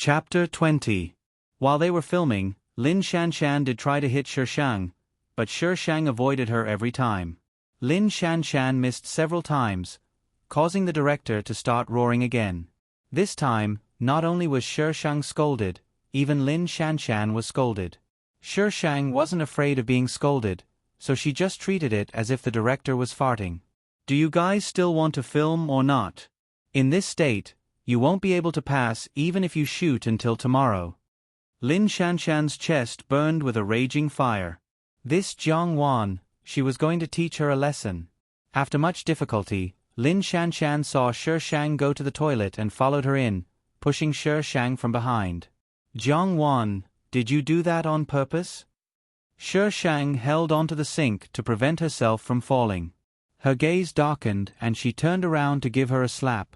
Chapter 20. While they were filming, Lin Shanshan did try to hit Shang, but Shang avoided her every time. Lin Shanshan missed several times, causing the director to start roaring again. This time, not only was Shang scolded, even Lin Shanshan was scolded. Shang wasn't afraid of being scolded, so she just treated it as if the director was farting. Do you guys still want to film or not? In this state, you won't be able to pass even if you shoot until tomorrow. Lin Shanshan's chest burned with a raging fire. This Jiang Wan, she was going to teach her a lesson. After much difficulty, Lin Shanshan saw Shang go to the toilet and followed her in, pushing Shang from behind. Jiang Wan, did you do that on purpose? Shang held onto the sink to prevent herself from falling. Her gaze darkened and she turned around to give her a slap.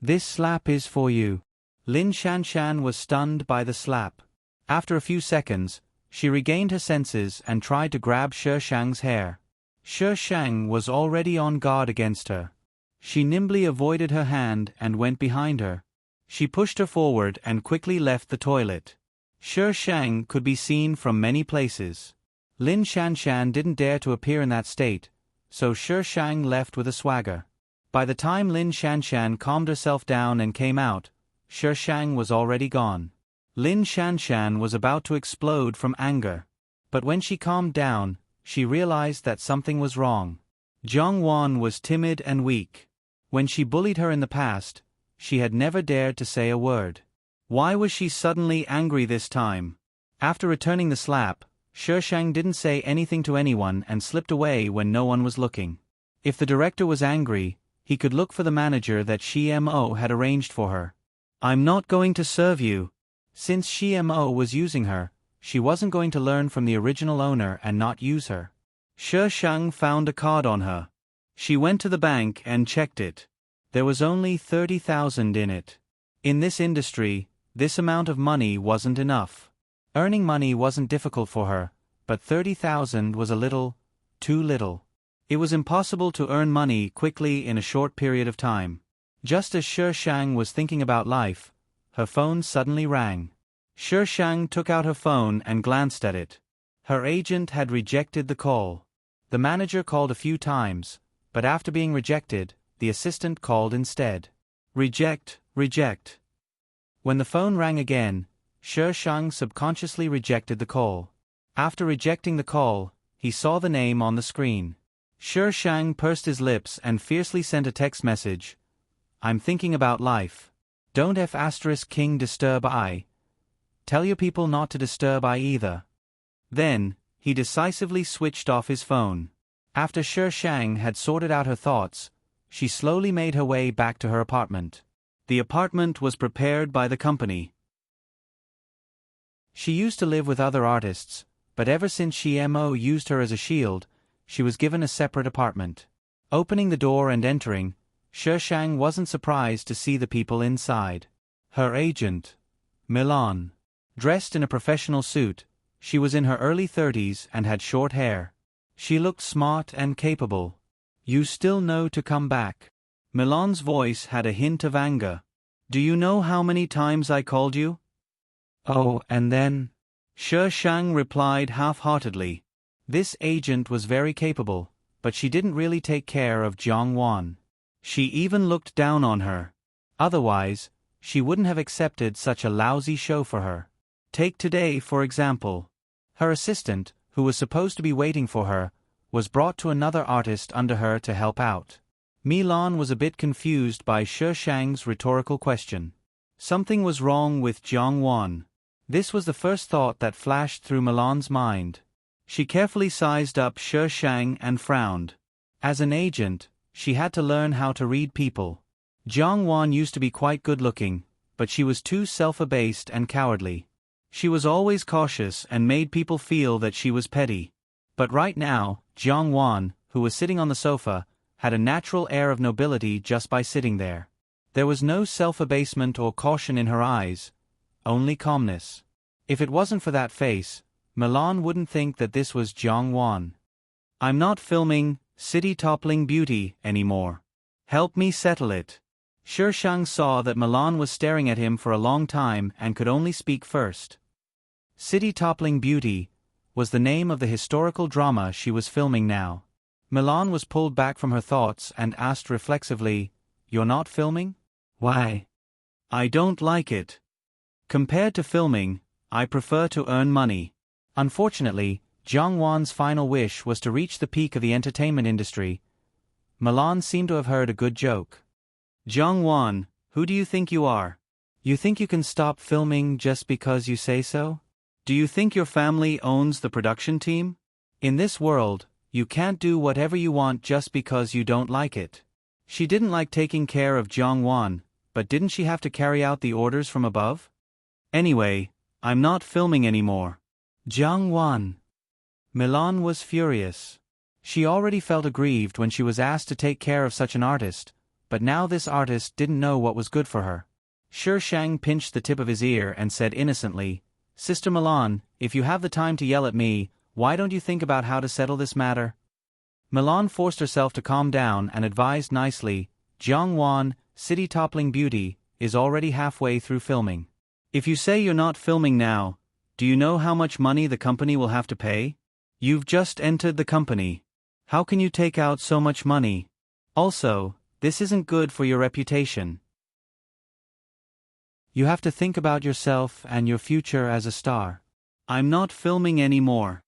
This slap is for you. Lin Shanshan was stunned by the slap. After a few seconds, she regained her senses and tried to grab Shang's hair. Shang was already on guard against her. She nimbly avoided her hand and went behind her. She pushed her forward and quickly left the toilet. Shang could be seen from many places. Lin Shanshan didn't dare to appear in that state, so Shang left with a swagger. By the time Lin Shanshan calmed herself down and came out, Shang was already gone. Lin Shanshan was about to explode from anger. But when she calmed down, she realized that something was wrong. Jiang Wan was timid and weak. When she bullied her in the past, she had never dared to say a word. Why was she suddenly angry this time? After returning the slap, Shang didn't say anything to anyone and slipped away when no one was looking. If the director was angry, he could look for the manager that Mo had arranged for her. I'm not going to serve you. Since Mo was using her, she wasn't going to learn from the original owner and not use her. Shang found a card on her. She went to the bank and checked it. There was only 30,000 in it. In this industry, this amount of money wasn't enough. Earning money wasn't difficult for her, but 30,000 was a little, too little. It was impossible to earn money quickly in a short period of time. Just as Shang was thinking about life, her phone suddenly rang. Shang took out her phone and glanced at it. Her agent had rejected the call. The manager called a few times, but after being rejected, the assistant called instead. Reject, reject. When the phone rang again, Shang subconsciously rejected the call. After rejecting the call, he saw the name on the screen. Shang pursed his lips and fiercely sent a text message. I'm thinking about life. Don't King disturb I. Tell your people not to disturb I either. Then, he decisively switched off his phone. After Shang had sorted out her thoughts, she slowly made her way back to her apartment. The apartment was prepared by the company. She used to live with other artists, but ever since Mo used her as a shield, she was given a separate apartment. Opening the door and entering, Shang wasn't surprised to see the people inside. Her agent, Milan. Dressed in a professional suit, she was in her early 30s and had short hair. She looked smart and capable. You still know to come back. Milan's voice had a hint of anger. Do you know how many times I called you? Oh, and then? Shang replied half-heartedly. This agent was very capable, but she didn't really take care of Jiang Wan. She even looked down on her. Otherwise, she wouldn't have accepted such a lousy show for her. Take today for example. Her assistant, who was supposed to be waiting for her, was brought to another artist under her to help out. Milan was a bit confused by Shang's rhetorical question. Something was wrong with Jiang Wan. This was the first thought that flashed through Milan's mind. She carefully sized up Shang and frowned. As an agent, she had to learn how to read people. Jiang Wan used to be quite good-looking, but she was too self-abased and cowardly. She was always cautious and made people feel that she was petty. But right now, Jiang Wan, who was sitting on the sofa, had a natural air of nobility just by sitting there. There was no self-abasement or caution in her eyes, only calmness. If it wasn't for that face, Milan wouldn't think that this was Jiang Wan. I'm not filming City Toppling Beauty anymore. Help me settle it. Shi Shang saw that Milan was staring at him for a long time and could only speak first. City Toppling Beauty was the name of the historical drama she was filming now. Milan was pulled back from her thoughts and asked reflexively, "You're not filming?" "Why?" "I don't like it. Compared to filming, I prefer to earn money." Unfortunately, Jiang Wan's final wish was to reach the peak of the entertainment industry. Milan seemed to have heard a good joke. "Jiang Wan, who do you think you are? You think you can stop filming just because you say so? Do you think your family owns the production team? In this world, you can't do whatever you want just because you don't like it." She didn't like taking care of Jiang Wan, but didn't she have to carry out the orders from above? "Anyway, I'm not filming anymore." "Jiang Wan." Milan was furious. She already felt aggrieved when she was asked to take care of such an artist, but now this artist didn't know what was good for her. Shi Shang pinched the tip of his ear and said innocently, "Sister Milan, if you have the time to yell at me, why don't you think about how to settle this matter?" Milan forced herself to calm down and advised nicely, "Jiang Wan, City Toppling Beauty, is already halfway through filming. If you say you're not filming now, do you know how much money the company will have to pay? You've just entered the company. How can you take out so much money? Also, this isn't good for your reputation. You have to think about yourself and your future as a star." "I'm not filming anymore."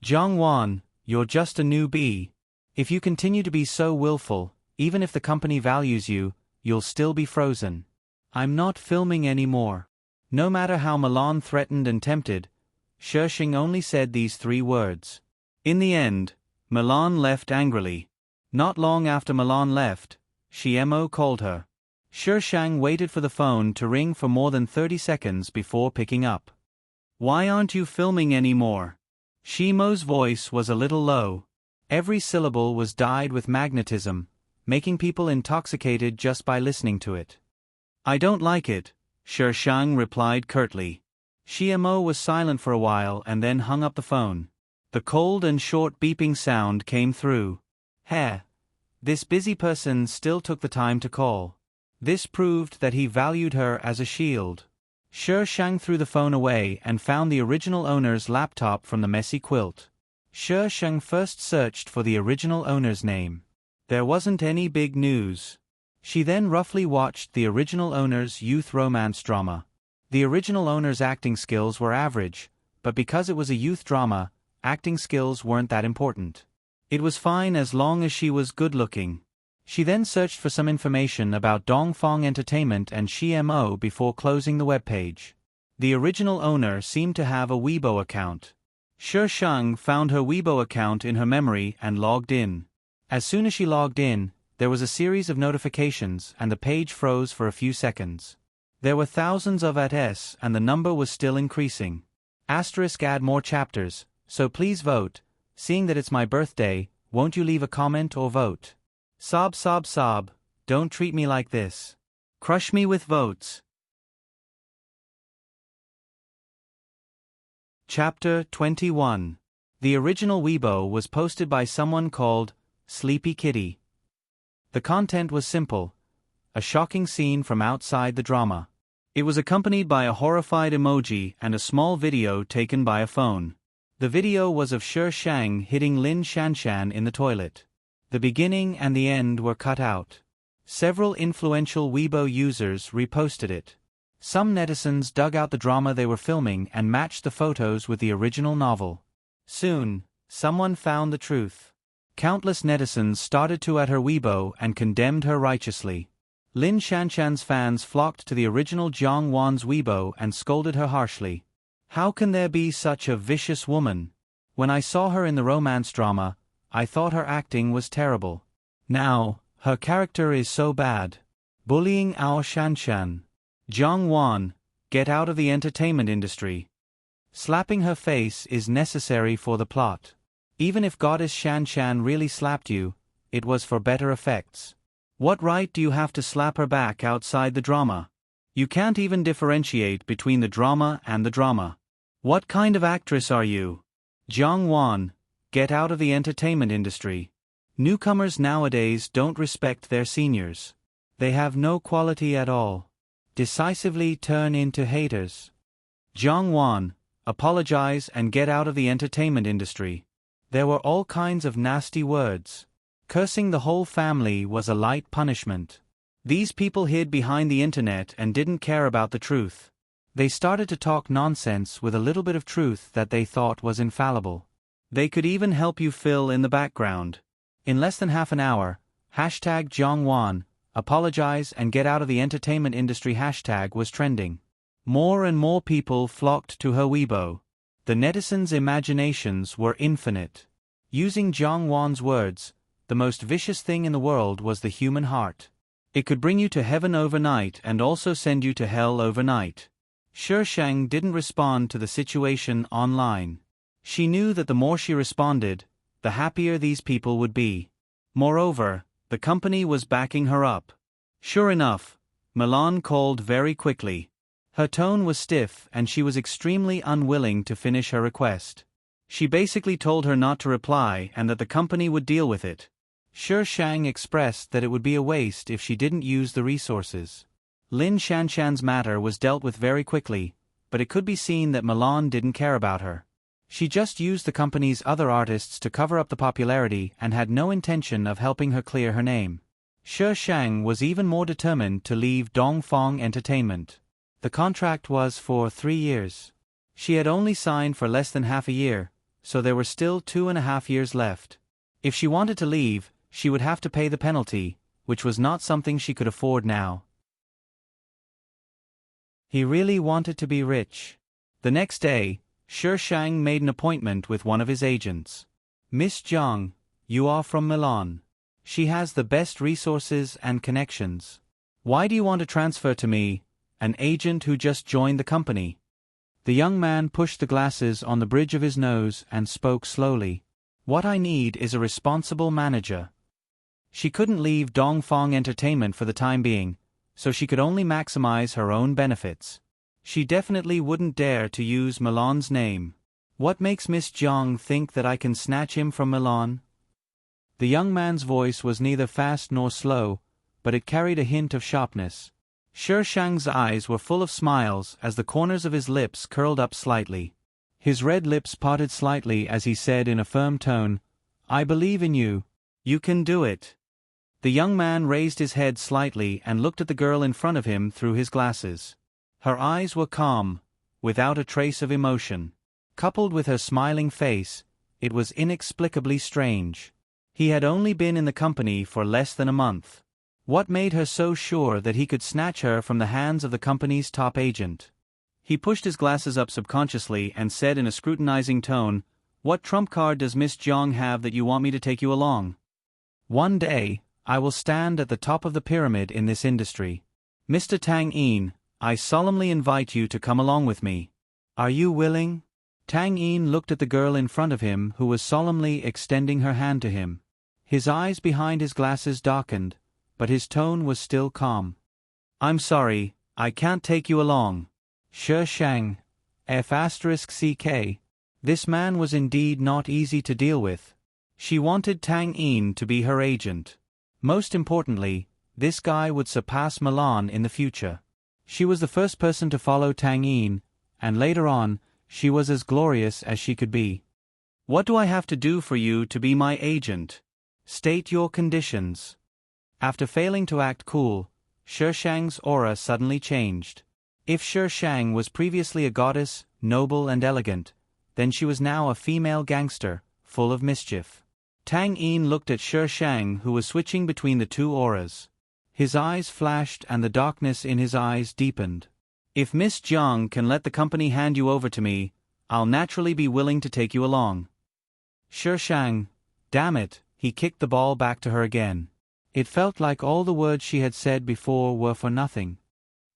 "Jiang Wan, you're just a newbie. If you continue to be so willful, even if the company values you, you'll still be frozen." "I'm not filming anymore." No matter how Milan threatened and tempted, Shi Shang only said these 3 words. In the end, Milan left angrily. Not long after Milan left, Shimo called her. Shi Shang waited for the phone to ring for more than 30 seconds before picking up. "Why aren't you filming anymore?" Shimo's voice was a little low. Every syllable was dyed with magnetism, making people intoxicated just by listening to it. "I don't like it," Shi Shang replied curtly. Shimo was silent for a while and then hung up the phone. The cold and short beeping sound came through. This busy person still took the time to call. This proved that he valued her as a shield. Shi Shang threw the phone away and found the original owner's laptop from the messy quilt. Shi Shang first searched for the original owner's name. There wasn't any big news. She then roughly watched the original owner's youth romance drama. The original owner's acting skills were average, but because it was a youth drama, acting skills weren't that important. It was fine as long as she was good-looking. She then searched for some information about Dongfang Entertainment and Shimo before closing the webpage. The original owner seemed to have a Weibo account. Shi Shang found her Weibo account in her memory and logged in. As soon as she logged in, there was a series of notifications and the page froze for a few seconds. There were thousands of ads and the number was still increasing. Add more chapters, so please vote. Seeing that it's my birthday, won't you leave a comment or vote? Sob sob sob, don't treat me like this. Crush me with votes. Chapter 21. The original Weibo was posted by someone called Sleepy Kitty. The content was simple. A shocking scene from outside the drama. It was accompanied by a horrified emoji and a small video taken by a phone. The video was of Shi Shang hitting Lin Shanshan in the toilet. The beginning and the end were cut out. Several influential Weibo users reposted it. Some netizens dug out the drama they were filming and matched the photos with the original novel. Soon, someone found the truth. Countless netizens started to at her Weibo and condemned her righteously. Lin Shanshan's fans flocked to the original Jiang Wan's Weibo and scolded her harshly. How can there be such a vicious woman? When I saw her in the romance drama, I thought her acting was terrible. Now, her character is so bad. Bullying our Shanshan. Jiang Wan, get out of the entertainment industry. Slapping her face is necessary for the plot. Even if Goddess Shanshan really slapped you, it was for better effects. What right do you have to slap her back outside the drama? You can't even differentiate between the drama and the drama. What kind of actress are you? Jiang Wan, get out of the entertainment industry. Newcomers nowadays don't respect their seniors. They have no quality at all. Decisively turn into haters. Jiang Wan, apologize and get out of the entertainment industry. There were all kinds of nasty words. Cursing the whole family was a light punishment. These people hid behind the internet and didn't care about the truth. They started to talk nonsense with a little bit of truth that they thought was infallible. They could even help you fill in the background. In less than half an hour, hashtag Jiang Wan, apologize and get out of the entertainment industry hashtag was trending. More and more people flocked to her Weibo. The netizens' imaginations were infinite. Using Jiang Wan's words, the most vicious thing in the world was the human heart. It could bring you to heaven overnight and also send you to hell overnight. Shi Shang didn't respond to the situation online. She knew that the more she responded, the happier these people would be. Moreover, the company was backing her up. Sure enough, Milan called very quickly. Her tone was stiff and she was extremely unwilling to finish her request. She basically told her not to reply and that the company would deal with it. Shi Shang expressed that it would be a waste if she didn't use the resources. Lin Shanshan's matter was dealt with very quickly, but it could be seen that Milan didn't care about her. She just used the company's other artists to cover up the popularity and had no intention of helping her clear her name. Shi Shang was even more determined to leave Dongfang Entertainment. The contract was for 3 years. She had only signed for less than half a year, so there were still 2.5 years left. If she wanted to leave, she would have to pay the penalty, which was not something she could afford now. He really wanted to be rich. The next day, Shi Shang made an appointment with one of his agents. Miss Jiang, you are from Milan. She has the best resources and connections. Why do you want to transfer to me, an agent who just joined the company? The young man pushed the glasses on the bridge of his nose and spoke slowly. What I need is a responsible manager. She couldn't leave Dongfang Entertainment for the time being, so she could only maximize her own benefits. She definitely wouldn't dare to use Milan's name. What makes Miss Jiang think that I can snatch him from Milan? The young man's voice was neither fast nor slow, but it carried a hint of sharpness. Shi Shang's eyes were full of smiles as the corners of his lips curled up slightly. His red lips parted slightly as he said in a firm tone, I believe in you. You can do it. The young man raised his head slightly and looked at the girl in front of him through his glasses. Her eyes were calm, without a trace of emotion. Coupled with her smiling face, it was inexplicably strange. He had only been in the company for less than a month. What made her so sure that he could snatch her from the hands of the company's top agent? He pushed his glasses up subconsciously and said in a scrutinizing tone, What trump card does Miss Jiang have that you want me to take you along? One day, I will stand at the top of the pyramid in this industry. Mr. Tang Yin, I solemnly invite you to come along with me. Are you willing? Tang Yin looked at the girl in front of him who was solemnly extending her hand to him. His eyes behind his glasses darkened, but his tone was still calm. I'm sorry, I can't take you along. Shi Shang, F***CK. This man was indeed not easy to deal with. She wanted Tang Yin to be her agent. Most importantly, this guy would surpass Milan in the future. She was the first person to follow Tang Yin, and later on, she was as glorious as she could be. What do I have to do for you to be my agent? State your conditions. After failing to act cool, Shi Shang's aura suddenly changed. If Shi Shang was previously a goddess, noble and elegant, then she was now a female gangster, full of mischief. Tang Yin looked at Shi Shang who was switching between the two auras. His eyes flashed and the darkness in his eyes deepened. If Miss Jiang can let the company hand you over to me, I'll naturally be willing to take you along. Shi Shang, damn it, he kicked the ball back to her again. It felt like all the words she had said before were for nothing.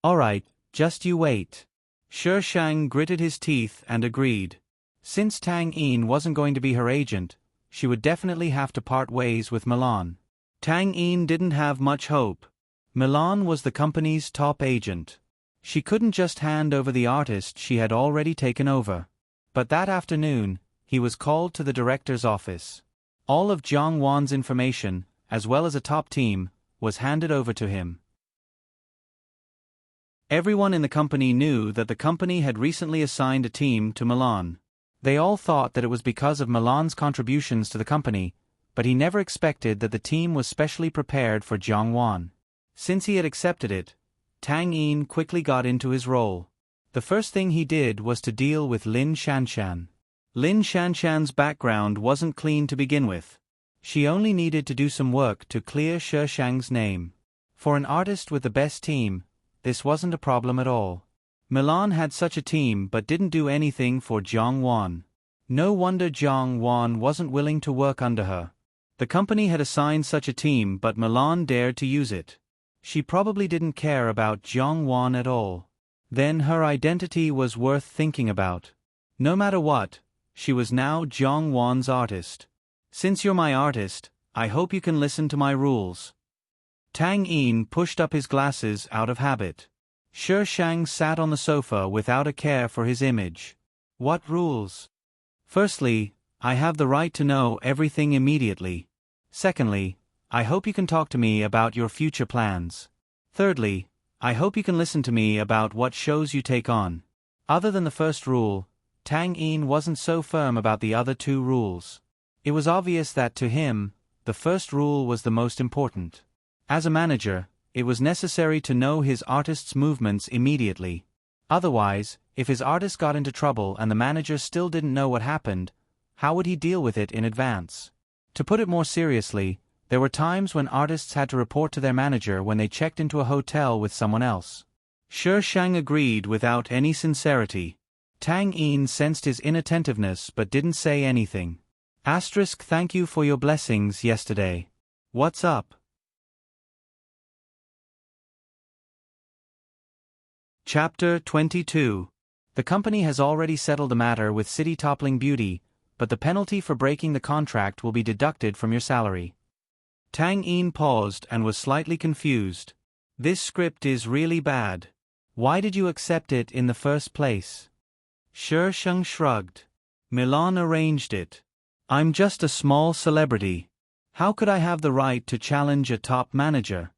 All right, just you wait. Shi Shang gritted his teeth and agreed. Since Tang Yin wasn't going to be her agent, she would definitely have to part ways with Milan. Tang Yin didn't have much hope. Milan was the company's top agent. She couldn't just hand over the artist she had already taken over. But that afternoon, he was called to the director's office. All of Jiang Wan's information, as well as a top team, was handed over to him. Everyone in the company knew that the company had recently assigned a team to Milan. They all thought that it was because of Milan's contributions to the company, but he never expected that the team was specially prepared for Jiang Wan. Since he had accepted it, Tang Yin quickly got into his role. The first thing he did was to deal with Lin Shanshan. Lin Shanshan's background wasn't clean to begin with. She only needed to do some work to clear Shi Shang's name. For an artist with the best team, this wasn't a problem at all. Milan had such a team but didn't do anything for Jiang Wan. No wonder Jiang Wan wasn't willing to work under her. The company had assigned such a team but Milan dared to use it. She probably didn't care about Jiang Wan at all. Then her identity was worth thinking about. No matter what, she was now Jiang Wan's artist. Since you're my artist, I hope you can listen to my rules. Tang Yin pushed up his glasses out of habit. Shi Shang sat on the sofa without a care for his image. What rules? Firstly, I have the right to know everything immediately. Secondly, I hope you can talk to me about your future plans. Thirdly, I hope you can listen to me about what shows you take on. Other than the first rule, Tang Yin wasn't so firm about the other two rules. It was obvious that to him, the first rule was the most important. As a manager, it was necessary to know his artist's movements immediately. Otherwise, if his artist got into trouble and the manager still didn't know what happened, how would he deal with it in advance? To put it more seriously, there were times when artists had to report to their manager when they checked into a hotel with someone else. Shi Shang agreed without any sincerity. Tang Yin sensed his inattentiveness but didn't say anything. Thank you for your blessings yesterday. What's up? Chapter 22. The company has already settled the matter with City Toppling Beauty, but the penalty for breaking the contract will be deducted from your salary. Tang Yin paused and was slightly confused. This script is really bad. Why did you accept it in the first place? Shi Shang shrugged. Milan arranged it. I'm just a small celebrity. How could I have the right to challenge a top manager?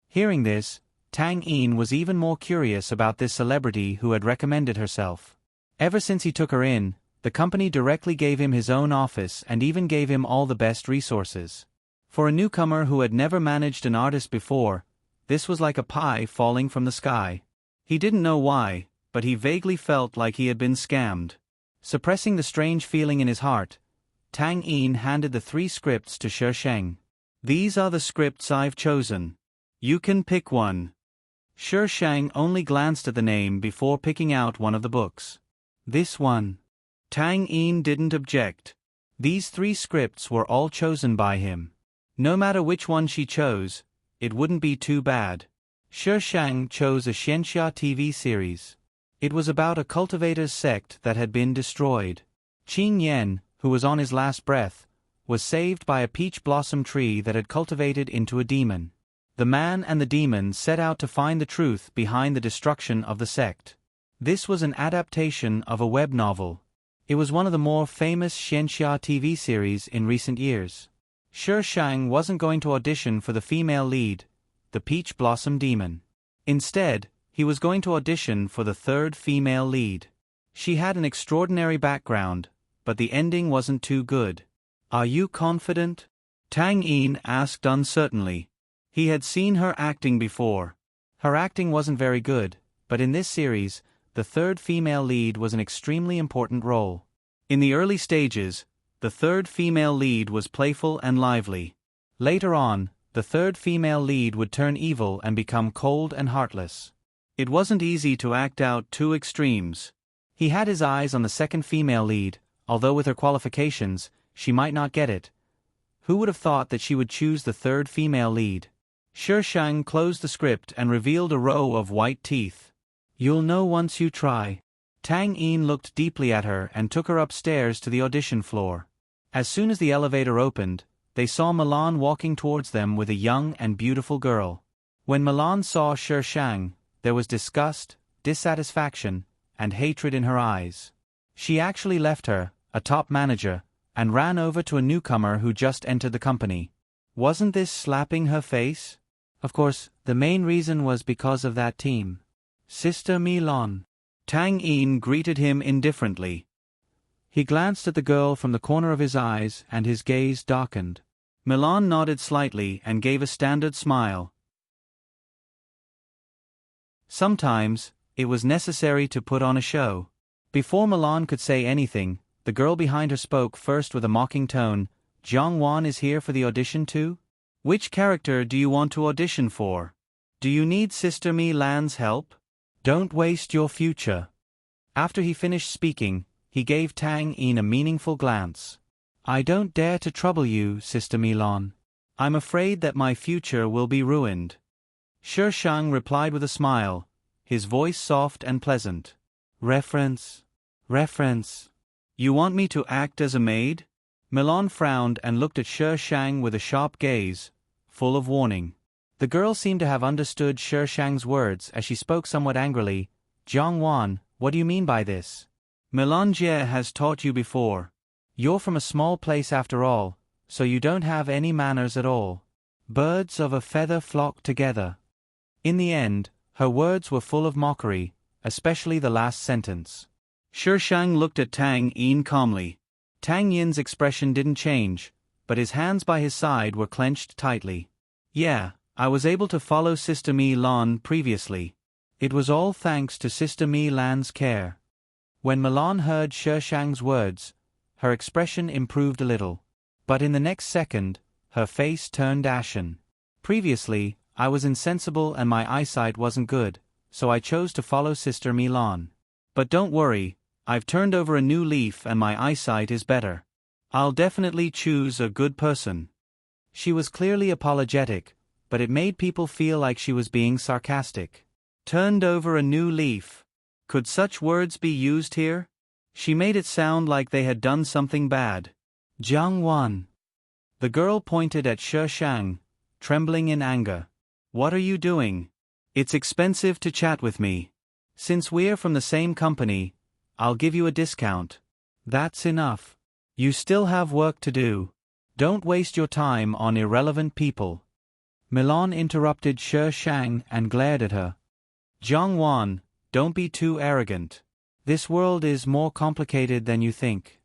Hearing this, Tang Yin was even more curious about this celebrity who had recommended herself. Ever since he took her in, the company directly gave him his own office and even gave him all the best resources. For a newcomer who had never managed an artist before, this was like a pie falling from the sky. He didn't know why, but he vaguely felt like he had been scammed. Suppressing the strange feeling in his heart, Tang Yin handed the 3 scripts to Shi Shang. These are the scripts I've chosen. You can pick one. Shi Shang only glanced at the name before picking out one of the books. This one. Tang Yin didn't object. These 3 scripts were all chosen by him. No matter which one she chose, it wouldn't be too bad. Shi Shang chose a Xianxia TV series. It was about a cultivator's sect that had been destroyed. Qing Yan, who was on his last breath, was saved by a peach blossom tree that had cultivated into a demon. The man and the demon set out to find the truth behind the destruction of the sect. This was an adaptation of a web novel. It was one of the more famous Xianxia TV series in recent years. Shi Shang wasn't going to audition for the female lead, the Peach Blossom Demon. Instead, he was going to audition for the 3rd female lead. She had an extraordinary background, but the ending wasn't too good. Are you confident? Tang Yin asked uncertainly. He had seen her acting before. Her acting wasn't very good, but in this series, the 3rd female lead was an extremely important role. In the early stages, the 3rd female lead was playful and lively. Later on, the 3rd female lead would turn evil and become cold and heartless. It wasn't easy to act out 2 extremes. He had his eyes on the 2nd female lead, although with her qualifications, she might not get it. Who would have thought that she would choose the 3rd female lead? Shi Shang closed the script and revealed a row of white teeth. You'll know once you try. Tang Yin looked deeply at her and took her upstairs to the audition floor. As soon as the elevator opened, they saw Milan walking towards them with a young and beautiful girl. When Milan saw Shi Shang, there was disgust, dissatisfaction, and hatred in her eyes. She actually left her, a top manager, and ran over to a newcomer who just entered the company. Wasn't this slapping her face? Of course, the main reason was because of that team. Sister Milan. Tang Yin greeted him indifferently. He glanced at the girl from the corner of his eyes and his gaze darkened. Milan nodded slightly and gave a standard smile. Sometimes, it was necessary to put on a show. Before Milan could say anything, the girl behind her spoke first with a mocking tone. Jiang Wan is here for the audition too? Which character do you want to audition for? Do you need Sister Milan's help? Don't waste your future. After he finished speaking, he gave Tang Yin a meaningful glance. I don't dare to trouble you, Sister Milan. I'm afraid that my future will be ruined. Shi Shang replied with a smile, his voice soft and pleasant. Reference. You want me to act as a maid? Milan frowned and looked at Shi Shang with a sharp gaze, full of warning. The girl seemed to have understood Shi Shang's words as she spoke somewhat angrily. Jiang Wan, what do you mean by this? Milan Jie has taught you before. You're from a small place after all, so you don't have any manners at all. Birds of a feather flock together. In the end, her words were full of mockery, especially the last sentence. Shi Shang looked at Tang Yin calmly. Tang Yin's expression didn't change, but his hands by his side were clenched tightly. Yeah, I was able to follow Sister Milan previously. It was all thanks to Sister Milan's care. When Milan heard Shi Shang's words, her expression improved a little. But in the next second, her face turned ashen. Previously, I was insensible and my eyesight wasn't good, so I chose to follow Sister Milan. But don't worry, I've turned over a new leaf and my eyesight is better. I'll definitely choose a good person. She was clearly apologetic, but it made people feel like she was being sarcastic. Turned over a new leaf. Could such words be used here? She made it sound like they had done something bad. Jiang Wan. The girl pointed at Shi Shang, trembling in anger. What are you doing? It's expensive to chat with me. Since we're from the same company, I'll give you a discount. That's enough. You still have work to do. Don't waste your time on irrelevant people. Milan interrupted Shi Shang and glared at her. Jiang Wan, don't be too arrogant. This world is more complicated than you think.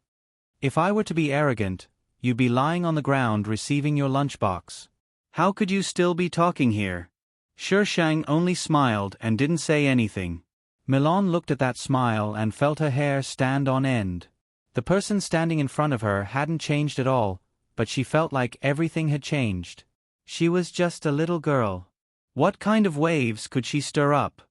If I were to be arrogant, you'd be lying on the ground receiving your lunchbox. How could you still be talking here? Shi Shang only smiled and didn't say anything. Milan looked at that smile and felt her hair stand on end. The person standing in front of her hadn't changed at all, but she felt like everything had changed. She was just a little girl. What kind of waves could she stir up?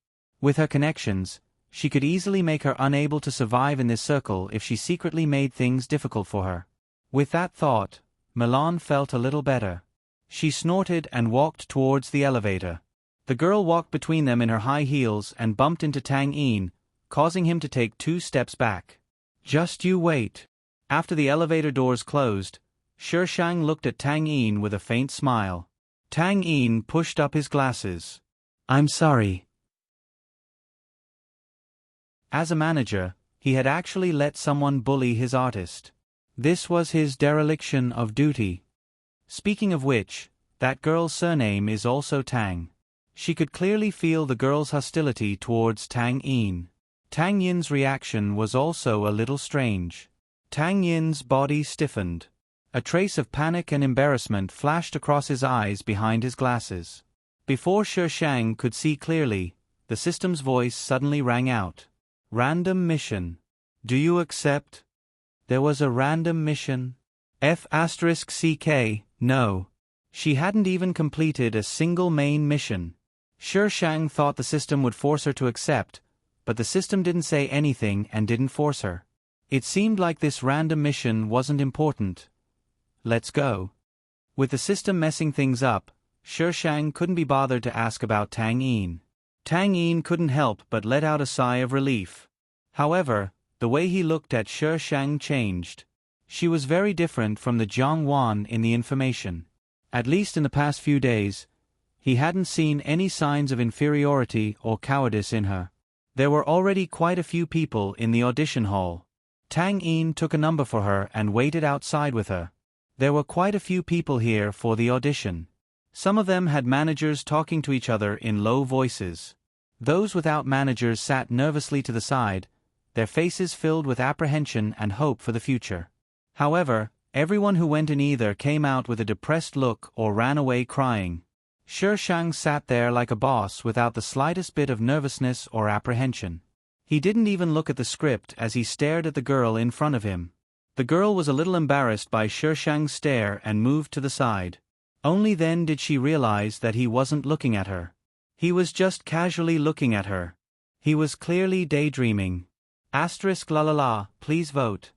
With her connections, she could easily make her unable to survive in this circle if she secretly made things difficult for her. With that thought, Milan felt a little better. She snorted and walked towards the elevator. The girl walked between them in her high heels and bumped into Tang Yin, causing him to take 2 steps back. Just you wait. After the elevator doors closed, Shi Shang looked at Tang Yin with a faint smile. Tang Yin pushed up his glasses. I'm sorry. As a manager, he had actually let someone bully his artist. This was his dereliction of duty. Speaking of which, that girl's surname is also Tang. She could clearly feel the girl's hostility towards Tang Yin. Tang Yin's reaction was also a little strange. Tang Yin's body stiffened. A trace of panic and embarrassment flashed across his eyes behind his glasses. Before Shi Shang could see clearly, the system's voice suddenly rang out. Random mission. Do you accept? There was a random mission? F*CK, no. She hadn't even completed a single main mission. Shi Shang thought the system would force her to accept, but the system didn't say anything and didn't force her. It seemed like this random mission wasn't important. Let's go. With the system messing things up, Shi Shang couldn't be bothered to ask about Tang Yin. Tang Yin couldn't help but let out a sigh of relief. However, the way he looked at Shi Shang changed. She was very different from the Jiang Wan in the information. At least in the past few days, he hadn't seen any signs of inferiority or cowardice in her. There were already quite a few people in the audition hall. Tang Yin took a number for her and waited outside with her. There were quite a few people here for the audition. Some of them had managers talking to each other in low voices. Those without managers sat nervously to the side, their faces filled with apprehension and hope for the future. However, everyone who went in either came out with a depressed look or ran away crying. Shi Shang sat there like a boss without the slightest bit of nervousness or apprehension. He didn't even look at the script as he stared at the girl in front of him. The girl was a little embarrassed by Shi Shang's stare and moved to the side. Only then did she realize that he wasn't looking at her. He was just casually looking at her. He was clearly daydreaming. Asterisk la la la, please vote.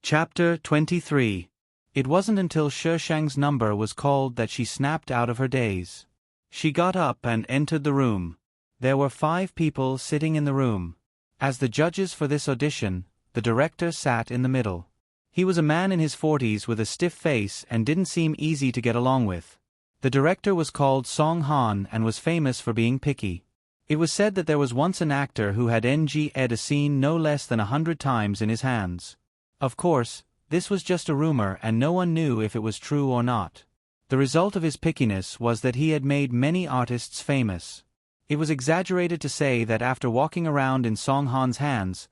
Chapter 23. It wasn't until Shi Shang's number was called that she snapped out of her daze. She got up and entered the room. There were 5 people sitting in the room. As the judges for this audition, the director sat in the middle. He was a man in his 40s with a stiff face and didn't seem easy to get along with. The director was called Song Han and was famous for being picky. It was said that there was once an actor who had NG-ed a scene no less than 100 times in his hands. Of course, this was just a rumor and no one knew if it was true or not. The result of his pickiness was that he had made many artists famous. It was exaggerated to say that after walking around in Song Han's hands,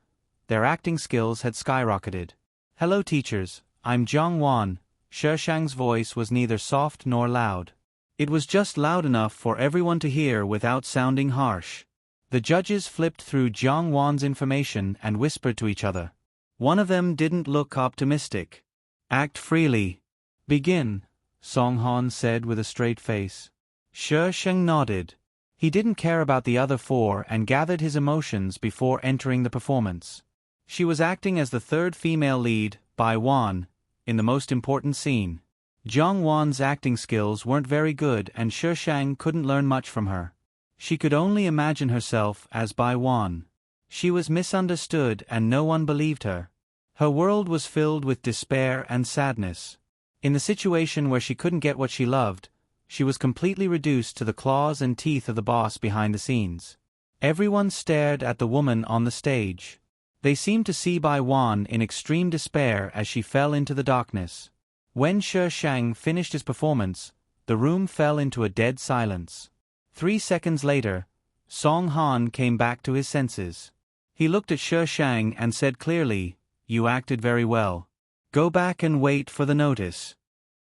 their acting skills had skyrocketed. Hello teachers, I'm Jiang Wan. Shi Shang's voice was neither soft nor loud. It was just loud enough for everyone to hear without sounding harsh. The judges flipped through Jiang Wan's information and whispered to each other. One of them didn't look optimistic. Act freely. Begin, Song Han said with a straight face. Shi Shang nodded. He didn't care about the other 4 and gathered his emotions before entering the performance. She was acting as the 3rd female lead, Bai Wan, in the most important scene. Jiang Wan's acting skills weren't very good and Shi Shang couldn't learn much from her. She could only imagine herself as Bai Wan. She was misunderstood and no one believed her. Her world was filled with despair and sadness. In the situation where she couldn't get what she loved, she was completely reduced to the claws and teeth of the boss behind the scenes. Everyone stared at the woman on the stage. They seemed to see Bai Wan in extreme despair as she fell into the darkness. When Shi Shang finished his performance, the room fell into a dead silence. 3 seconds later, Song Han came back to his senses. He looked at Shi Shang and said clearly, "You acted very well. Go back and wait for the notice."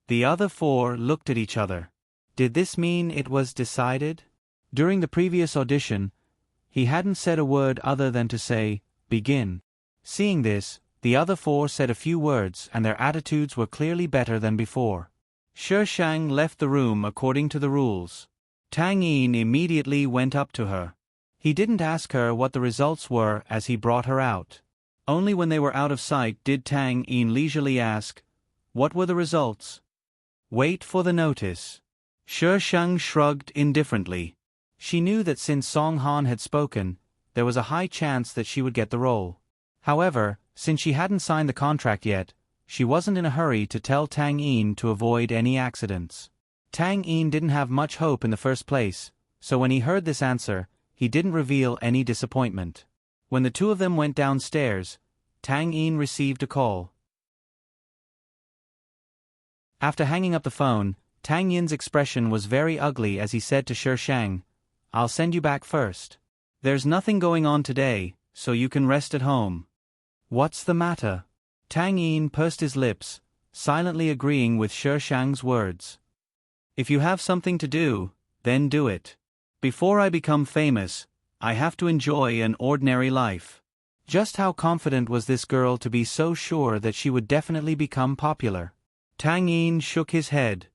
The other 4 looked at each other. Did this mean it was decided? During the previous audition, he hadn't said a word other than to say, "Begin." Seeing this, the other 4 said a few words and their attitudes were clearly better than before. Shi Shang left the room according to the rules. Tang Yin immediately went up to her. He didn't ask her what the results were as he brought her out. Only when they were out of sight did Tang Yin leisurely ask, "What were the results?" "Wait for the notice." Shi Shang shrugged indifferently. She knew that since Song Han had spoken, there was a high chance that she would get the role. However, since she hadn't signed the contract yet, she wasn't in a hurry to tell Tang Yin to avoid any accidents. Tang Yin didn't have much hope in the first place, so when he heard this answer, he didn't reveal any disappointment. When the 2 of them went downstairs, Tang Yin received a call. After hanging up the phone, Tang Yin's expression was very ugly as he said to Shi Shang, "I'll send you back first. There's nothing going on today, so you can rest at home." "What's the matter?" Tang Yin pursed his lips, silently agreeing with Shi Shang's words. "If you have something to do, then do it. Before I become famous, I have to enjoy an ordinary life." Just how confident was this girl to be so sure that she would definitely become popular? Tang Yin shook his head.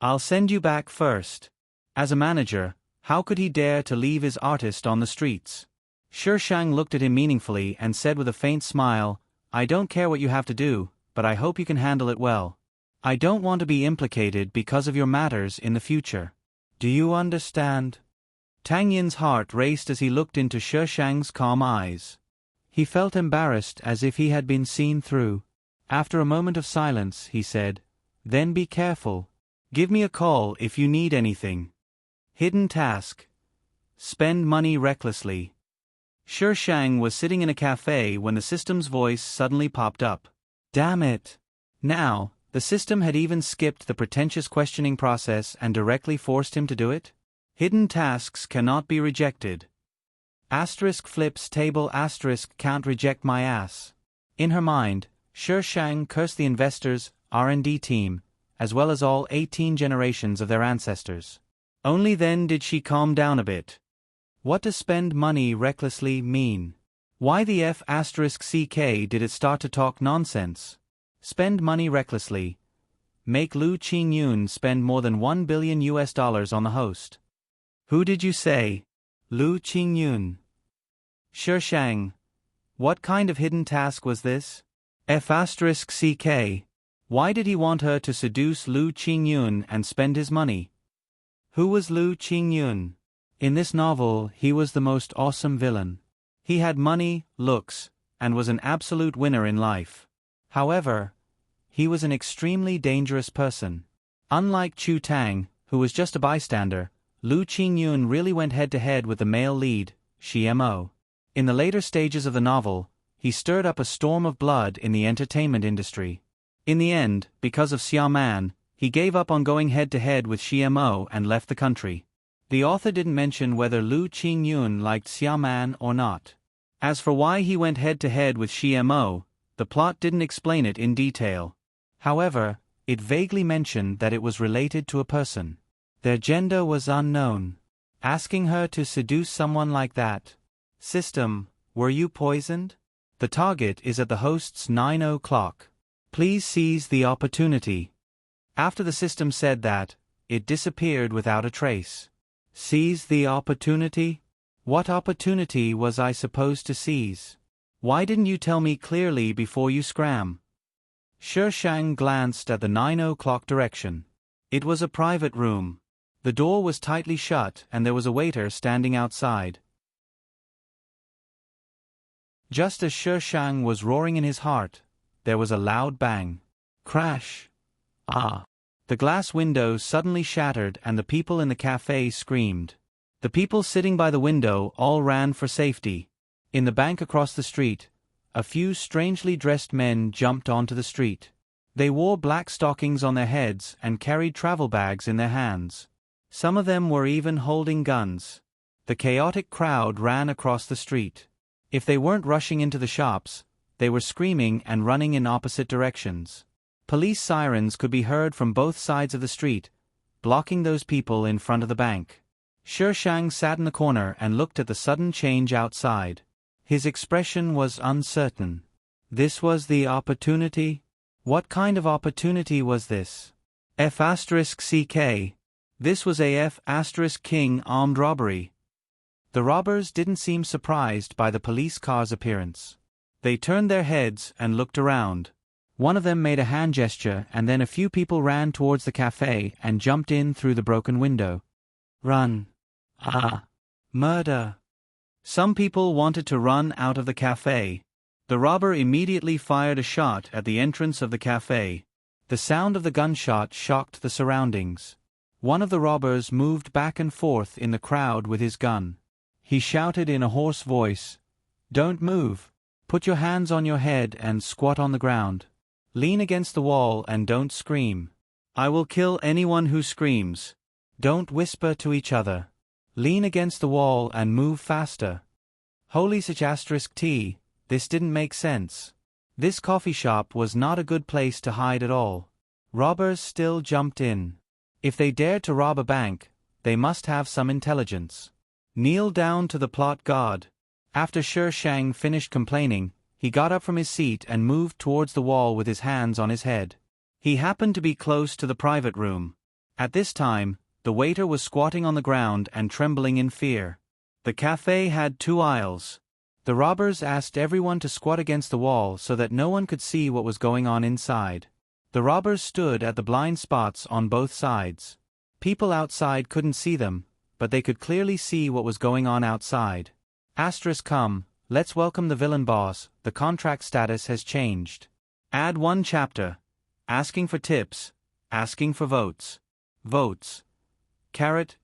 "I'll send you back first." As a manager, how could he dare to leave his artist on the streets? Shi Shang looked at him meaningfully and said with a faint smile, "I don't care what you have to do, but I hope you can handle it well. I don't want to be implicated because of your matters in the future. Do you understand?" Tang Yin's heart raced as he looked into Shi Shang's calm eyes. He felt embarrassed as if he had been seen through. After a moment of silence, he said, "Then be careful. Give me a call if you need anything." Hidden task. Spend money recklessly. Shi Shang was sitting in a cafe when the system's voice suddenly popped up. "Damn it. Now, The system had even skipped the pretentious questioning process and directly forced him to do it? Hidden tasks cannot be rejected. Asterisk flips table asterisk can't reject my ass. In her mind, Shi Shang cursed the investors, R&D team, as well as all 18 generations of their ancestors. Only then did she calm down a bit. What does spend money recklessly mean? Why the F***CK did it start to talk nonsense? Spend money recklessly. Make Lu Qingyun spend more than $1 billion on the host. Who did you say? Lu Qingyun. Shi Shang. What kind of hidden task was this? F***CK. Why did he want her to seduce Lu Qingyun and spend his money? Who was Lu Qingyun? In this novel, he was the most awesome villain. He had money, looks, and was an absolute winner in life. However, he was an extremely dangerous person. Unlike Chu Tang, who was just a bystander, Lu Qingyun really went head-to-head with the male lead, Mo. In the later stages of the novel, he stirred up a storm of blood in the entertainment industry. In the end, because of Xiaoman, he gave up on going head-to-head with Mo and left the country. The author didn't mention whether Lu Qingyun liked Xiaoman or not. As for why he went head-to-head with Mo, the plot didn't explain it in detail. However, it vaguely mentioned that it was related to a person. Their gender was unknown. Asking her to seduce someone like that. System, were you poisoned? The target is at the host's 9 o'clock. Please seize the opportunity. After the system said that, it disappeared without a trace. Seize the opportunity? What opportunity was I supposed to seize? Why didn't you tell me clearly before you scram? Shi Shang glanced at the 9 o'clock direction. It was a private room. The door was tightly shut and there was a waiter standing outside. Just as Shi Shang was roaring in his heart, there was a loud bang. Crash. Ah. The glass window suddenly shattered and the people in the cafe screamed. The people sitting by the window all ran for safety. In the bank across the street, a few strangely dressed men jumped onto the street. They wore black stockings on their heads and carried travel bags in their hands. Some of them were even holding guns. The chaotic crowd ran across the street. If they weren't rushing into the shops, they were screaming and running in opposite directions. Police sirens could be heard from both sides of the street, blocking those people in front of the bank. Shi Shang sat in the corner and looked at the sudden change outside. His expression was uncertain. This was the opportunity? What kind of opportunity was this? F***CK. This was a F***King armed robbery. The robbers didn't seem surprised by the police car's appearance. They turned their heads and looked around. One of them made a hand gesture and then a few people ran towards the cafe and jumped in through the broken window. Run. Ah. Murder. Some people wanted to run out of the cafe. The robber immediately fired a shot at the entrance of the cafe. The sound of the gunshot shocked the surroundings. One of the robbers moved back and forth in the crowd with his gun. He shouted in a hoarse voice, "Don't move. Put your hands on your head and squat on the ground. Lean against the wall and don't scream. I will kill anyone who screams. Don't whisper to each other. Lean against the wall and move faster." Holy **T, this didn't make sense. This coffee shop was not a good place to hide at all. Robbers still jumped in. If they dared to rob a bank, they must have some intelligence. Kneel down to the plot god. After Shi Shang finished complaining, he got up from his seat and moved towards the wall with his hands on his head. He happened to be close to the private room. At this time, the waiter was squatting on the ground and trembling in fear. The cafe had 2 aisles. The robbers asked everyone to squat against the wall so that no one could see what was going on inside. The robbers stood at the blind spots on both sides. People outside couldn't see them, but they could clearly see what was going on outside. Come, let's welcome the villain boss, the contract status has changed. Add 1 chapter. Asking for tips. Asking for votes. Votes. Carrot.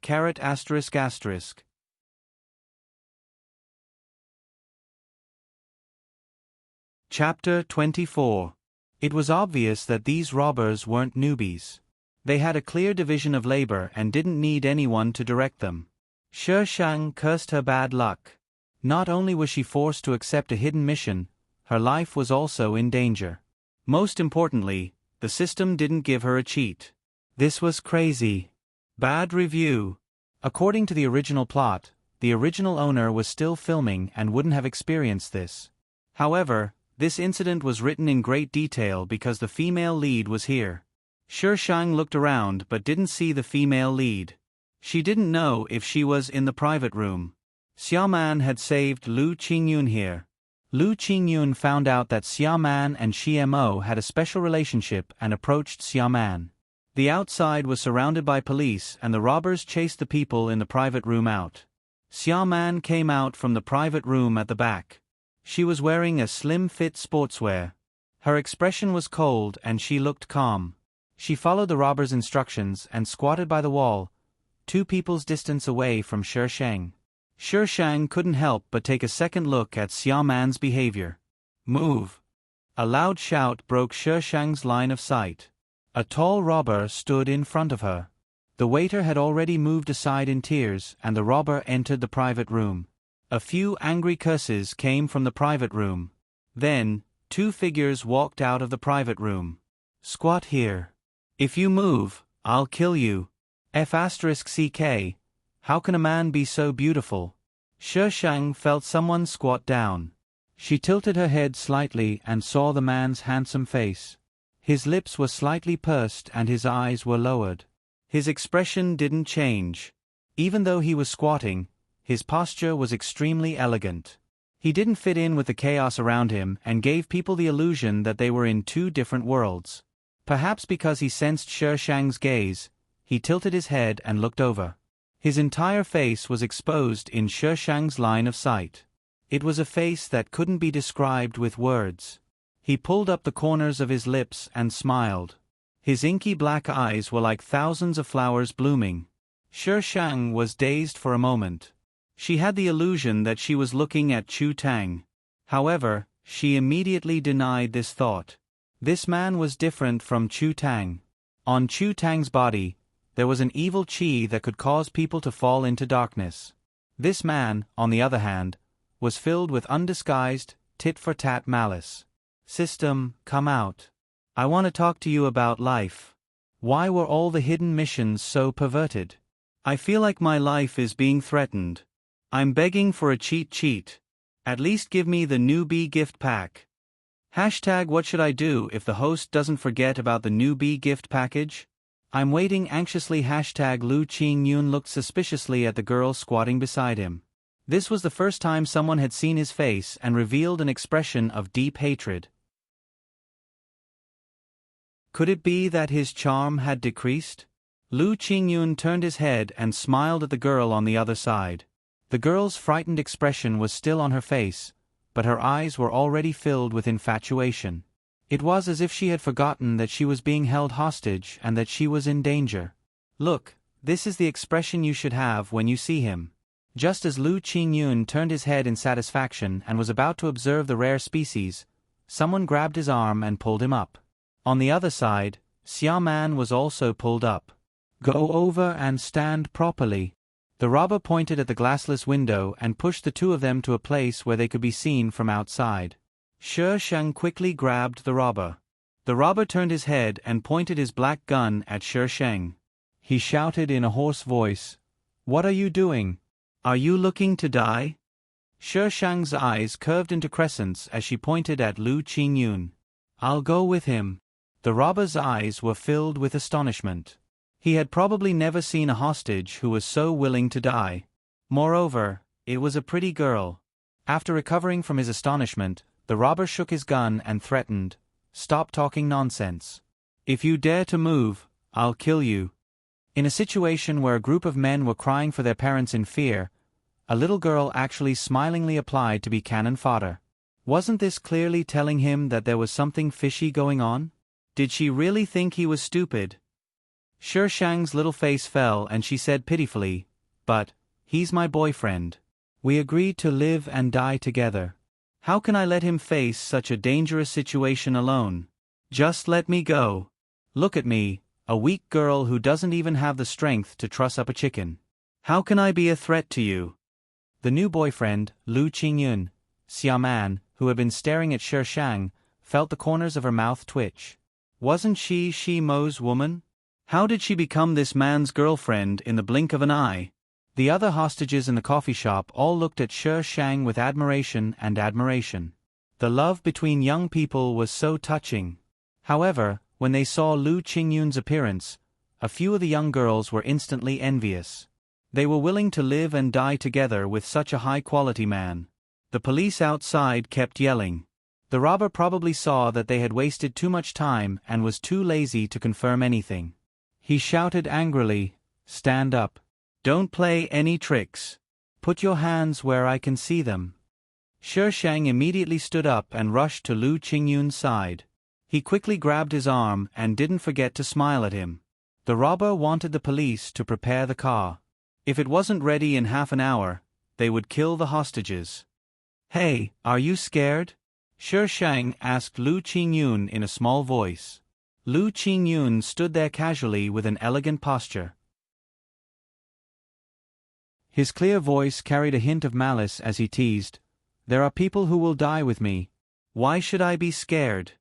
Chapter 24. It was obvious that these robbers weren't newbies. They had a clear division of labor and didn't need anyone to direct them. Shi Shang cursed her bad luck. Not only was she forced to accept a hidden mission, her life was also in danger. Most importantly, the system didn't give her a cheat. This was crazy. Bad review. According to the original plot, the original owner was still filming and wouldn't have experienced this. However, this incident was written in great detail because the female lead was here. Shi Shang looked around but didn't see the female lead. She didn't know if she was in the private room. Xiaoman had saved Lu Qingyun here. Lu Qingyun found out that Xiaoman and Mo had a special relationship and approached Xiaoman. The outside was surrounded by police and the robbers chased the people in the private room out. Xiaoman came out from the private room at the back. She was wearing a slim-fit sportswear. Her expression was cold and she looked calm. She followed the robbers' instructions and squatted by the wall, 2 people's distance away from Shi Shang. Shi Shang couldn't help but take a second look at Xiaoman's behavior. Move! A loud shout broke Shi Shang's line of sight. A tall robber stood in front of her. The waiter had already moved aside in tears and the robber entered the private room. A few angry curses came from the private room. Then, 2 figures walked out of the private room. Squat here. If you move, I'll kill you. F***CK. How can a man be so beautiful? Shi Shang felt someone squat down. She tilted her head slightly and saw the man's handsome face. His lips were slightly pursed and his eyes were lowered. His expression didn't change. Even though he was squatting, his posture was extremely elegant. He didn't fit in with the chaos around him and gave people the illusion that they were in 2 different worlds. Perhaps because he sensed Shi Shang's gaze, he tilted his head and looked over. His entire face was exposed in Shi Shang's line of sight. It was a face that couldn't be described with words. He pulled up the corners of his lips and smiled. His inky black eyes were like thousands of flowers blooming. Shi Shang was dazed for a moment. She had the illusion that she was looking at Chu Tang. However, she immediately denied this thought. This man was different from Chu Tang. On Chu Tang's body, there was an evil qi that could cause people to fall into darkness. This man, on the other hand, was filled with undisguised, tit-for-tat malice. System, come out. I want to talk to you about life. Why were all the hidden missions so perverted? I feel like my life is being threatened. I'm begging for a cheat. At least give me the newbie gift pack. What should I do if the host doesn't forget about the newbie gift package? I'm waiting anxiously. Lu Qingyun looked suspiciously at the girl squatting beside him. This was the first time someone had seen his face and revealed an expression of deep hatred. Could it be that his charm had decreased? Lu Qingyun turned his head and smiled at the girl on the other side. The girl's frightened expression was still on her face, but her eyes were already filled with infatuation. It was as if she had forgotten that she was being held hostage and that she was in danger. Look, this is the expression you should have when you see him. Just as Lu Qingyun turned his head in satisfaction and was about to observe the rare species, someone grabbed his arm and pulled him up. On the other side, Xiaoman was also pulled up. Go over and stand properly. The robber pointed at the glassless window and pushed the 2 of them to a place where they could be seen from outside. Shi Shang quickly grabbed the robber. The robber turned his head and pointed his black gun at Shi Shang. He shouted in a hoarse voice, "What are you doing? Are you looking to die?" Shi Shang's eyes curved into crescents as she pointed at Lu Qingyun. "I'll go with him." The robber's eyes were filled with astonishment. He had probably never seen a hostage who was so willing to die. Moreover, it was a pretty girl. After recovering from his astonishment, the robber shook his gun and threatened, "Stop talking nonsense. If you dare to move, I'll kill you." In a situation where a group of men were crying for their parents in fear, a little girl actually smilingly applied to be cannon fodder. Wasn't this clearly telling him that there was something fishy going on? Did she really think he was stupid? Shi Shang's little face fell and she said pitifully, "But, he's my boyfriend. We agreed to live and die together. How can I let him face such a dangerous situation alone?" Just let me go. Look at me, a weak girl who doesn't even have the strength to truss up a chicken. How can I be a threat to you? The new boyfriend, Lu Qingyun, Xiaoman, who had been staring at Shi Shang, felt the corners of her mouth twitch. Wasn't she Mo's woman? How did she become this man's girlfriend in the blink of an eye? The other hostages in the coffee shop all looked at Shi Shang with admiration and admiration. The love between young people was so touching. However, when they saw Lu Qingyun's appearance, a few of the young girls were instantly envious. They were willing to live and die together with such a high-quality man. The police outside kept yelling. The robber probably saw that they had wasted too much time and was too lazy to confirm anything. He shouted angrily, "Stand up. Don't play any tricks. Put your hands where I can see them." Shi Shang immediately stood up and rushed to Lu Qingyun's side. He quickly grabbed his arm and didn't forget to smile at him. The robber wanted the police to prepare the car. If it wasn't ready in half an hour, they would kill the hostages. "Hey, are you scared?" Shi Shang asked Lu Qingyun in a small voice. Lu Qingyun stood there casually with an elegant posture. His clear voice carried a hint of malice as he teased, "There are people who will die with me. Why should I be scared?"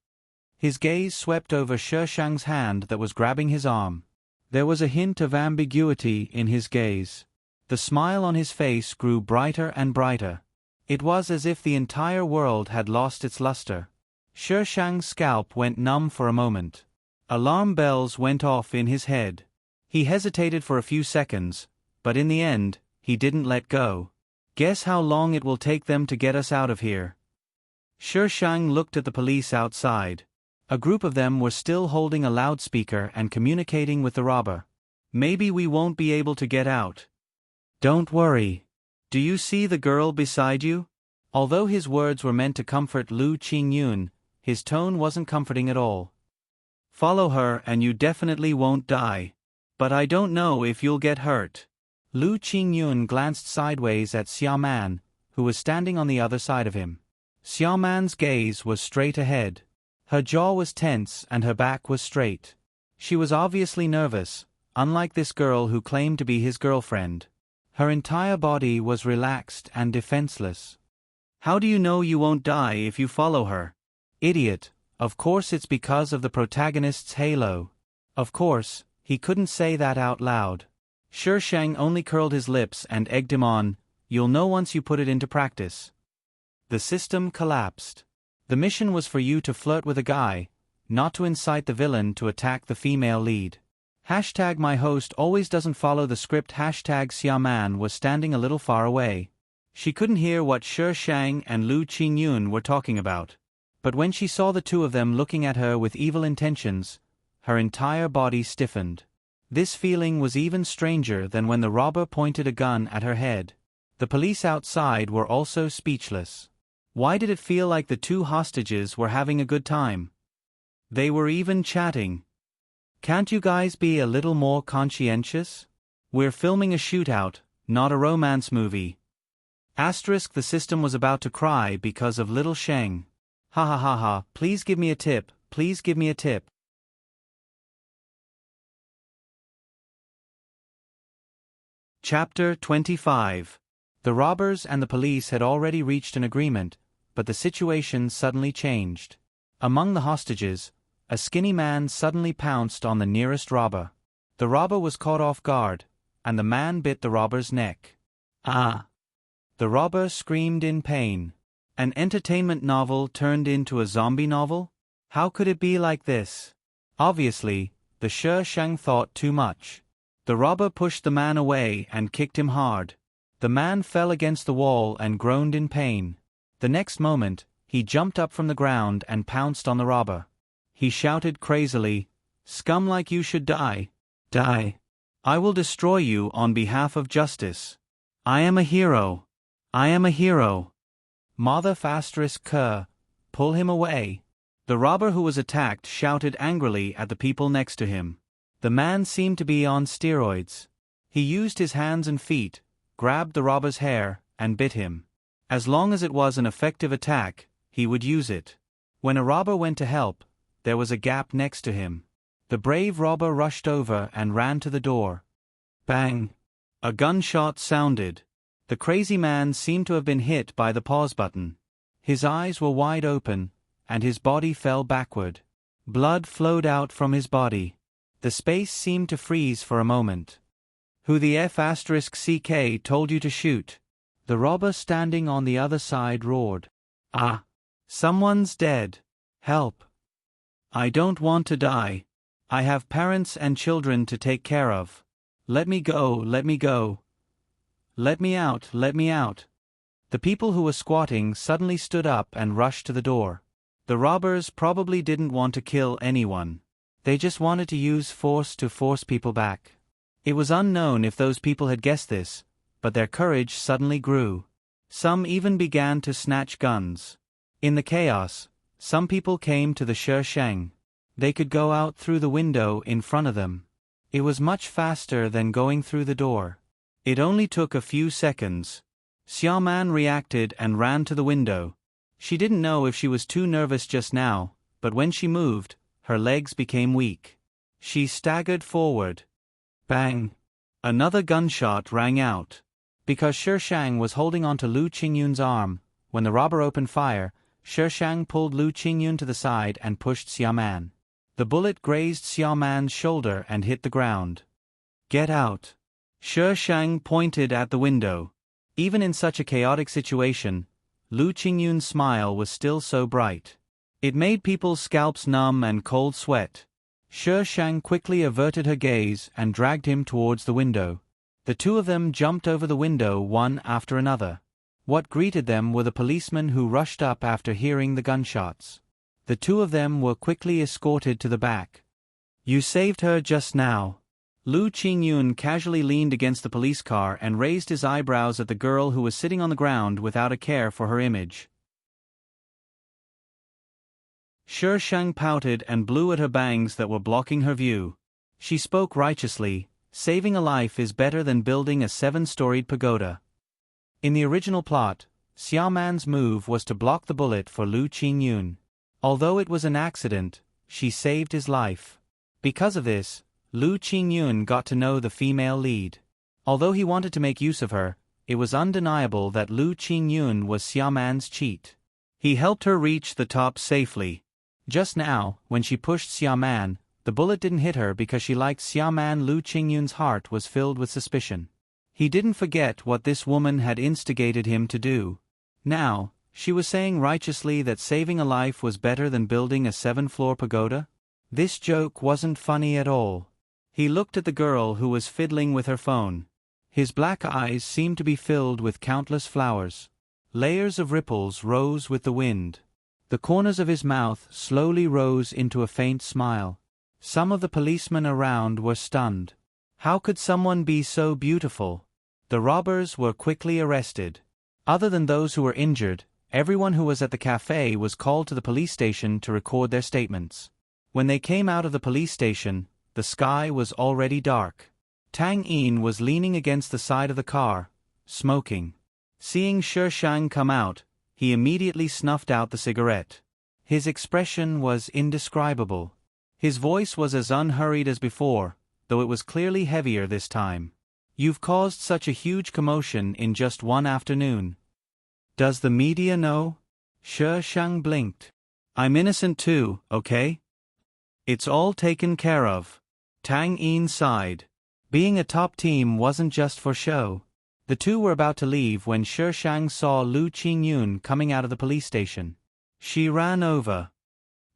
His gaze swept over Shi Shang's hand that was grabbing his arm. There was a hint of ambiguity in his gaze. The smile on his face grew brighter and brighter. It was as if the entire world had lost its luster. Shi Shang's scalp went numb for a moment. Alarm bells went off in his head. He hesitated for a few seconds, but in the end, he didn't let go. "Guess how long it will take them to get us out of here?" Shi Shang looked at the police outside. A group of them were still holding a loudspeaker and communicating with the robber. "Maybe we won't be able to get out." "Don't worry. Do you see the girl beside you?" Although his words were meant to comfort Lu Qingyun, his tone wasn't comforting at all. "Follow her and you definitely won't die. But I don't know if you'll get hurt." Lu Qingyun glanced sideways at Xiaoman, who was standing on the other side of him. Xiaoman's gaze was straight ahead. Her jaw was tense and her back was straight. She was obviously nervous, unlike this girl who claimed to be his girlfriend. Her entire body was relaxed and defenseless. "How do you know you won't die if you follow her?" "Idiot, of course it's because of the protagonist's halo." Of course, he couldn't say that out loud. Shi Shang only curled his lips and egged him on, "You'll know once you put it into practice." The system collapsed. The mission was for you to flirt with a guy, not to incite the villain to attack the female lead. #My host always doesn't follow the script. #Xiaoman was standing a little far away. She couldn't hear what Shi Shang and Lu Qingyun were talking about. But when she saw the two of them looking at her with evil intentions, her entire body stiffened. This feeling was even stranger than when the robber pointed a gun at her head. The police outside were also speechless. Why did it feel like the two hostages were having a good time? They were even chatting. "Can't you guys be a little more conscientious? We're filming a shootout, not a romance movie." The system was about to cry because of little Sheng. "Ha ha ha ha, please give me a tip, please give me a tip." Chapter 25. The robbers and the police had already reached an agreement, but the situation suddenly changed. Among the hostages, a skinny man suddenly pounced on the nearest robber. The robber was caught off guard, and the man bit the robber's neck. "Ah!" The robber screamed in pain. An entertainment novel turned into a zombie novel? How could it be like this? Obviously, the Shi Shang thought too much. The robber pushed the man away and kicked him hard. The man fell against the wall and groaned in pain. The next moment, he jumped up from the ground and pounced on the robber. He shouted crazily, "Scum like you should die. Die. I will destroy you on behalf of justice. I am a hero. I am a hero. Mother ***, pull him away." The robber who was attacked shouted angrily at the people next to him. The man seemed to be on steroids. He used his hands and feet, grabbed the robber's hair, and bit him. As long as it was an effective attack, he would use it. When a robber went to help, there was a gap next to him. The brave robber rushed over and ran to the door. Bang! A gunshot sounded. The crazy man seemed to have been hit by the pause button. His eyes were wide open, and his body fell backward. Blood flowed out from his body. The space seemed to freeze for a moment. "Who the F***CK told you to shoot?" The robber standing on the other side roared. "Ah! Someone's dead. Help! I don't want to die. I have parents and children to take care of. Let me go, let me go. Let me out, let me out." The people who were squatting suddenly stood up and rushed to the door. The robbers probably didn't want to kill anyone. They just wanted to use force to force people back. It was unknown if those people had guessed this, but their courage suddenly grew. Some even began to snatch guns. In the chaos, some people came to the Shang. They could go out through the window in front of them. It was much faster than going through the door. It only took a few seconds. Xiaoman reacted and ran to the window. She didn't know if she was too nervous just now, but when she moved, her legs became weak. She staggered forward. Bang! Another gunshot rang out. Because Shang was holding onto Lu Qingyun's arm, when the robber opened fire, Shang pulled Lu Qingyun to the side and pushed Xiaoman. The bullet grazed Xiaoman's shoulder and hit the ground. "Get out!" Shang pointed at the window. Even in such a chaotic situation, Lu Qingyun's smile was still so bright. It made people's scalps numb and cold sweat. Shang quickly averted her gaze and dragged him towards the window. The two of them jumped over the window one after another. What greeted them were the policemen who rushed up after hearing the gunshots. The two of them were quickly escorted to the back. "You saved her just now." Lu Qingyun casually leaned against the police car and raised his eyebrows at the girl who was sitting on the ground without a care for her image. Shang pouted and blew at her bangs that were blocking her view. She spoke righteously, saving a life is better than building a 7-storied pagoda. In the original plot, Xiaoman's move was to block the bullet for Lu Qingyun. Although it was an accident, she saved his life. Because of this, Lu Qingyun got to know the female lead. Although he wanted to make use of her, it was undeniable that Lu Qingyun was Xiaoman's cheat. He helped her reach the top safely. Just now, when she pushed Xiaoman, the bullet didn't hit her because she liked Xiaoman. Lu Qingyun's heart was filled with suspicion. He didn't forget what this woman had instigated him to do. Now, she was saying righteously that saving a life was better than building a 7-floor pagoda? This joke wasn't funny at all. He looked at the girl who was fiddling with her phone. His black eyes seemed to be filled with countless flowers. Layers of ripples rose with the wind. The corners of his mouth slowly rose into a faint smile. Some of the policemen around were stunned. How could someone be so beautiful? The robbers were quickly arrested. Other than those who were injured, everyone who was at the cafe was called to the police station to record their statements. When they came out of the police station, the sky was already dark. Tang Yin was leaning against the side of the car, smoking. Seeing Shang come out, he immediately snuffed out the cigarette. His expression was indescribable. His voice was as unhurried as before, though it was clearly heavier this time. "You've caused such a huge commotion in just one afternoon. Does the media know?" Shang blinked. "I'm innocent too, okay? It's all taken care of." Tang Yin sighed. Being a top team wasn't just for show. The two were about to leave when Shang saw Lu Qingyun coming out of the police station. She ran over.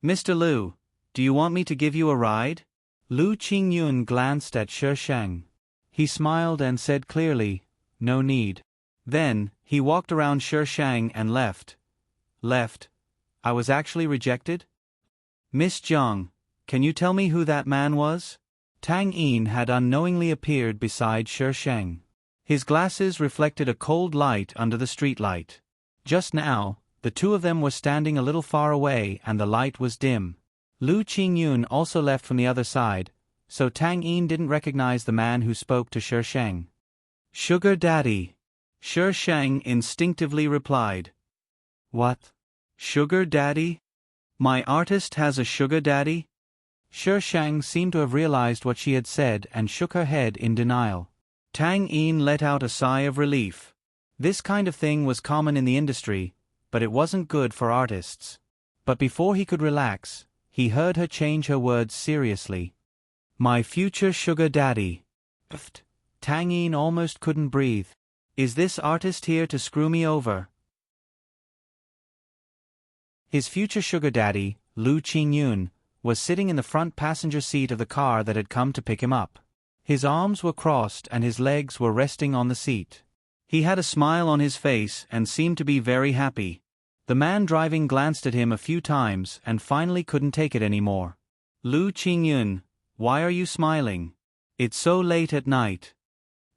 "Mr. Lu, do you want me to give you a ride?" Lu Qingyun glanced at Shang. He smiled and said clearly, "No need." Then, he walked around Shang and left. "Left? I was actually rejected?" "Miss Zhang, can you tell me who that man was?" Tang Yin had unknowingly appeared beside Shang. His glasses reflected a cold light under the streetlight. Just now, the two of them were standing a little far away and the light was dim. Lu Qingyun also left from the other side, so Tang Yin didn't recognize the man who spoke to Shang. "Sugar Daddy," Shang instinctively replied. "What? Sugar Daddy?" My artist has a sugar daddy? Shi Shang seemed to have realized what she had said and shook her head in denial. Tang Yin let out a sigh of relief. This kind of thing was common in the industry, but it wasn't good for artists. But before he could relax, he heard her change her words seriously. My future sugar daddy. Tang Yin almost couldn't breathe. Is this artist here to screw me over? His future sugar daddy, Lu Qingyun, was sitting in the front passenger seat of the car that had come to pick him up. His arms were crossed and his legs were resting on the seat. He had a smile on his face and seemed to be very happy. The man driving glanced at him a few times and finally couldn't take it anymore. Lu Qingyun, why are you smiling? It's so late at night.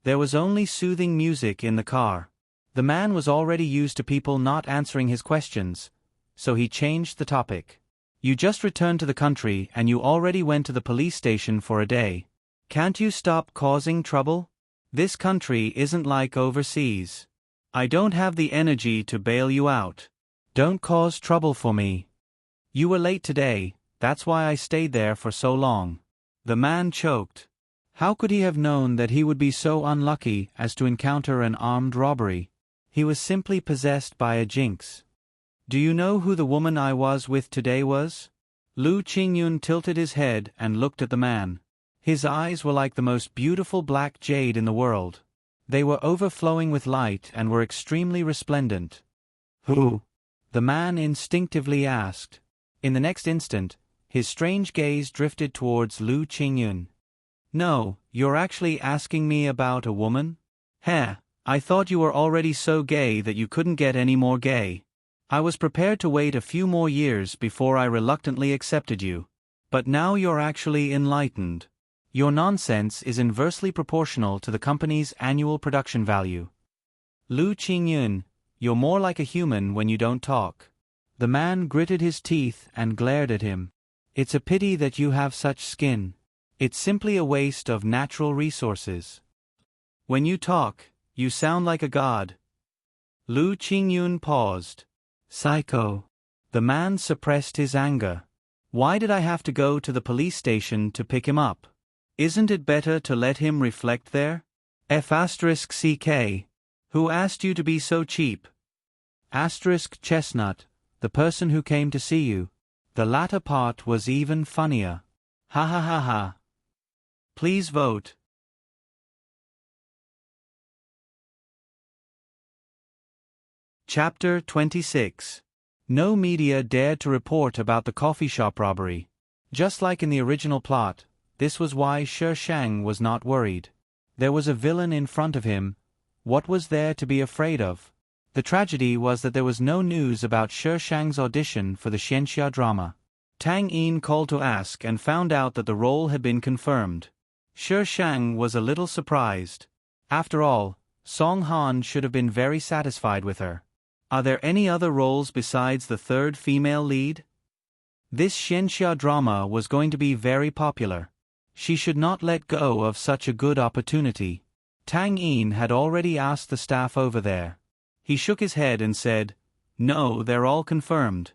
There was only soothing music in the car. The man was already used to people not answering his questions, so he changed the topic. You just returned to the country and you already went to the police station for a day. Can't you stop causing trouble? This country isn't like overseas. I don't have the energy to bail you out. Don't cause trouble for me. You were late today, that's why I stayed there for so long. The man choked. How could he have known that he would be so unlucky as to encounter an armed robbery? He was simply possessed by a jinx. Do you know who the woman I was with today was? Lu Qingyun tilted his head and looked at the man. His eyes were like the most beautiful black jade in the world. They were overflowing with light and were extremely resplendent. Who? The man instinctively asked. In the next instant, his strange gaze drifted towards Lu Qingyun. No, you're actually asking me about a woman? Heh, I thought you were already so gay that you couldn't get any more gay. I was prepared to wait a few more years before I reluctantly accepted you. But now you're actually enlightened. Your nonsense is inversely proportional to the company's annual production value. Lu Qingyun, you're more like a human when you don't talk. The man gritted his teeth and glared at him. It's a pity that you have such skin. It's simply a waste of natural resources. When you talk, you sound like a god. Lu Qingyun paused. Psycho. The man suppressed his anger. Why did I have to go to the police station to pick him up? Isn't it better to let him reflect there? F***CK. Who asked you to be so cheap? Chestnut, the person who came to see you. The latter part was even funnier. Ha ha ha ha. Please vote. Chapter 26. No media dared to report about the coffee shop robbery. Just like in the original plot, this was why Shi Shang was not worried. There was a villain in front of him. What was there to be afraid of? The tragedy was that there was no news about Shi Shang's audition for the Xianxia drama. Tang Yin called to ask and found out that the role had been confirmed. Shi Shang was a little surprised. After all, Song Han should have been very satisfied with her. Are there any other roles besides the third female lead? This Xianxia drama was going to be very popular. She should not let go of such a good opportunity. Tang Yin had already asked the staff over there. He shook his head and said, No, they're all confirmed.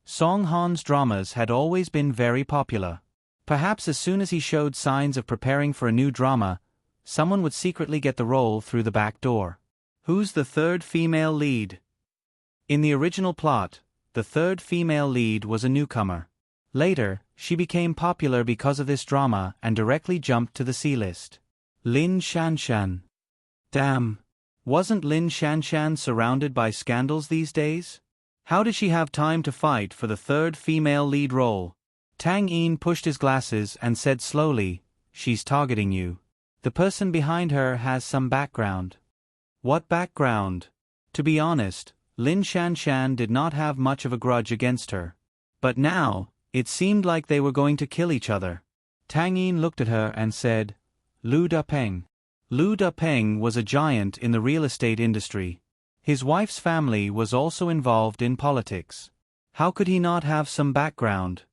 Song Han's dramas had always been very popular. Perhaps as soon as he showed signs of preparing for a new drama, someone would secretly get the role through the back door. Who's the third female lead? In the original plot, the third female lead was a newcomer. Later, she became popular because of this drama and directly jumped to the C-list. Lin Shanshan. Damn. Wasn't Lin Shanshan surrounded by scandals these days? How did she have time to fight for the third female lead role? Tang Yin pushed his glasses and said slowly, She's targeting you. The person behind her has some background. What background? To be honest, Lin Shanshan did not have much of a grudge against her. But now, it seemed like they were going to kill each other. Tang Yin looked at her and said, Lu Dapeng. Lu Dapeng was a giant in the real estate industry. His wife's family was also involved in politics. How could he not have some background?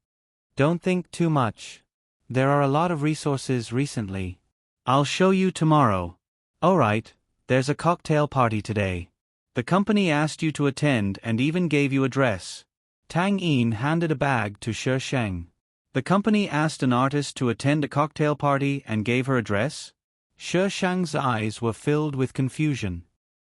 Don't think too much. There are a lot of resources recently. I'll show you tomorrow. Alright, there's a cocktail party today. The company asked you to attend and even gave you a dress. Tang Yin handed a bag to Shi Sheng. The company asked an artist to attend a cocktail party and gave her a dress? Shi Sheng's eyes were filled with confusion.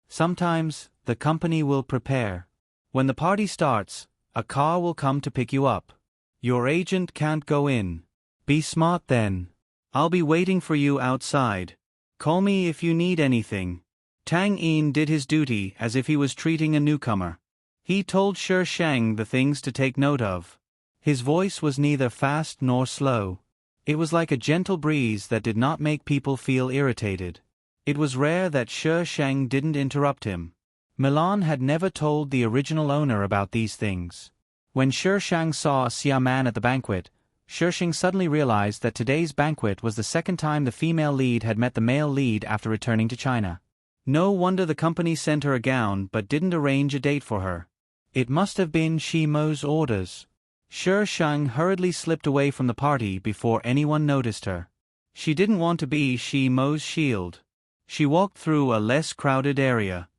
Sometimes, the company will prepare. When the party starts, a car will come to pick you up. Your agent can't go in. Be smart then. I'll be waiting for you outside. Call me if you need anything. Tang Yin did his duty as if he was treating a newcomer. He told Shi Sheng the things to take note of. His voice was neither fast nor slow. It was like a gentle breeze that did not make people feel irritated. It was rare that Shi Sheng didn't interrupt him. Milan had never told the original owner about these things. When Shi Sheng saw Xia Man at the banquet, Shi Sheng suddenly realized that today's banquet was the second time the female lead had met the male lead after returning to China. No wonder the company sent her a gown but didn't arrange a date for her. It must have been Shi Mo's orders. Shi Sheng hurriedly slipped away from the party before anyone noticed her. She didn't want to be Shi Mo's shield. She walked through a less crowded area.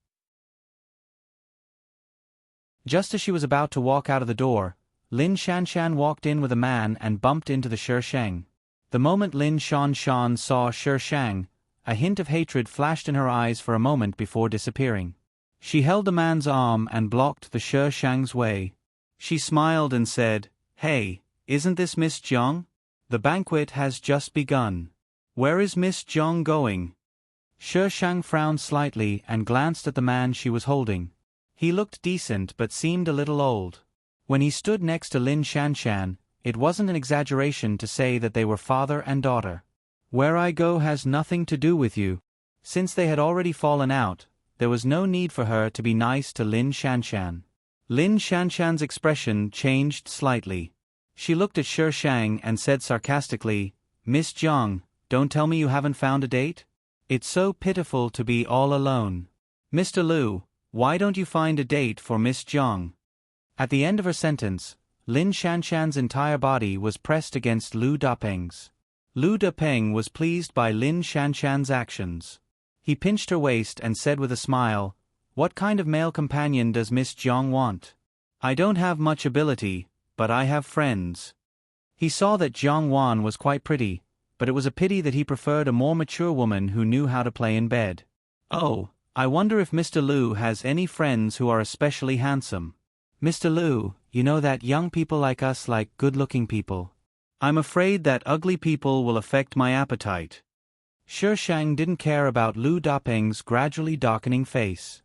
Just as she was about to walk out of the door, Lin Shanshan walked in with a man and bumped into the Shi Sheng. The moment Lin Shanshan saw Shi Sheng, a hint of hatred flashed in her eyes for a moment before disappearing. She held the man's arm and blocked the Shi Sheng's way. She smiled and said, "Hey, isn't this Miss Jiang? The banquet has just begun. Where is Miss Jiang going?" Shi Sheng frowned slightly and glanced at the man she was holding. He looked decent but seemed a little old. When he stood next to Lin Shanshan, it wasn't an exaggeration to say that they were father and daughter. "Where I go has nothing to do with you." Since they had already fallen out, there was no need for her to be nice to Lin Shanshan. Lin Shanshan's expression changed slightly. She looked at Shi Sheng and said sarcastically, "Miss Jiang, don't tell me you haven't found a date? It's so pitiful to be all alone. Mr. Liu, why don't you find a date for Miss Jiang?" At the end of her sentence, Lin Shanshan's entire body was pressed against Liu Dapeng's. Liu Dapeng was pleased by Lin Shanshan's actions. He pinched her waist and said with a smile, "What kind of male companion does Miss Jiang want? I don't have much ability, but I have friends." He saw that Jiang Wan was quite pretty, but it was a pity that he preferred a more mature woman who knew how to play in bed. "Oh, I wonder if Mr. Liu has any friends who are especially handsome." "Mr. Liu, you know that young people like us like good-looking people. I'm afraid that ugly people will affect my appetite." Shi Sheng didn't care about Liu Dapeng's gradually darkening face.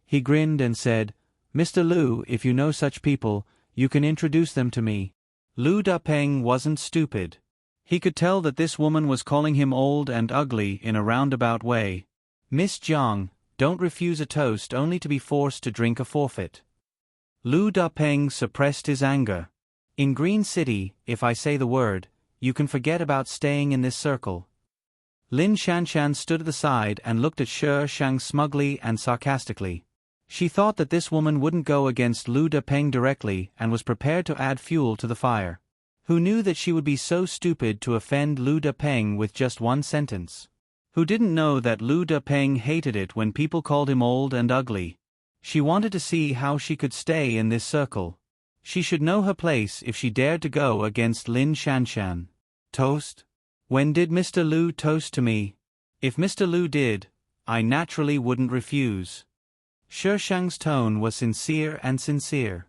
He grinned and said, "Mr. Liu, if you know such people, you can introduce them to me." Liu Dapeng wasn't stupid. He could tell that this woman was calling him old and ugly in a roundabout way. "Miss Jiang, don't refuse a toast only to be forced to drink a forfeit." Liu Dapeng suppressed his anger. "In Green City, if I say the word, you can forget about staying in this circle." Lin Shanshan stood at the side and looked at Shi Sheng smugly and sarcastically. She thought that this woman wouldn't go against Liu Dapeng directly and was prepared to add fuel to the fire. Who knew that she would be so stupid to offend Liu Dapeng with just one sentence? Who didn't know that Liu Dapeng hated it when people called him old and ugly? She wanted to see how she could stay in this circle. She should know her place if she dared to go against Lin Shanshan. Toast? When did Mr. Liu toast to me? If Mr. Liu did, I naturally wouldn't refuse. Shi Sheng's tone was sincere and sincere.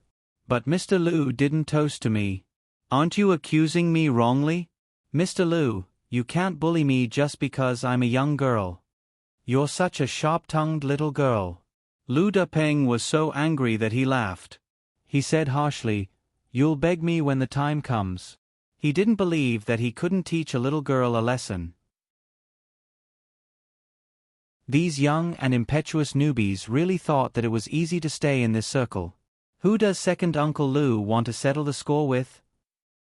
But Mr. Liu didn't toast to me. Aren't you accusing me wrongly? Mr. Liu, you can't bully me just because I'm a young girl. You're such a sharp-tongued little girl. Liu Dapeng was so angry that he laughed. He said harshly, "You'll beg me when the time comes." He didn't believe that he couldn't teach a little girl a lesson. These young and impetuous newbies really thought that it was easy to stay in this circle. "Who does second Uncle Liu want to settle the score with?"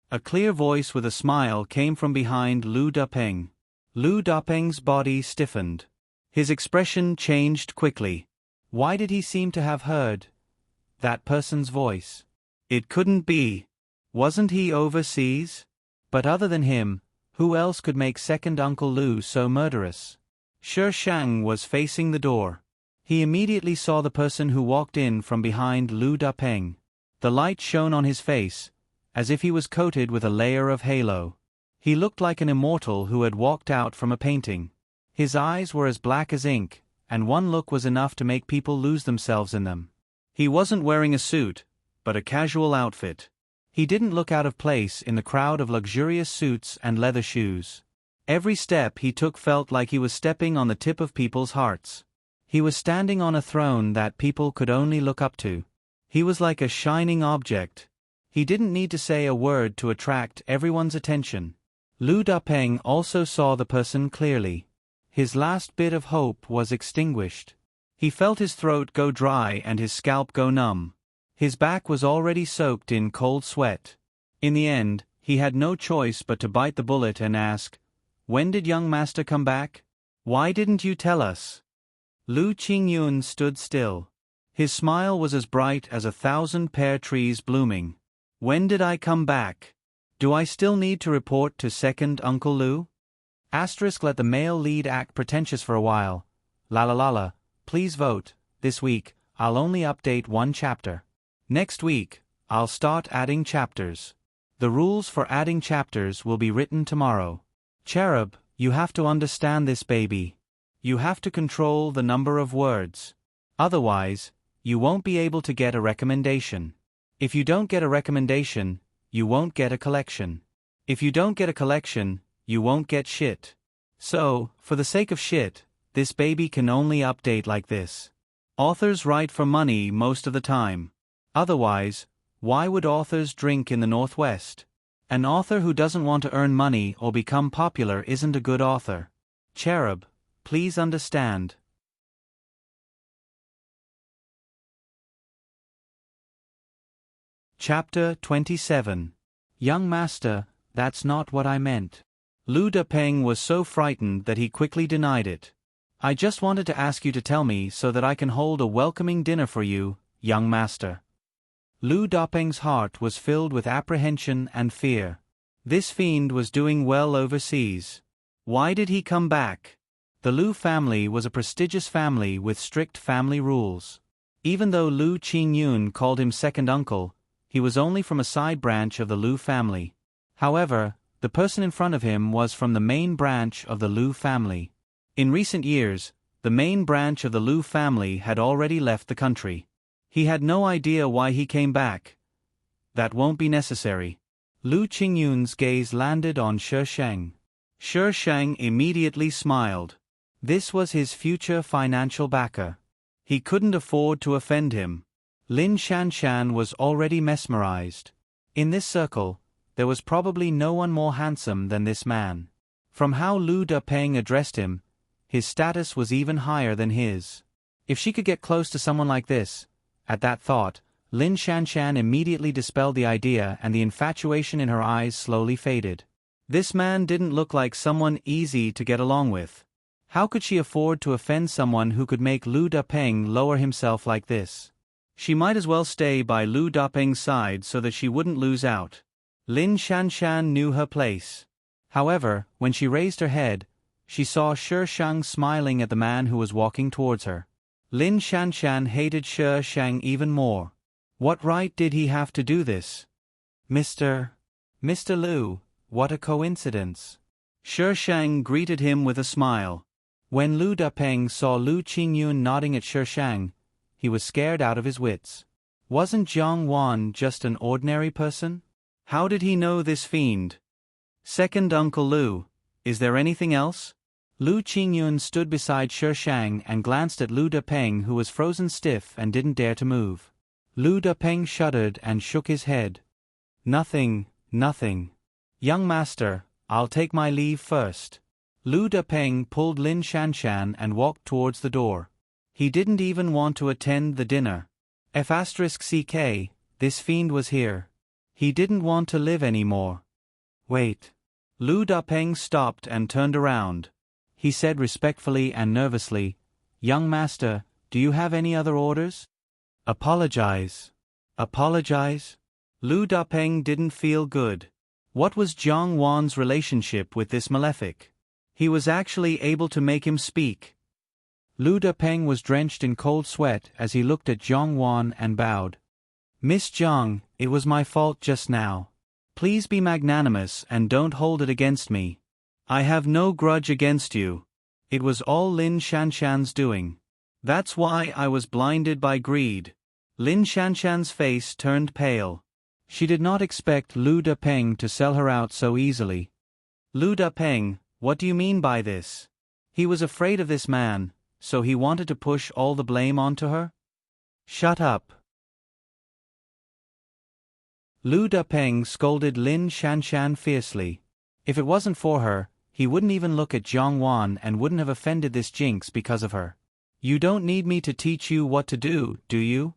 A clear voice with a smile came from behind Liu Dapeng. Liu Dapeng's body stiffened. His expression changed quickly. Why did he seem to have heard that person's voice? It couldn't be. Wasn't he overseas? But other than him, who else could make second Uncle Liu so murderous? Shi Sheng was facing the door. He immediately saw the person who walked in from behind Liu Dapeng. The light shone on his face, as if he was coated with a layer of halo. He looked like an immortal who had walked out from a painting. His eyes were as black as ink, and one look was enough to make people lose themselves in them. He wasn't wearing a suit, but a casual outfit. He didn't look out of place in the crowd of luxurious suits and leather shoes. Every step he took felt like he was stepping on the tip of people's hearts. He was standing on a throne that people could only look up to. He was like a shining object. He didn't need to say a word to attract everyone's attention. Lu Dapeng also saw the person clearly. His last bit of hope was extinguished. He felt his throat go dry and his scalp go numb. His back was already soaked in cold sweat. In the end, he had no choice but to bite the bullet and ask, "When did young master come back? Why didn't you tell us?" Lu Qingyun stood still. His smile was as bright as 1,000 pear trees blooming. "When did I come back? Do I still need to report to second Uncle Lu?" Let the male lead act pretentious for a while. La la la la, please vote. This week, I'll only update 1 chapter. Next week, I'll start adding chapters. The rules for adding chapters will be written tomorrow. Cherub, you have to understand this, baby. You have to control the number of words. Otherwise, you won't be able to get a recommendation. If you don't get a recommendation, you won't get a collection. If you don't get a collection, you won't get shit. So, for the sake of shit, this baby can only update like this. Authors write for money most of the time. Otherwise, why would authors drink in the Northwest? An author who doesn't want to earn money or become popular isn't a good author. Cherub, please understand. Chapter 27. Young Master, that's not what I meant. Lu Dapeng was so frightened that he quickly denied it. I just wanted to ask you to tell me so that I can hold a welcoming dinner for you, young master. Lu Dapeng's heart was filled with apprehension and fear. This fiend was doing well overseas. Why did he come back? The Lu family was a prestigious family with strict family rules. Even though Lu Qingyun called him second uncle, he was only from a side branch of the Lu family. However, the person in front of him was from the main branch of the Lu family. In recent years, the main branch of the Lu family had already left the country. He had no idea why he came back. That won't be necessary. Lu Qingyun's gaze landed on Shi Sheng. Shi Sheng immediately smiled. This was his future financial backer. He couldn't afford to offend him. Lin Shanshan was already mesmerized. In this circle, there was probably no one more handsome than this man. From how Lu Dapeng addressed him, his status was even higher than his. If she could get close to someone like this, at that thought, Lin Shanshan immediately dispelled the idea and the infatuation in her eyes slowly faded. This man didn't look like someone easy to get along with. How could she afford to offend someone who could make Lu Dapeng lower himself like this? She might as well stay by Lu Dapeng's side so that she wouldn't lose out. Lin Shanshan knew her place. However, when she raised her head, she saw Shi Sheng smiling at the man who was walking towards her. Lin Shanshan hated Shi Sheng even more. What right did he have to do this? Mr. Lu, what a coincidence. Shi Sheng greeted him with a smile. When Lu Dapeng saw Lu Qingyun nodding at Shi Sheng, he was scared out of his wits. Wasn't Jiang Wan just an ordinary person? How did he know this fiend? Second Uncle Lu, is there anything else? Lu Qingyun stood beside Shi Sheng and glanced at Lu Dapeng, who was frozen stiff and didn't dare to move. Lu Dapeng shuddered and shook his head. Nothing. Young master, I'll take my leave first. Lu Dapeng pulled Lin Shanshan and walked towards the door. He didn't even want to attend the dinner. F***ck, this fiend was here. He didn't want to live anymore. Wait. Lu Dapeng stopped and turned around. He said respectfully and nervously, Young master, do you have any other orders? Apologize. Lu Dapeng didn't feel good. What was Jiang Wan's relationship with this malefic? He was actually able to make him speak. Lu Dapeng was drenched in cold sweat as he looked at Jiang Wan and bowed. Miss Jiang, it was my fault just now. Please be magnanimous and don't hold it against me. I have no grudge against you. It was all Lin Shanshan's doing. That's why I was blinded by greed. Lin Shanshan's face turned pale. She did not expect Lu Depeng to sell her out so easily. Lu Depeng, what do you mean by this? He was afraid of this man, so he wanted to push all the blame onto her? Shut up. Lu Depeng scolded Lin Shanshan fiercely. If it wasn't for her, he wouldn't even look at Jiang Wan and wouldn't have offended this jinx because of her. You don't need me to teach you what to do you?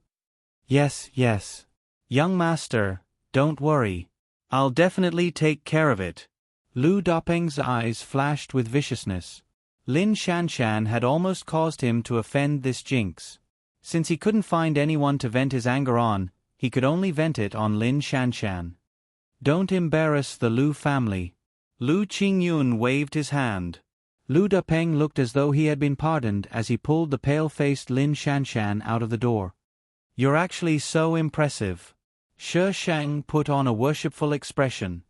Yes. Young master, don't worry. I'll definitely take care of it. Lu Depeng's eyes flashed with viciousness. Lin Shanshan had almost caused him to offend this jinx. Since he couldn't find anyone to vent his anger on, he could only vent it on Lin Shanshan. Don't embarrass the Lu family. Lu Qingyun waved his hand. Lu Depeng looked as though he had been pardoned as he pulled the pale-faced Lin Shanshan out of the door. You're actually so impressive. Shi Shang put on a worshipful expression.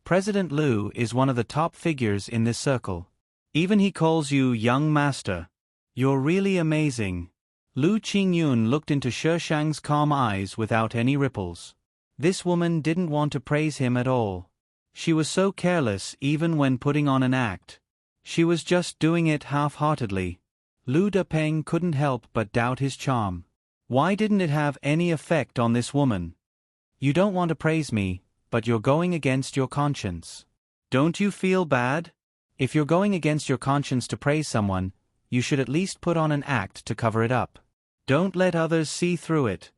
President Lu is one of the top figures in this circle. Even he calls you young master. You're really amazing. Lu Qingyun looked into Shi Shang's calm eyes without any ripples. This woman didn't want to praise him at all. She was so careless even when putting on an act. She was just doing it half-heartedly. Lu Depeng couldn't help but doubt his charm. Why didn't it have any effect on this woman? You don't want to praise me, but you're going against your conscience. Don't you feel bad? If you're going against your conscience to praise someone, you should at least put on an act to cover it up. Don't let others see through it.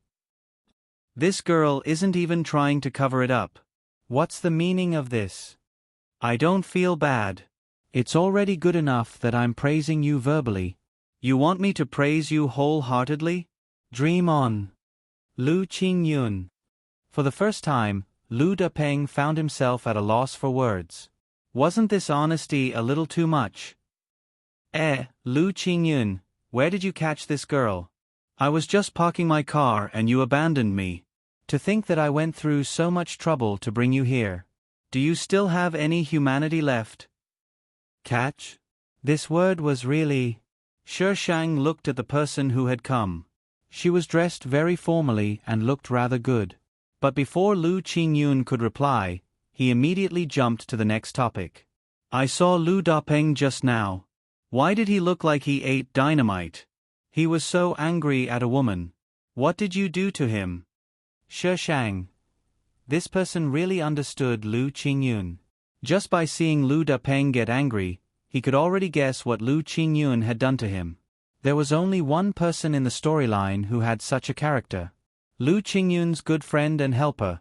This girl isn't even trying to cover it up. What's the meaning of this? I don't feel bad. It's already good enough that I'm praising you verbally. You want me to praise you wholeheartedly? Dream on. Lu Qingyun. For the first time, Lu Depeng found himself at a loss for words. Wasn't this honesty a little too much? Lu Qingyun, where did you catch this girl? I was just parking my car and you abandoned me. To think that I went through so much trouble to bring you here. Do you still have any humanity left? Catch? This word was really... Shi Shang looked at the person who had come. She was dressed very formally and looked rather good. But before Lu Qingyun could reply, he immediately jumped to the next topic. I saw Lu Depeng just now. Why did he look like he ate dynamite? He was so angry at a woman. What did you do to him? Shi Shang. This person really understood Lu Qingyun. Just by seeing Lu Depeng get angry, he could already guess what Lu Qingyun had done to him. There was only one person in the storyline who had such a character. Lu Qingyun's good friend and helper,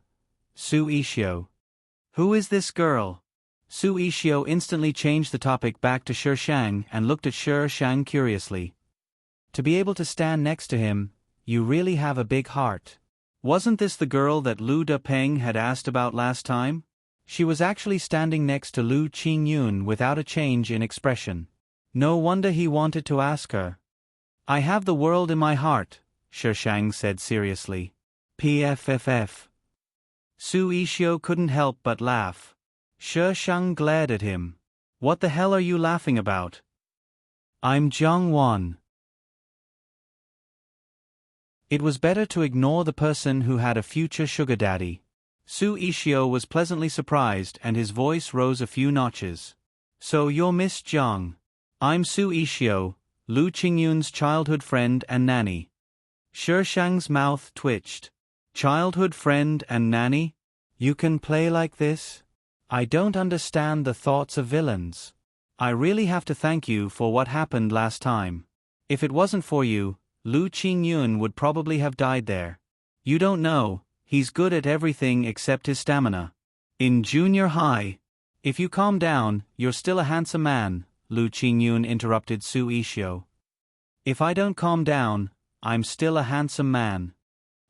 Su Yixio. Who is this girl? Su Yixio instantly changed the topic back to Shi Shang and looked at Shi Shang curiously. To be able to stand next to him, you really have a big heart. Wasn't this the girl that Lu Depeng had asked about last time? She was actually standing next to Lu Qingyun without a change in expression. No wonder he wanted to ask her. I have the world in my heart, Shi Shang said seriously. PFFF. Su Yixio couldn't help but laugh. Shi Shang glared at him. What the hell are you laughing about? I'm Jiang Wan. It was better to ignore the person who had a future sugar daddy. Su Yixio was pleasantly surprised and his voice rose a few notches. So you're Miss Jiang. I'm Su Yixio, Lu Qingyun's childhood friend and nanny. Shi Shang's mouth twitched. Childhood friend and nanny? You can play like this? I don't understand the thoughts of villains. I really have to thank you for what happened last time. If it wasn't for you, Lu Qingyun would probably have died there. You don't know, he's good at everything except his stamina. In junior high. If you calm down, you're still a handsome man, Lu Qingyun interrupted Su Yixio. If I don't calm down, I'm still a handsome man.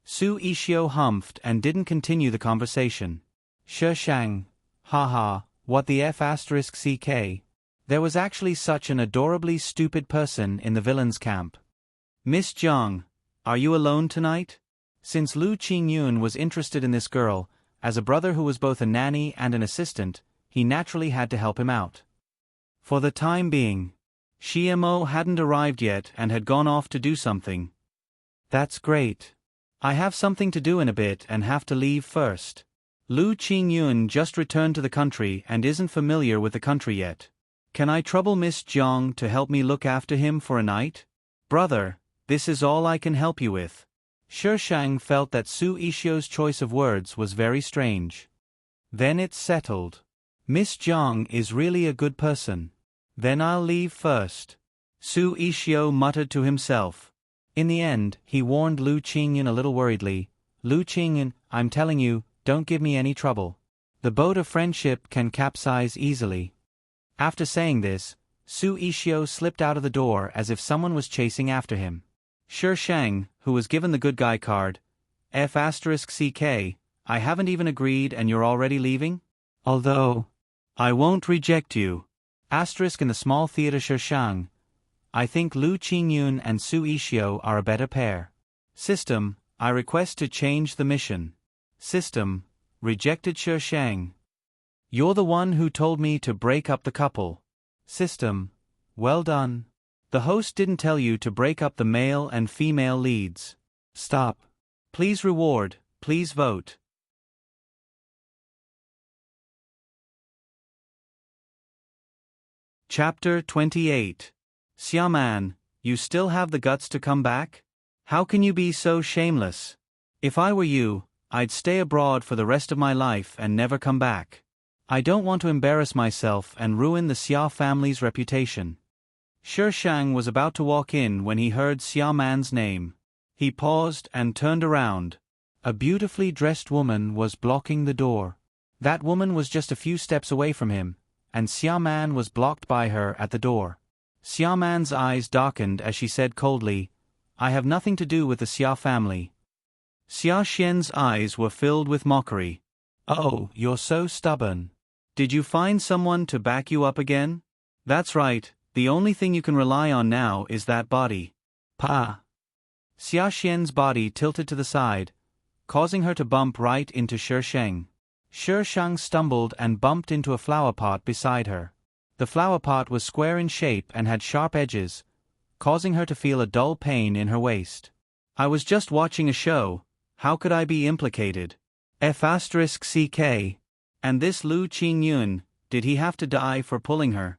Su Yixio humphed and didn't continue the conversation. Shi Shang. Haha, what the F***ck. There was actually such an adorably stupid person in the villain's camp. Miss Jiang, are you alone tonight? Since Lu Qingyun was interested in this girl, as a brother who was both a nanny and an assistant, he naturally had to help him out. For the time being, Shimo hadn't arrived yet and had gone off to do something. That's great. I have something to do in a bit and have to leave first. Lu Qingyun just returned to the country and isn't familiar with the country yet. Can I trouble Miss Jiang to help me look after him for a night? Brother, this is all I can help you with. Shi Shang felt that Su Ishio's choice of words was very strange. Then it's settled. Miss Jiang is really a good person. Then I'll leave first. Su Ishio muttered to himself. In the end, he warned Lu Qingyun a little worriedly, Lu Qingyun, I'm telling you, don't give me any trouble. The boat of friendship can capsize easily. After saying this, Su Ishio slipped out of the door as if someone was chasing after him. Shi Shang, who was given the good guy card, F***CK, I haven't even agreed and you're already leaving? Although, I won't reject you. Asterisk in the small theater Shi Shang. I think Lu Qingyun and Su Ishio are a better pair. System, I request to change the mission. System, rejected Shi Shang. You're the one who told me to break up the couple. System, well done. The host didn't tell you to break up the male and female leads. Stop. Please reward, please vote. Chapter 28. Xiaoman, you still have the guts to come back? How can you be so shameless? If I were you, I'd stay abroad for the rest of my life and never come back. I don't want to embarrass myself and ruin the Xia family's reputation. Shi Shang was about to walk in when he heard Xiaoman's name. He paused and turned around. A beautifully dressed woman was blocking the door. That woman was just a few steps away from him, and Xiaoman was blocked by her at the door. Xiaoman's eyes darkened as she said coldly, I have nothing to do with the Xia family. Xia Xian's eyes were filled with mockery. Oh, you're so stubborn. Did you find someone to back you up again? That's right, the only thing you can rely on now is that body. Pa. Xia Xian's body tilted to the side, causing her to bump right into Shi Shang. Shi Shang stumbled and bumped into a flower pot beside her. The flower pot was square in shape and had sharp edges, causing her to feel a dull pain in her waist. I was just watching a show, how could I be implicated? F***CK. And this Lu Qingyun, did he have to die for pulling her?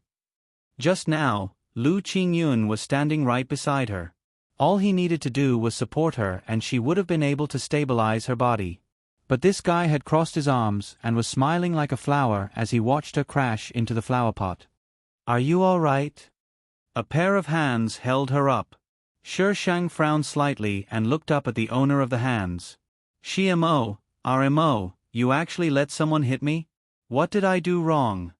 Just now, Lu Qingyun was standing right beside her. All he needed to do was support her and she would have been able to stabilize her body. But this guy had crossed his arms and was smiling like a flower as he watched her crash into the flower pot. Are you all right? A pair of hands held her up. Shi Shang frowned slightly and looked up at the owner of the hands. Shimo, RMO, you actually let someone hit me? What did I do wrong?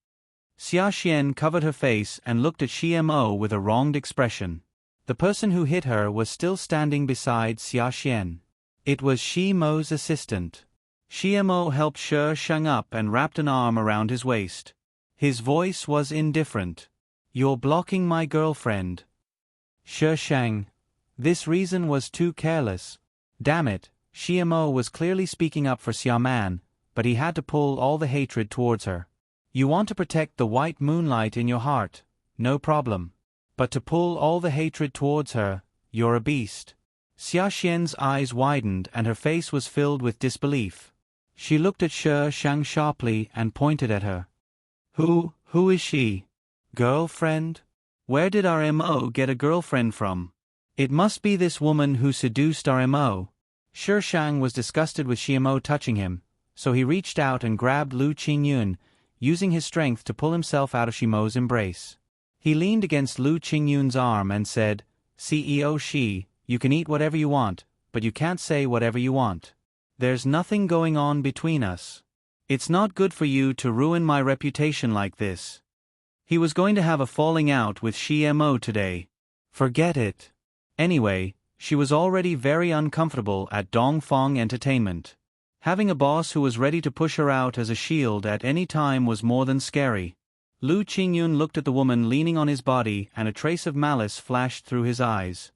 Xia Xian covered her face and looked at Shimo with a wronged expression. The person who hit her was still standing beside Xia Xian. It was Shimo's assistant. Shimo helped Shi Shang up and wrapped an arm around his waist. His voice was indifferent. You're blocking my girlfriend. Shi Shang. This reason was too careless. Damn it, Shimo was clearly speaking up for Xiaoman, but he had to pull all the hatred towards her. You want to protect the white moonlight in your heart, no problem. But to pull all the hatred towards her, you're a beast. Xia Xian's eyes widened and her face was filled with disbelief. She looked at Shi Shang sharply and pointed at her. Who is she? Girlfriend? Where did RMO get a girlfriend from? It must be this woman who seduced RMO. Shi Shang was disgusted with Shimo touching him, so he reached out and grabbed Lu Qingyun, using his strength to pull himself out of Shimo's embrace. He leaned against Lu Qingyun's arm and said, CEO Shi, you can eat whatever you want, but you can't say whatever you want. There's nothing going on between us. It's not good for you to ruin my reputation like this. He was going to have a falling out with Shimo today. Forget it. Anyway, she was already very uncomfortable at Dongfang Entertainment. Having a boss who was ready to push her out as a shield at any time was more than scary. Lu Qingyun looked at the woman leaning on his body and a trace of malice flashed through his eyes.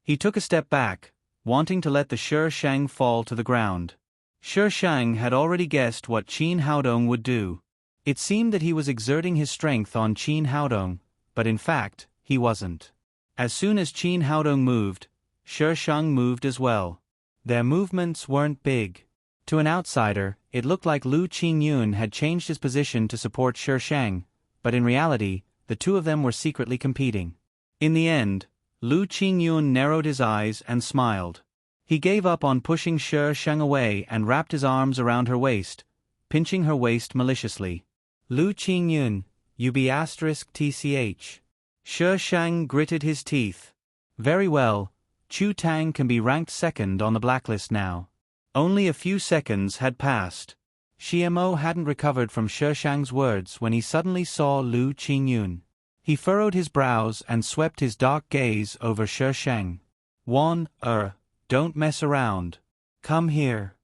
He took a step back, wanting to let the Shi Shang fall to the ground. Shi Shang had already guessed what Qin Haodong would do. It seemed that he was exerting his strength on Qin Haodong, but in fact, he wasn't. As soon as Qin Haodong moved, Shi Shang moved as well. Their movements weren't big. To an outsider, it looked like Lu Qingyun had changed his position to support Shi Shang, but in reality, the two of them were secretly competing. In the end, Lu Qingyun narrowed his eyes and smiled. He gave up on pushing Shi Shang away and wrapped his arms around her waist, pinching her waist maliciously. Lu Qingyun, you be *tch. Shi Shang gritted his teeth. Very well, Chu Tang can be ranked second on the blacklist now. Only a few seconds had passed. Xiemo hadn't recovered from Shi Shang's words when he suddenly saw Lu Qingyun. He furrowed his brows and swept his dark gaze over Shi Shang. Don't mess around. Come here.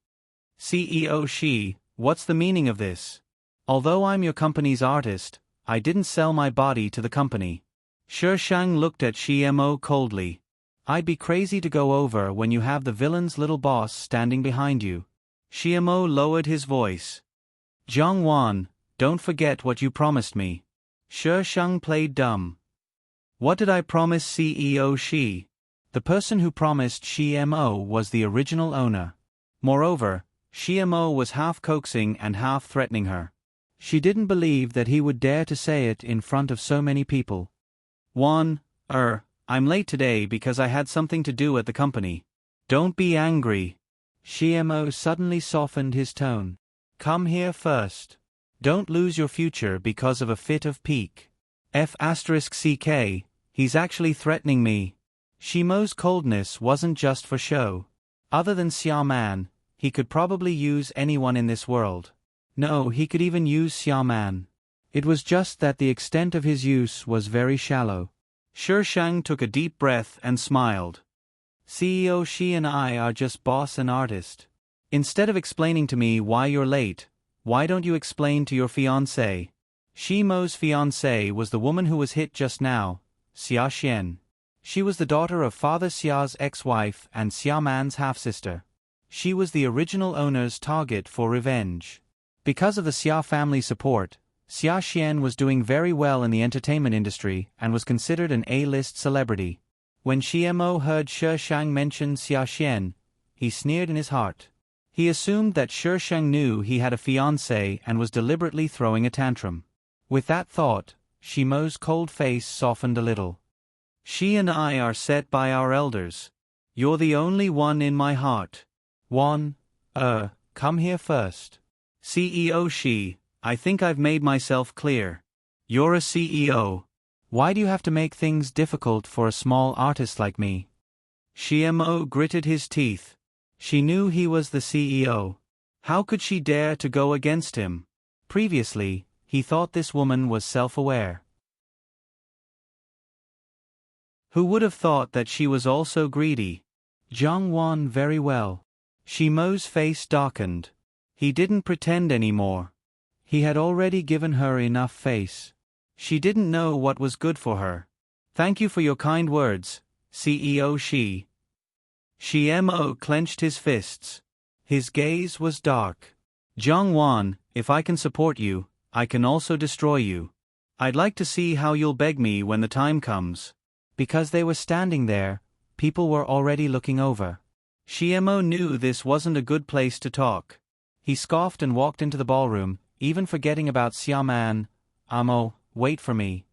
CEO Shi, what's the meaning of this? Although I'm your company's artist, I didn't sell my body to the company. Shi Shang looked at Xiemo coldly. I'd be crazy to go over when you have the villain's little boss standing behind you. Xiemo lowered his voice. Zhongwan, don't forget what you promised me. Shi Shang played dumb. What did I promise CEO Shi? The person who promised Xiemo was the original owner. Moreover, Xiemo was half coaxing and half threatening her. She didn't believe that he would dare to say it in front of so many people. I'm late today because I had something to do at the company. Don't be angry. Xiemo suddenly softened his tone. Come here first. Don't lose your future because of a fit of pique. F***ck, he's actually threatening me. Xiaomo's coldness wasn't just for show. Other than Xiaoman, he could probably use anyone in this world. No, he could even use Xiaoman. It was just that the extent of his use was very shallow. Shi Shang took a deep breath and smiled. CEO Shi and I are just boss and artist. Instead of explaining to me why you're late, why don't you explain to your fiancée? Xiaomo's fiancée was the woman who was hit just now, Xia Xian. She was the daughter of Father Xia's ex-wife and Xiaoman's half-sister. She was the original owner's target for revenge. Because of the Xia family support, Xia Xian was doing very well in the entertainment industry and was considered an A-list celebrity. When Xiemo heard Shi Shang mention Xia Xian, he sneered in his heart. He assumed that Shi Shang knew he had a fiancée and was deliberately throwing a tantrum. With that thought, Xiaomo's cold face softened a little. She and I are set by our elders. You're the only one in my heart. Come here first. CEO Shi, I think I've made myself clear. You're a CEO. Why do you have to make things difficult for a small artist like me? Xiemo gritted his teeth. She knew he was the CEO. How could she dare to go against him? Previously, he thought this woman was self-aware. Who would have thought that she was also greedy? Zhongwan very well. Xiaomo's face darkened. He didn't pretend anymore. He had already given her enough face. She didn't know what was good for her. Thank you for your kind words, CEO Shi. Xiemo clenched his fists. His gaze was dark. Zhongwan, if I can support you, I can also destroy you. I'd like to see how you'll beg me when the time comes. Because they were standing there, people were already looking over. Xiemo knew this wasn't a good place to talk. He scoffed and walked into the ballroom, even forgetting about Xiaoman. Wait for me.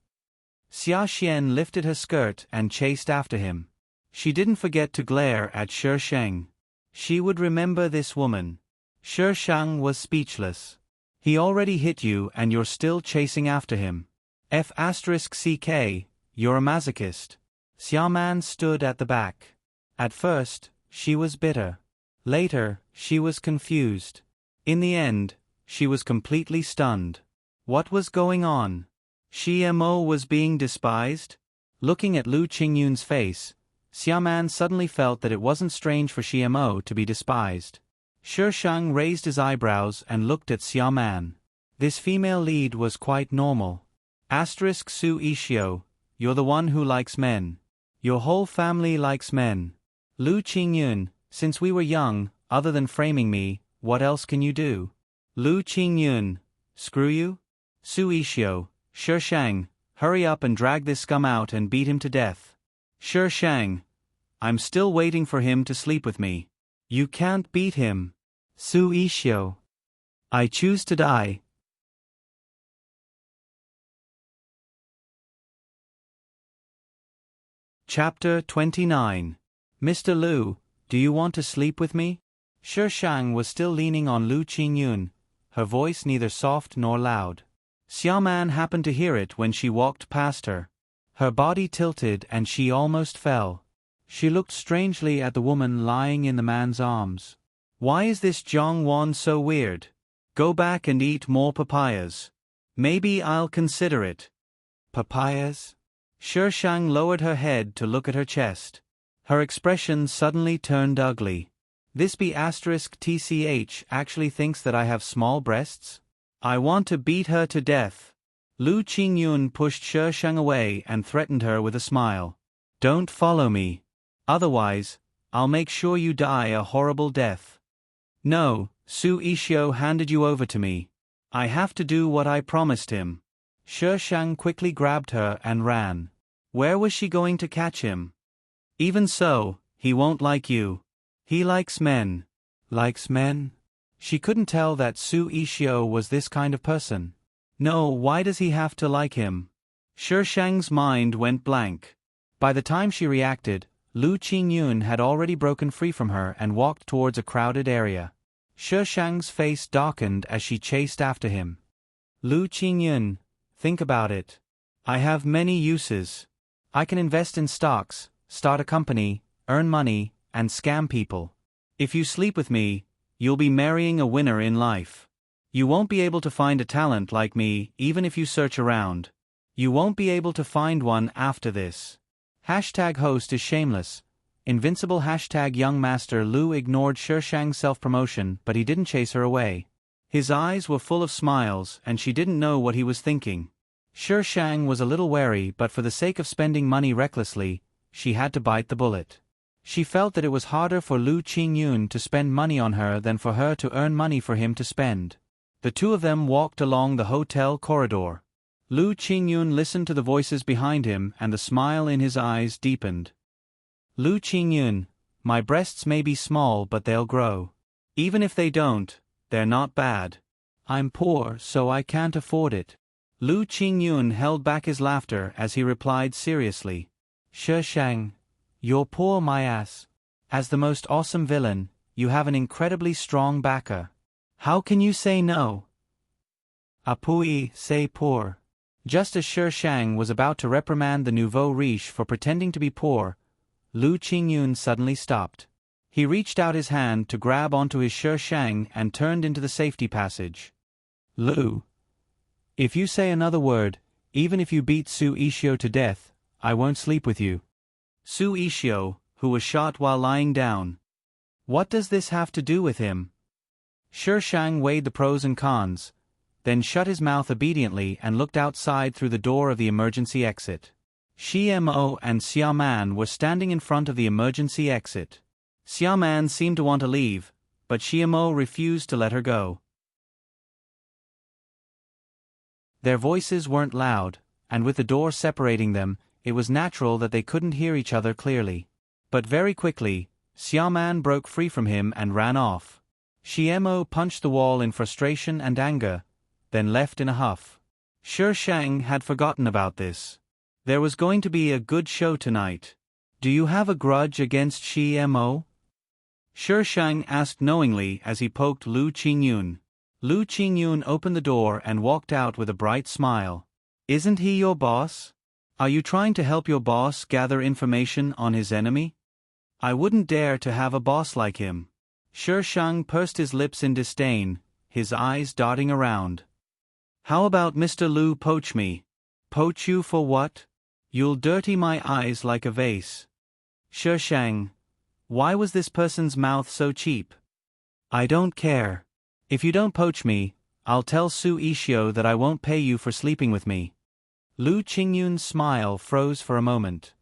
Xia Xian lifted her skirt and chased after him. She didn't forget to glare at Shi Shang. She would remember this woman. Shi Shang was speechless. He already hit you and you're still chasing after him. F***ck, you're a masochist. Xiaoman stood at the back. At first, she was bitter. Later, she was confused. In the end, she was completely stunned. What was going on? Xiemo was being despised? Looking at Lu Qingyun's face, Xiaoman suddenly felt that it wasn't strange for Xiemo to be despised. Shi Shang raised his eyebrows and looked at Xiaoman. This female lead was quite normal. *Su Ishio, you're the one who likes men. Your whole family likes men. Lu Qingyun, since we were young, other than framing me, what else can you do? Lu Qingyun, screw you? Su Ishio, Shi Shang, hurry up and drag this scum out and beat him to death. Shi Shang, I'm still waiting for him to sleep with me. You can't beat him. Su Ishio, I choose to die. Chapter 29. Mr. Lu, do you want to sleep with me? Shi Shang was still leaning on Lu Qingyun, her voice neither soft nor loud. Xiaoman happened to hear it when she walked past her. Her body tilted and she almost fell. She looked strangely at the woman lying in the man's arms. Why is this Zhang Wan so weird? Go back and eat more papayas. Maybe I'll consider it. Papayas? Shi Shang lowered her head to look at her chest. Her expression suddenly turned ugly. This B*TCH actually thinks that I have small breasts? I want to beat her to death. Lu Qingyun pushed Shi Shang away and threatened her with a smile. Don't follow me. Otherwise, I'll make sure you die a horrible death. No, Su Ishio handed you over to me. I have to do what I promised him. Shi Shang quickly grabbed her and ran. Where was she going to catch him? Even so, he won't like you. He likes men. Likes men? She couldn't tell that Su Ishio was this kind of person. No, why does he have to like him? Shi Shang's mind went blank. By the time she reacted, Lu Qingyun had already broken free from her and walked towards a crowded area. Shi Shang's face darkened as she chased after him. Lu Qingyun, think about it. I have many uses. I can invest in stocks, start a company, earn money, and scam people. If you sleep with me, you'll be marrying a winner in life. You won't be able to find a talent like me even if you search around. You won't be able to find one after this. #host is shameless. Invincible #young master Lu ignored Shi Shang's self-promotion, but he didn't chase her away. His eyes were full of smiles and she didn't know what he was thinking. Shi Shang was a little wary, but for the sake of spending money recklessly, she had to bite the bullet. She felt that it was harder for Lu Qingyun to spend money on her than for her to earn money for him to spend. The two of them walked along the hotel corridor. Lu Qingyun listened to the voices behind him and the smile in his eyes deepened. Lu Qingyun, my breasts may be small but they'll grow. Even if they don't, they're not bad. I'm poor so I can't afford it. Lu Qingyun held back his laughter as he replied seriously. Shi Shang, you're poor my ass. As the most awesome villain, you have an incredibly strong backer. How can you say no? Apui, say poor. Just as Shi Shang was about to reprimand the nouveau riche for pretending to be poor, Lu Qingyun suddenly stopped. He reached out his hand to grab onto his Shi Shang and turned into the safety passage. Lu, if you say another word, even if you beat Su Ishio to death, I won't sleep with you. Su Ishio, who was shot while lying down. What does this have to do with him? Shi Shang weighed the pros and cons, then shut his mouth obediently and looked outside through the door of the emergency exit. Mo and Xiaoman were standing in front of the emergency exit. Xiaoman seemed to want to leave, but Mo refused to let her go. Their voices weren't loud, and with the door separating them, it was natural that they couldn't hear each other clearly. But very quickly, Xiaoman broke free from him and ran off. Mo punched the wall in frustration and anger, then left in a huff. Shi Shang had forgotten about this. There was going to be a good show tonight. Do you have a grudge against Mo? Shi Shang asked knowingly as he poked Lu Qingyun. Lu Qingyun opened the door and walked out with a bright smile. Isn't he your boss? Are you trying to help your boss gather information on his enemy? I wouldn't dare to have a boss like him. Shi Shang pursed his lips in disdain, his eyes darting around. How about Mr. Lu poach me? Poach you for what? You'll dirty my eyes like a vase. Shi Shang, why was this person's mouth so cheap? I don't care. If you don't poach me, I'll tell Su Ishio that I won't pay you for sleeping with me. Lu Qingyun's smile froze for a moment.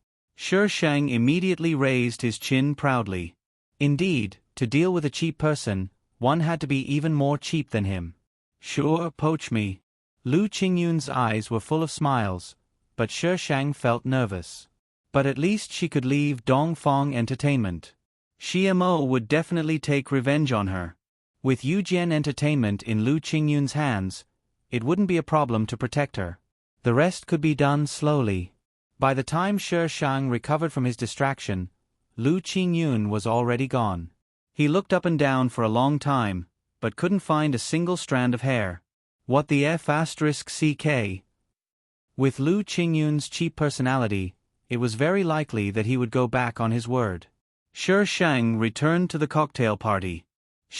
Shi Shang immediately raised his chin proudly. Indeed, to deal with a cheap person, one had to be even more cheap than him. Sure, poach me. Lu Qingyun's eyes were full of smiles, but Shi Shang felt nervous. But at least she could leave Dongfang Entertainment. Mo would definitely take revenge on her. With Yujian Entertainment in Lu Qingyun's hands, it wouldn't be a problem to protect her. The rest could be done slowly. By the time Shi Shang recovered from his distraction, Lu Qingyun was already gone. He looked up and down for a long time, but couldn't find a single strand of hair. What the F***ck? With Lu Qingyun's cheap personality, it was very likely that he would go back on his word. Shi Shang returned to the cocktail party.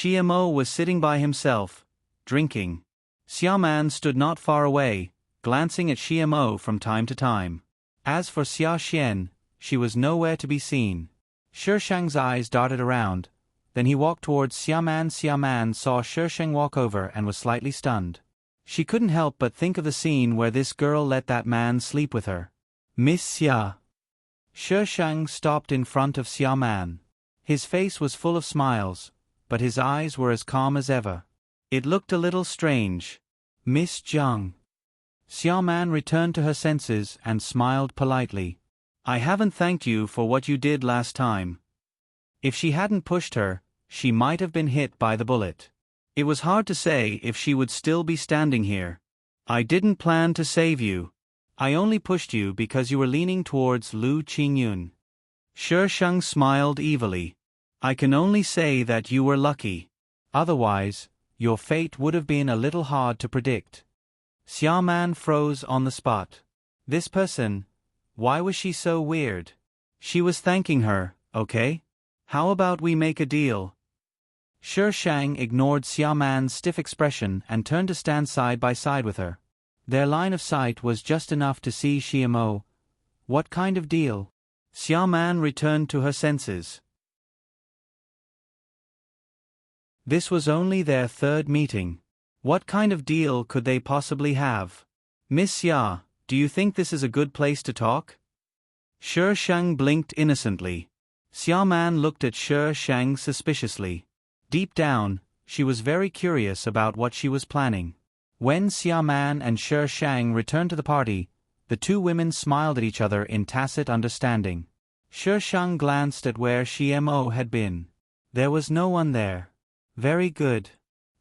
Mo was sitting by himself, drinking. Xiaoman stood not far away, glancing at Mo from time to time. As for Xia Xian, she was nowhere to be seen. Shi Shang's eyes darted around, then he walked towards Xiaoman. Xiaoman saw Shi Shang walk over and was slightly stunned. She couldn't help but think of the scene where this girl let that man sleep with her. Miss Xia. Shi Shang stopped in front of Xiaoman. His face was full of smiles, but his eyes were as calm as ever. It looked a little strange. Miss Zhang. Xiaoman returned to her senses and smiled politely. I haven't thanked you for what you did last time. If she hadn't pushed her, she might have been hit by the bullet. It was hard to say if she would still be standing here. I didn't plan to save you. I only pushed you because you were leaning towards Lu Qingyun. Shi Shang smiled evilly. I can only say that you were lucky. Otherwise, your fate would have been a little hard to predict. Xiaoman froze on the spot. This person, why was she so weird? She was thanking her, okay? How about we make a deal? Shi Shang ignored Xiaoman's stiff expression and turned to stand side by side with her. Their line of sight was just enough to see Mo. What kind of deal? Xiaoman returned to her senses. This was only their third meeting. What kind of deal could they possibly have? Miss Xia, do you think this is a good place to talk? Shi Shang blinked innocently. Xiaoman looked at Shi Shang suspiciously. Deep down, she was very curious about what she was planning. When Xiaoman and Shi Shang returned to the party, the two women smiled at each other in tacit understanding. Shi Shang glanced at where Mo had been. There was no one there. Very good.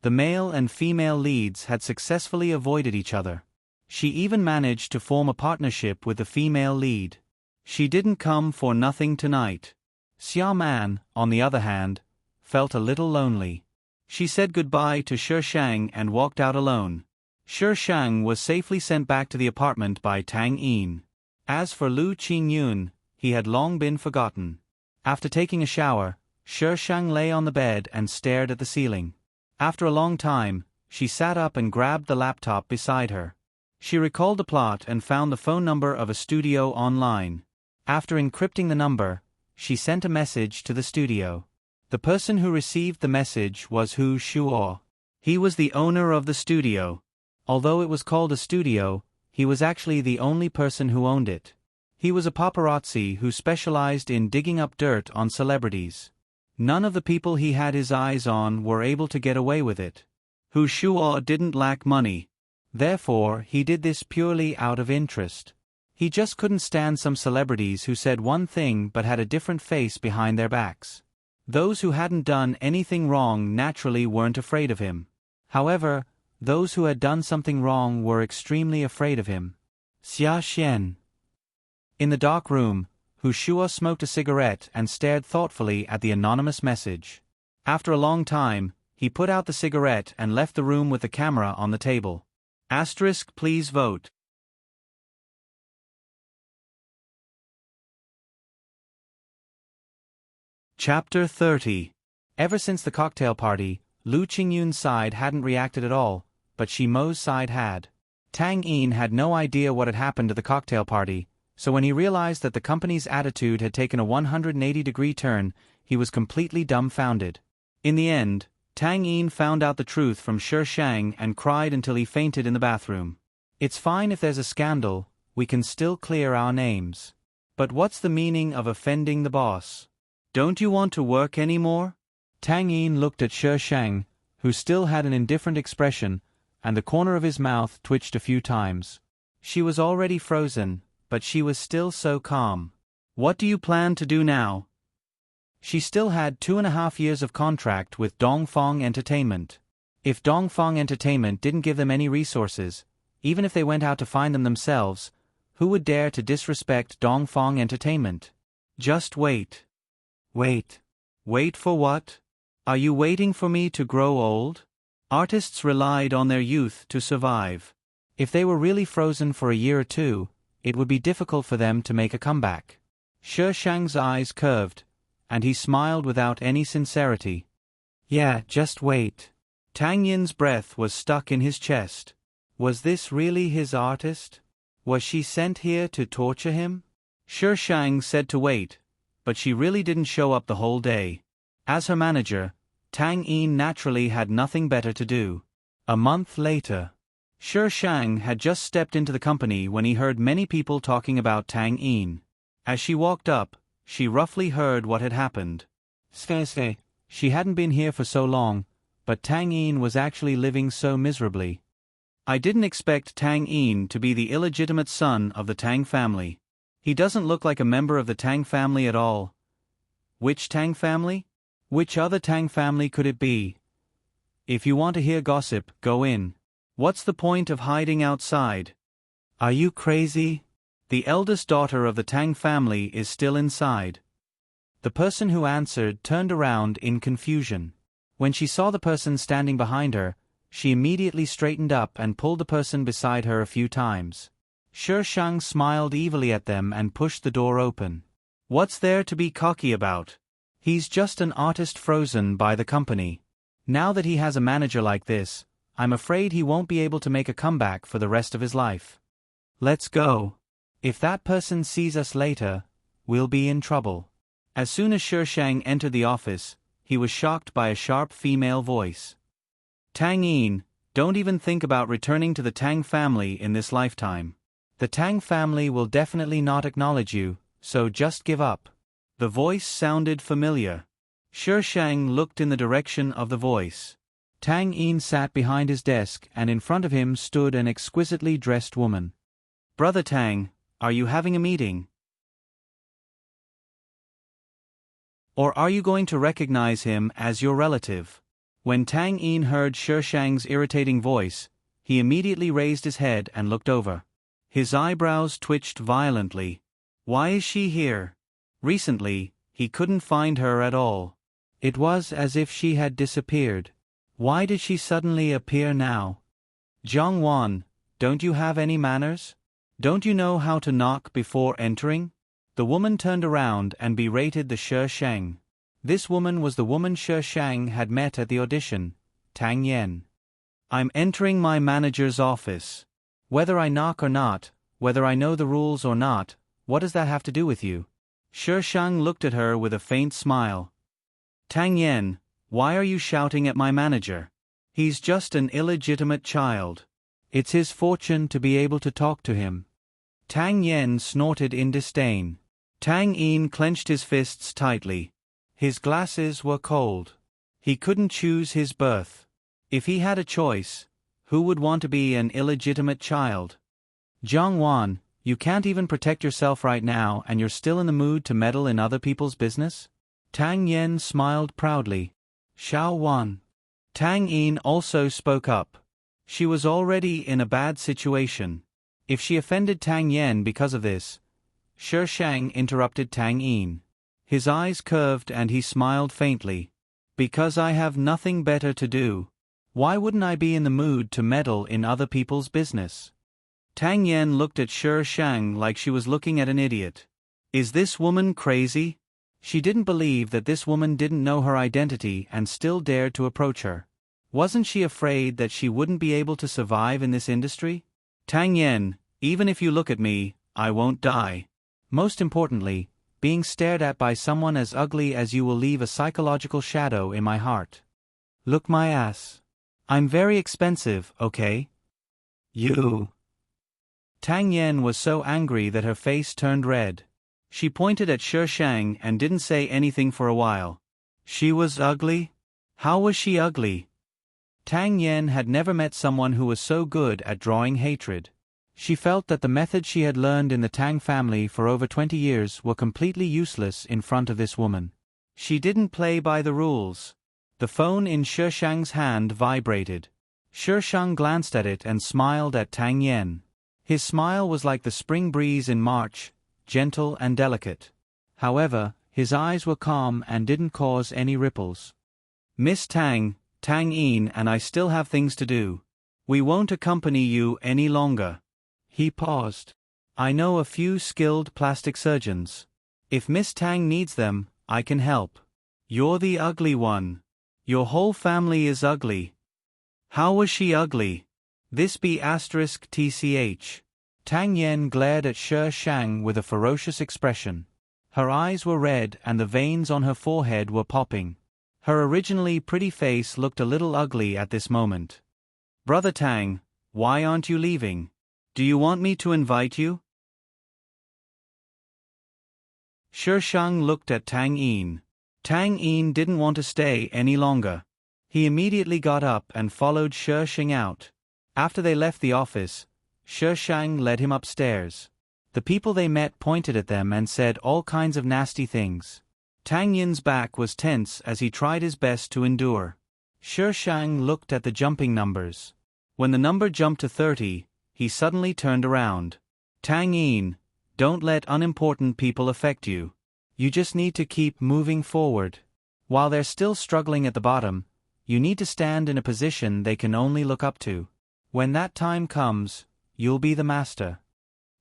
The male and female leads had successfully avoided each other. She even managed to form a partnership with the female lead. She didn't come for nothing tonight. Xiaoman, on the other hand, felt a little lonely. She said goodbye to Shi Shang and walked out alone. Shi Shang was safely sent back to the apartment by Tang Yin. As for Lu Qingyun, he had long been forgotten. After taking a shower, Shi Shang lay on the bed and stared at the ceiling. After a long time, she sat up and grabbed the laptop beside her. She recalled the plot and found the phone number of a studio online. After encrypting the number, she sent a message to the studio. The person who received the message was Hu Shuo. He was the owner of the studio. Although it was called a studio, he was actually the only person who owned it. He was a paparazzi who specialized in digging up dirt on celebrities. None of the people he had his eyes on were able to get away with it. Hu Shuo didn't lack money. Therefore, he did this purely out of interest. He just couldn't stand some celebrities who said one thing but had a different face behind their backs. Those who hadn't done anything wrong naturally weren't afraid of him. However, those who had done something wrong were extremely afraid of him. Xia Xian. In the dark room, Hu Shuo smoked a cigarette and stared thoughtfully at the anonymous message. After a long time, he put out the cigarette and left the room with the camera on the table. Asterisk, please vote. Chapter 30. Ever since the cocktail party, Lu Qingyun's side hadn't reacted at all, but Mo's side had. Tang Yin had no idea what had happened to the cocktail party, so when he realized that the company's attitude had taken a 180-degree turn, he was completely dumbfounded. In the end, Tang Yin found out the truth from Shi Shang and cried until he fainted in the bathroom. It's fine if there's a scandal, we can still clear our names. But what's the meaning of offending the boss? Don't you want to work anymore? Tang Yin looked at Shi Shang, who still had an indifferent expression, and the corner of his mouth twitched a few times. She was already frozen, but she was still so calm. What do you plan to do now? She still had 2.5 years of contract with Dongfang Entertainment. If Dongfang Entertainment didn't give them any resources, even if they went out to find them themselves, who would dare to disrespect Dongfang Entertainment? Just wait. Wait. Wait for what? Are you waiting for me to grow old? Artists relied on their youth to survive. If they were really frozen for a year or two, it would be difficult for them to make a comeback. Shi Shang's eyes curved, and he smiled without any sincerity. Yeah, just wait. Tang Yin's breath was stuck in his chest. Was this really his artist? Was she sent here to torture him? Shi Shang said to wait, but she really didn't show up the whole day. As her manager, Tang Yin naturally had nothing better to do. A month later, Shi Shang had just stepped into the company when he heard many people talking about Tang Yin. As she walked up, she roughly heard what had happened. She hadn't been here for so long, but Tang Yin was actually living so miserably. I didn't expect Tang Yin to be the illegitimate son of the Tang family. He doesn't look like a member of the Tang family at all. Which Tang family? Which other Tang family could it be? If you want to hear gossip, go in. What's the point of hiding outside? Are you crazy? The eldest daughter of the Tang family is still inside. The person who answered turned around in confusion. When she saw the person standing behind her, she immediately straightened up and pulled the person beside her a few times. Shi Shang smiled evilly at them and pushed the door open. What's there to be cocky about? He's just an artist frozen by the company. Now that he has a manager like this, I'm afraid he won't be able to make a comeback for the rest of his life. Let's go. If that person sees us later, we'll be in trouble. As soon as Shi Shang entered the office, he was shocked by a sharp female voice. Tang Yin, don't even think about returning to the Tang family in this lifetime. The Tang family will definitely not acknowledge you, so just give up. The voice sounded familiar. Shi Shang looked in the direction of the voice. Tang Yin sat behind his desk and in front of him stood an exquisitely dressed woman. Brother Tang, are you having a meeting? Or are you going to recognize him as your relative? When Tang Yin heard Shi Shang's irritating voice, he immediately raised his head and looked over. His eyebrows twitched violently. Why is she here? Recently, he couldn't find her at all. It was as if she had disappeared. Why did she suddenly appear now? Jiang Wan, don't you have any manners? Don't you know how to knock before entering? The woman turned around and berated the Shi Shang. This woman was the woman Shi Shang had met at the audition, Tang Yen. I'm entering my manager's office. Whether I knock or not, whether I know the rules or not, what does that have to do with you? Shi Shang looked at her with a faint smile. Tang Yen, why are you shouting at my manager? He's just an illegitimate child. It's his fortune to be able to talk to him. Tang Yen snorted in disdain. Tang Yin clenched his fists tightly. His glasses were cold. He couldn't choose his birth. If he had a choice, who would want to be an illegitimate child? Jiang Wan, you can't even protect yourself right now and you're still in the mood to meddle in other people's business? Tang Yen smiled proudly. Xiao Wan. Tang Yin also spoke up. She was already in a bad situation. If she offended Tang Yen because of this, Shi Shang interrupted Tang Yin. His eyes curved and he smiled faintly. Because I have nothing better to do. Why wouldn't I be in the mood to meddle in other people's business? Tang Yen looked at Shi Shang like she was looking at an idiot. Is this woman crazy? She didn't believe that this woman didn't know her identity and still dared to approach her. Wasn't she afraid that she wouldn't be able to survive in this industry? Tang Yen, even if you look at me, I won't die. Most importantly, being stared at by someone as ugly as you will leave a psychological shadow in my heart. Look my ass. I'm very expensive, okay? You. Tang Yen was so angry that her face turned red. She pointed at Shi Shang and didn't say anything for a while. She was ugly? How was she ugly? Tang Yen had never met someone who was so good at drawing hatred. She felt that the methods she had learned in the Tang family for over 20 years were completely useless in front of this woman. She didn't play by the rules. The phone in Shi Shang's hand vibrated. Shi Shang glanced at it and smiled at Tang Yen. His smile was like the spring breeze in March, gentle and delicate. However, his eyes were calm and didn't cause any ripples. Miss Tang, Tang Yin and I still have things to do. We won't accompany you any longer. He paused. I know a few skilled plastic surgeons. If Miss Tang needs them, I can help. You're the ugly one. Your whole family is ugly. How was she ugly? This be *TCH. Tang Yen glared at Shi Shang with a ferocious expression. Her eyes were red and the veins on her forehead were popping. Her originally pretty face looked a little ugly at this moment. Brother Tang, why aren't you leaving? Do you want me to invite you? Shi Shang looked at Tang Yin. Tang Yin didn't want to stay any longer. He immediately got up and followed Shi Shang out. After they left the office, Shi Shang led him upstairs. The people they met pointed at them and said all kinds of nasty things. Tang Yin's back was tense as he tried his best to endure. Shi Shang looked at the jumping numbers. When the number jumped to 30, he suddenly turned around. Tang Yin, don't let unimportant people affect you. You just need to keep moving forward. While they're still struggling at the bottom, you need to stand in a position they can only look up to. When that time comes, you'll be the master.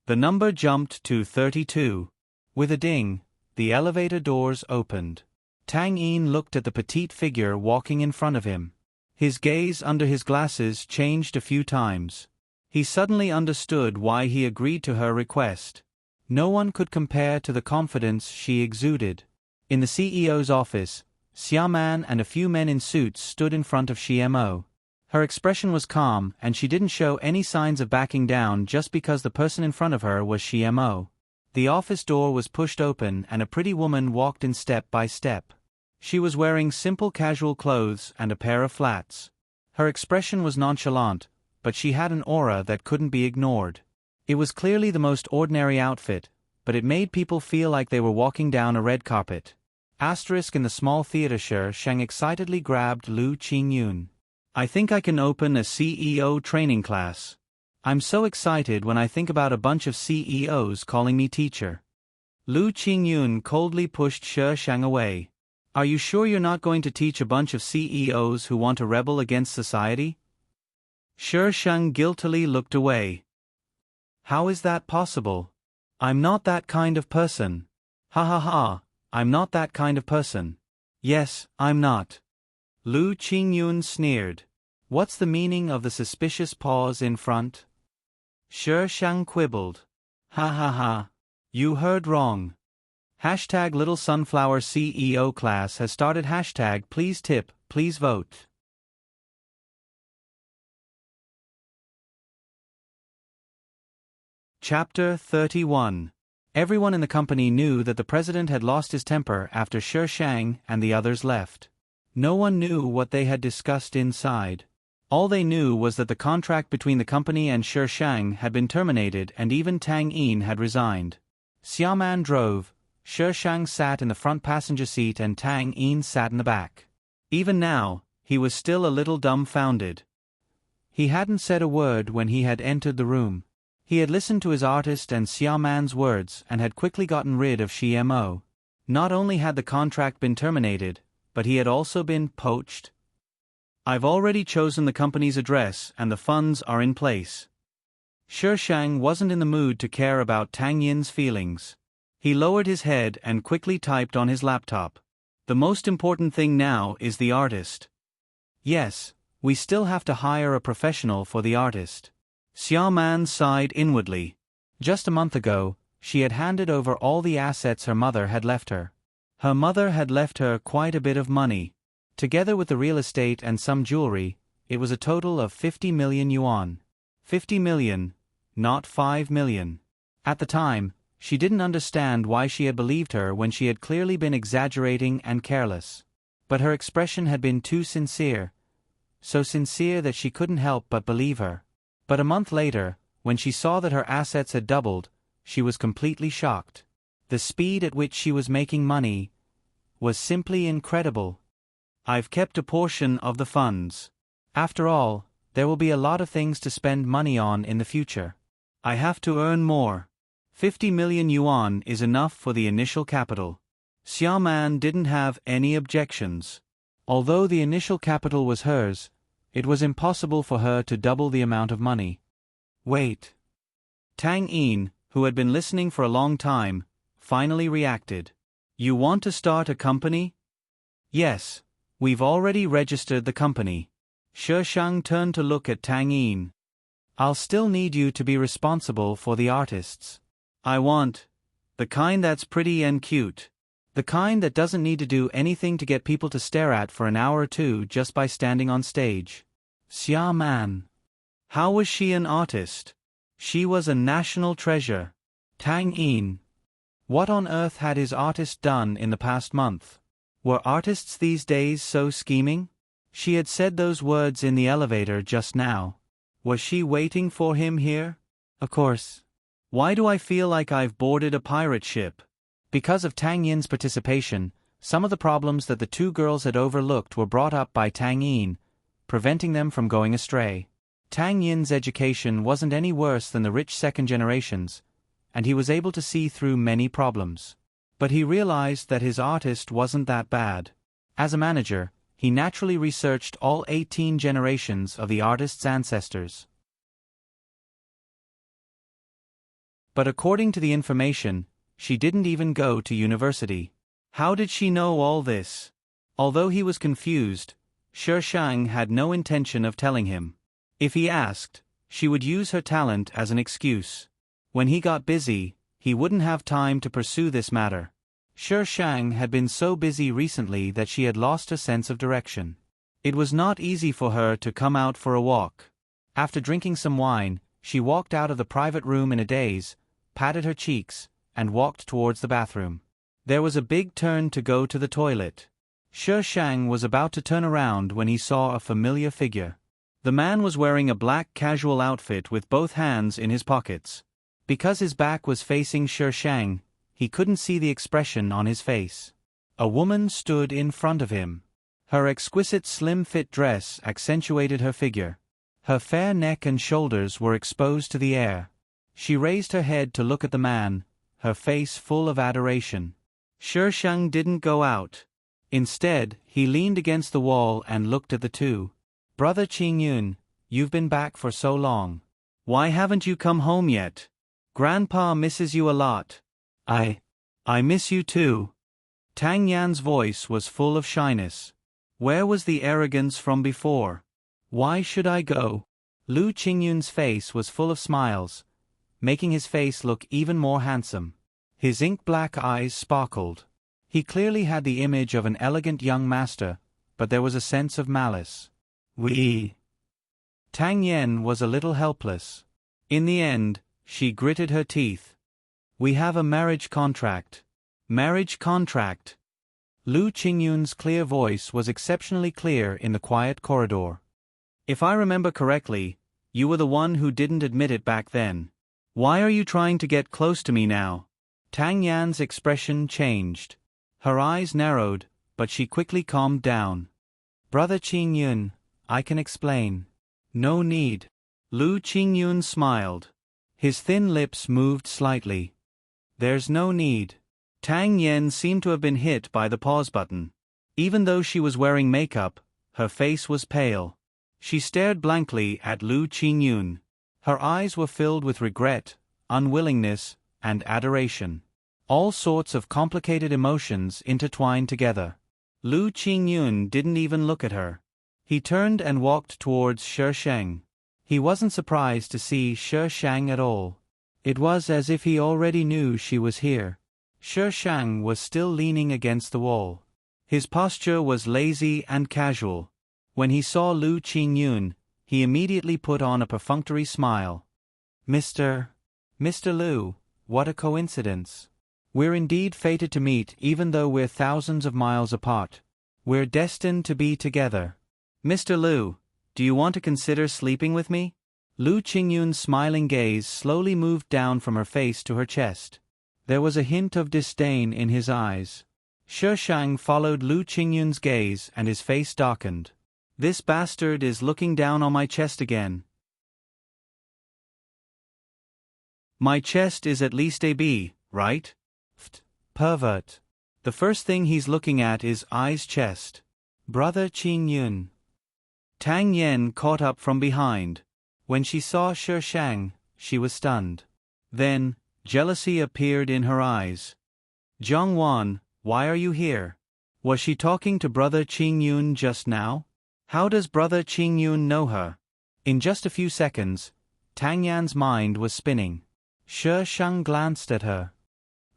The number jumped to 32. With a ding, the elevator doors opened. Tang Yin looked at the petite figure walking in front of him. His gaze under his glasses changed a few times. He suddenly understood why he agreed to her request. No one could compare to the confidence she exuded. In the CEO's office, Xiaoman and a few men in suits stood in front of CMO. Her expression was calm and she didn't show any signs of backing down just because the person in front of her was CMO. The office door was pushed open and a pretty woman walked in step by step. She was wearing simple casual clothes and a pair of flats. Her expression was nonchalant, but she had an aura that couldn't be ignored. It was clearly the most ordinary outfit, but it made people feel like they were walking down a red carpet. Asterisk in the small theater. Shi Shang excitedly grabbed Lu Qingyun. I think I can open a CEO training class. I'm so excited when I think about a bunch of CEOs calling me teacher. Lu Qingyun coldly pushed Shi Shang away. Are you sure you're not going to teach a bunch of CEOs who want to rebel against society? Shi Shang guiltily looked away. How is that possible? I'm not that kind of person. Ha ha ha, I'm not that kind of person. Yes, I'm not. Lu Qingyun sneered. What's the meaning of the suspicious pause in front? Shi Shang quibbled. Ha ha ha. You heard wrong. Hashtag Little Sunflower CEO class has started. Hashtag please tip, please vote. Chapter 31. Everyone in the company knew that the president had lost his temper after Shi Shang and the others left. No one knew what they had discussed inside. All they knew was that the contract between the company and Shi Shang had been terminated and even Tang Yin had resigned. Xiaoman drove, Shi Shang sat in the front passenger seat and Tang Yin sat in the back. Even now, he was still a little dumbfounded. He hadn't said a word when he had entered the room. He had listened to his artist and Xiaoman's words and had quickly gotten rid of CMO. Not only had the contract been terminated, but he had also been poached. I've already chosen the company's address and the funds are in place. Shi Shang wasn't in the mood to care about Tang Yin's feelings. He lowered his head and quickly typed on his laptop. The most important thing now is the artist. Yes, we still have to hire a professional for the artist. Xiaoman sighed inwardly. Just a month ago, she had handed over all the assets her mother had left her. Her mother had left her quite a bit of money. Together with the real estate and some jewelry, it was a total of 50 million yuan. 50 million, not 5 million. At the time, She didn't understand why she had believed her when she had clearly been exaggerating and careless. But her expression had been too sincere, so sincere that she couldn't help but believe her. But a month later, when she saw that her assets had doubled, she was completely shocked. The speed at which she was making money was simply incredible. I've kept a portion of the funds. After all, there will be a lot of things to spend money on in the future. I have to earn more. 50 million yuan is enough for the initial capital. Xiaoman didn't have any objections. Although the initial capital was hers, it was impossible for her to double the amount of money. Wait. Tang Yin, who had been listening for a long time, finally reacted. You want to start a company? Yes, we've already registered the company. Shi Shang turned to look at Tang Yin. I'll still need you to be responsible for the artists. I want the kind that's pretty and cute. The kind that doesn't need to do anything to get people to stare at for an hour or two just by standing on stage. Xia Man. How was she an artist? She was a national treasure. Tang Yin. What on earth had his artist done in the past month? Were artists these days so scheming? She had said those words in the elevator just now. Was she waiting for him here? Of course. Why do I feel like I've boarded a pirate ship? Because of Tang Yin's participation, some of the problems that the two girls had overlooked were brought up by Tang Yin, preventing them from going astray. Tang Yin's education wasn't any worse than the rich second generations, and he was able to see through many problems. But he realized that his artist wasn't that bad. As a manager, he naturally researched all 18 generations of the artist's ancestors. But according to the information, she didn't even go to university. How did she know all this? Although he was confused, Shi Shang had no intention of telling him. If he asked, she would use her talent as an excuse. When he got busy, he wouldn't have time to pursue this matter. Shi Shang had been so busy recently that she had lost her sense of direction. It was not easy for her to come out for a walk. After drinking some wine, she walked out of the private room in a daze, patted her cheeks, and walked towards the bathroom. There was a big turn to go to the toilet. Shi Shang was about to turn around when he saw a familiar figure. The man was wearing a black casual outfit with both hands in his pockets. Because his back was facing Shi Shang, he couldn't see the expression on his face. A woman stood in front of him. Her exquisite slim-fit dress accentuated her figure. Her fair neck and shoulders were exposed to the air. She raised her head to look at the man, her face full of adoration. Shi Shang didn't go out. Instead, he leaned against the wall and looked at the two. Brother Qingyun, you've been back for so long. Why haven't you come home yet? Grandpa misses you a lot. I miss you too. Tang Yan's voice was full of shyness. Where was the arrogance from before? Why should I go? Lu Qingyun's face was full of smiles, making his face look even more handsome. His ink-black eyes sparkled. He clearly had the image of an elegant young master, but there was a sense of malice. Tang Yan was a little helpless. In the end, she gritted her teeth. We have a marriage contract. Marriage contract. Lu Qingyun's clear voice was exceptionally clear in the quiet corridor. If I remember correctly, you were the one who didn't admit it back then. Why are you trying to get close to me now? Tang Yan's expression changed. Her eyes narrowed, but she quickly calmed down. Brother Qingyun, I can explain. No need. Lu Qingyun smiled. His thin lips moved slightly. There's no need. Tang Yan seemed to have been hit by the pause button. Even though she was wearing makeup, her face was pale. She stared blankly at Lu Qingyun. Her eyes were filled with regret, unwillingness, and adoration. All sorts of complicated emotions intertwined together. Lu Qingyun didn't even look at her. He turned and walked towards Shi Shang. He wasn't surprised to see Shi Shang at all. It was as if he already knew she was here. Shi Shang was still leaning against the wall. His posture was lazy and casual. When he saw Lu Qingyun, he immediately put on a perfunctory smile. Mr. Lu, what a coincidence. We're indeed fated to meet even though we're thousands of miles apart. We're destined to be together. Mr. Liu, do you want to consider sleeping with me? Lu Qingyun's smiling gaze slowly moved down from her face to her chest. There was a hint of disdain in his eyes. Shi Shang followed Lu Qingyun's gaze and his face darkened. This bastard is looking down on my chest again. My chest is at least a B, right? Pervert. The first thing he's looking at is I's chest. Brother Qingyun. Tang Yen caught up from behind. When she saw Shi Shang, she was stunned. Then, jealousy appeared in her eyes. Zhongwan, why are you here? Was she talking to Brother Qingyun just now? How does Brother Qingyun know her? In just a few seconds, Tang Yan's mind was spinning. Shi Shang glanced at her.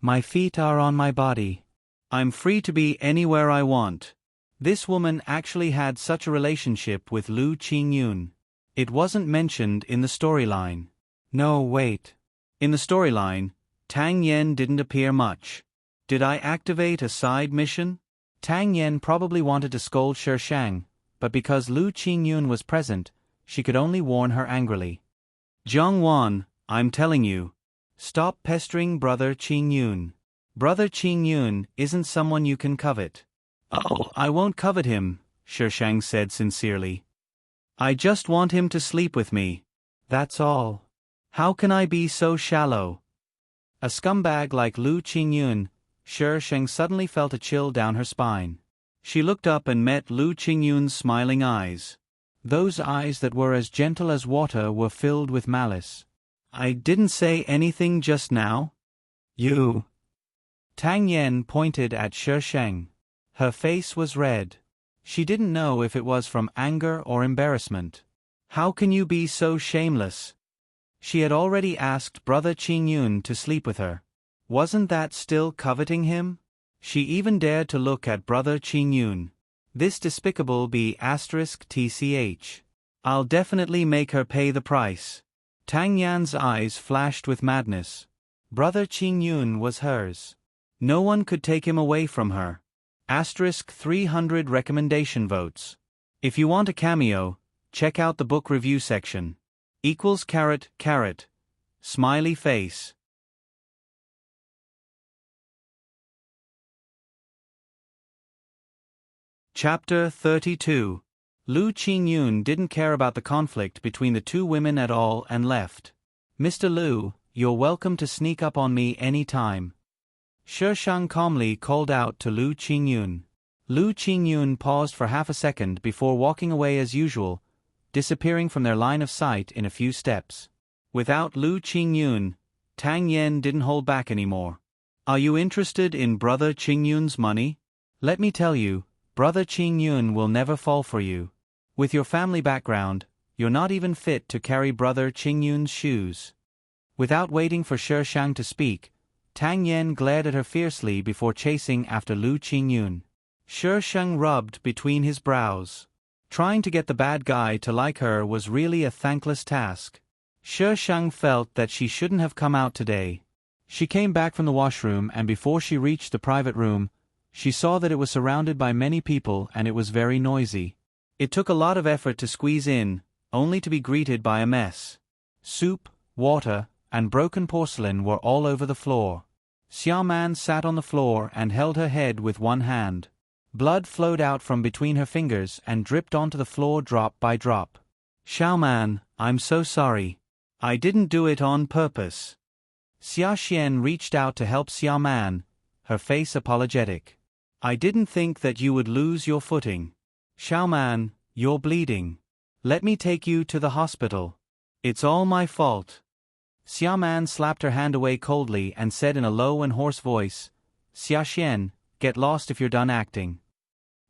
My feet are on my body. I'm free to be anywhere I want. This woman actually had such a relationship with Lu Qingyun. It wasn't mentioned in the storyline. No, wait. In the storyline, Tang Yen didn't appear much. Did I activate a side mission? Tang Yen probably wanted to scold Shi Shang, but because Lu Qingyun was present, she could only warn her angrily. Zhongwan, I'm telling you. Stop pestering Brother Qingyun. Brother Qingyun isn't someone you can covet. Oh, I won't covet him, Shi Shang said sincerely. I just want him to sleep with me. That's all. How can I be so shallow? A scumbag like Lu Qingyun, Shi Shang suddenly felt a chill down her spine. She looked up and met Lu Qingyun's smiling eyes. Those eyes that were as gentle as water were filled with malice. I didn't say anything just now. You. Tang Yen pointed at Shi Shang. Her face was red. She didn't know if it was from anger or embarrassment. How can you be so shameless? She had already asked Brother Qingyun to sleep with her. Wasn't that still coveting him? She even dared to look at Brother Qingyun. This despicable B***TCH. I'll definitely make her pay the price. Tang Yan's eyes flashed with madness. Brother Qingyun was hers. No one could take him away from her. *300 recommendation votes. If you want a cameo, check out the book review section. =**. Smiley face. Chapter 32. Lu Qingyun didn't care about the conflict between the two women at all and left. Mr. Liu, you're welcome to sneak up on me any time. Shi Shang calmly called out to Lu Qingyun. Lu Qingyun paused for half a second before walking away as usual, disappearing from their line of sight in a few steps. Without Lu Qingyun, Tang Yen didn't hold back anymore. Are you interested in Brother Qingyun's money? Let me tell you, Brother Qingyun will never fall for you. With your family background, you're not even fit to carry Brother Qingyun's shoes. Without waiting for Shi Shang to speak, Tang Yen glared at her fiercely before chasing after Lu Qingyun. Shi Shang rubbed between his brows. Trying to get the bad guy to like her was really a thankless task. Shi Shang felt that she shouldn't have come out today. She came back from the washroom, and before she reached the private room, she saw that it was surrounded by many people and it was very noisy. It took a lot of effort to squeeze in, only to be greeted by a mess. Soup, water, and broken porcelain were all over the floor. Xiaoman sat on the floor and held her head with one hand. Blood flowed out from between her fingers and dripped onto the floor drop by drop. Xiaoman, I'm so sorry. I didn't do it on purpose. Xia Xian reached out to help Xiaoman, her face apologetic. I didn't think that you would lose your footing. Xiaoman, you're bleeding. Let me take you to the hospital. It's all my fault. Xiaoman slapped her hand away coldly and said in a low and hoarse voice, Xia Xian, get lost if you're done acting.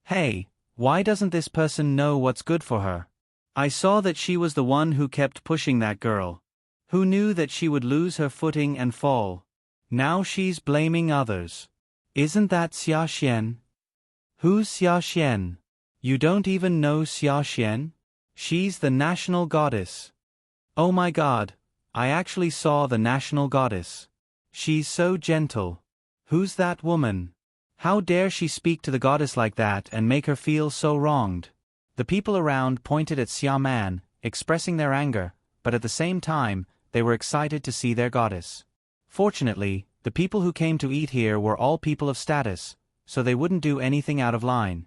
Hey, why doesn't this person know what's good for her? I saw that she was the one who kept pushing that girl. Who knew that she would lose her footing and fall? Now she's blaming others. Isn't that Xia Xian? Who's Xia Xian? You don't even know Xia Xian? She's the national goddess. Oh my god, I actually saw the national goddess. She's so gentle. Who's that woman? How dare she speak to the goddess like that and make her feel so wronged? The people around pointed at Xia Man, expressing their anger, but at the same time, they were excited to see their goddess. Fortunately, the people who came to eat here were all people of status, so they wouldn't do anything out of line.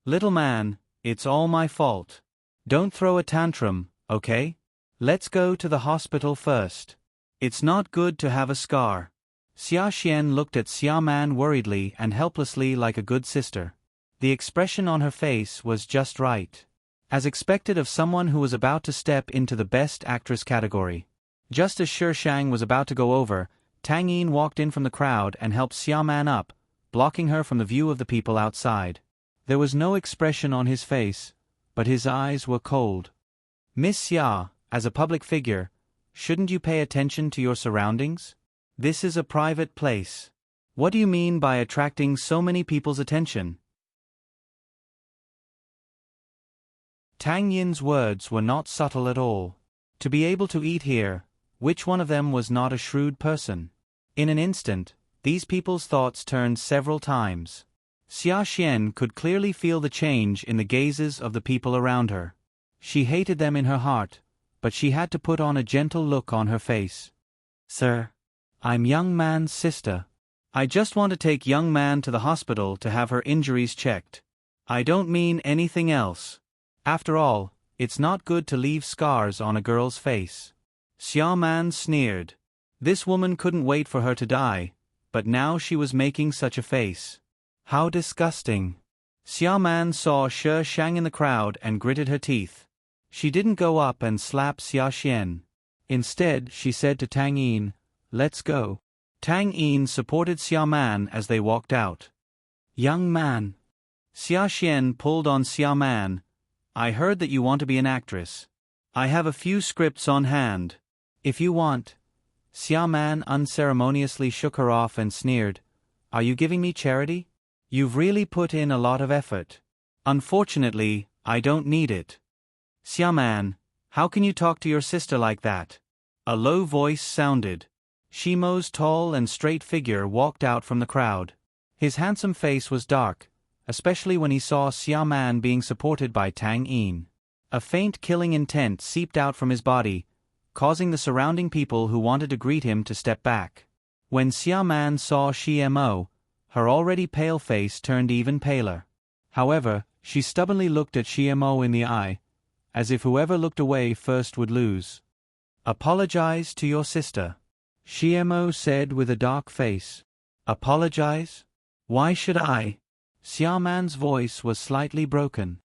Little man, it's all my fault. Don't throw a tantrum, okay? Let's go to the hospital first. It's not good to have a scar. Xia Xian looked at Xia Man worriedly and helplessly like a good sister. The expression on her face was just right. As expected of someone who was about to step into the Best Actress category. Just as Shi Shang was about to go over, Tang Yin walked in from the crowd and helped Xia Man up, blocking her from the view of the people outside. There was no expression on his face, but his eyes were cold. Miss Xia, as a public figure, shouldn't you pay attention to your surroundings? This is a private place. What do you mean by attracting so many people's attention? Tang Yin's words were not subtle at all. To be able to eat here, which one of them was not a shrewd person? In an instant, these people's thoughts turned several times. Xia Xian could clearly feel the change in the gazes of the people around her. She hated them in her heart, but she had to put on a gentle look on her face. Sir, I'm young man's sister. I just want to take young man to the hospital to have her injuries checked. I don't mean anything else. After all, it's not good to leave scars on a girl's face. Xia Man sneered. This woman couldn't wait for her to die, but now she was making such a face. How disgusting. Xia Man saw Shi Shang in the crowd and gritted her teeth. She didn't go up and slap Xia Xian. Instead, she said to Tang Yin, "Let's go." Tang Yin supported Xia Man as they walked out. Young man. Xia Xian pulled on Xia Man. I heard that you want to be an actress. I have a few scripts on hand. If you want. Xia Man unceremoniously shook her off and sneered. Are you giving me charity? You've really put in a lot of effort. Unfortunately, I don't need it. Xia Man, how can you talk to your sister like that? A low voice sounded. Shimo's tall and straight figure walked out from the crowd. His handsome face was dark, especially when he saw Xia Man being supported by Tang Yin. A faint killing intent seeped out from his body, causing the surrounding people who wanted to greet him to step back. When Xia Man saw Shimo, her already pale face turned even paler. However, she stubbornly looked at Shimo in the eye, as if whoever looked away first would lose. Apologize to your sister, Shimo said with a dark face. Apologize? Why should I? Xia Man's voice was slightly broken.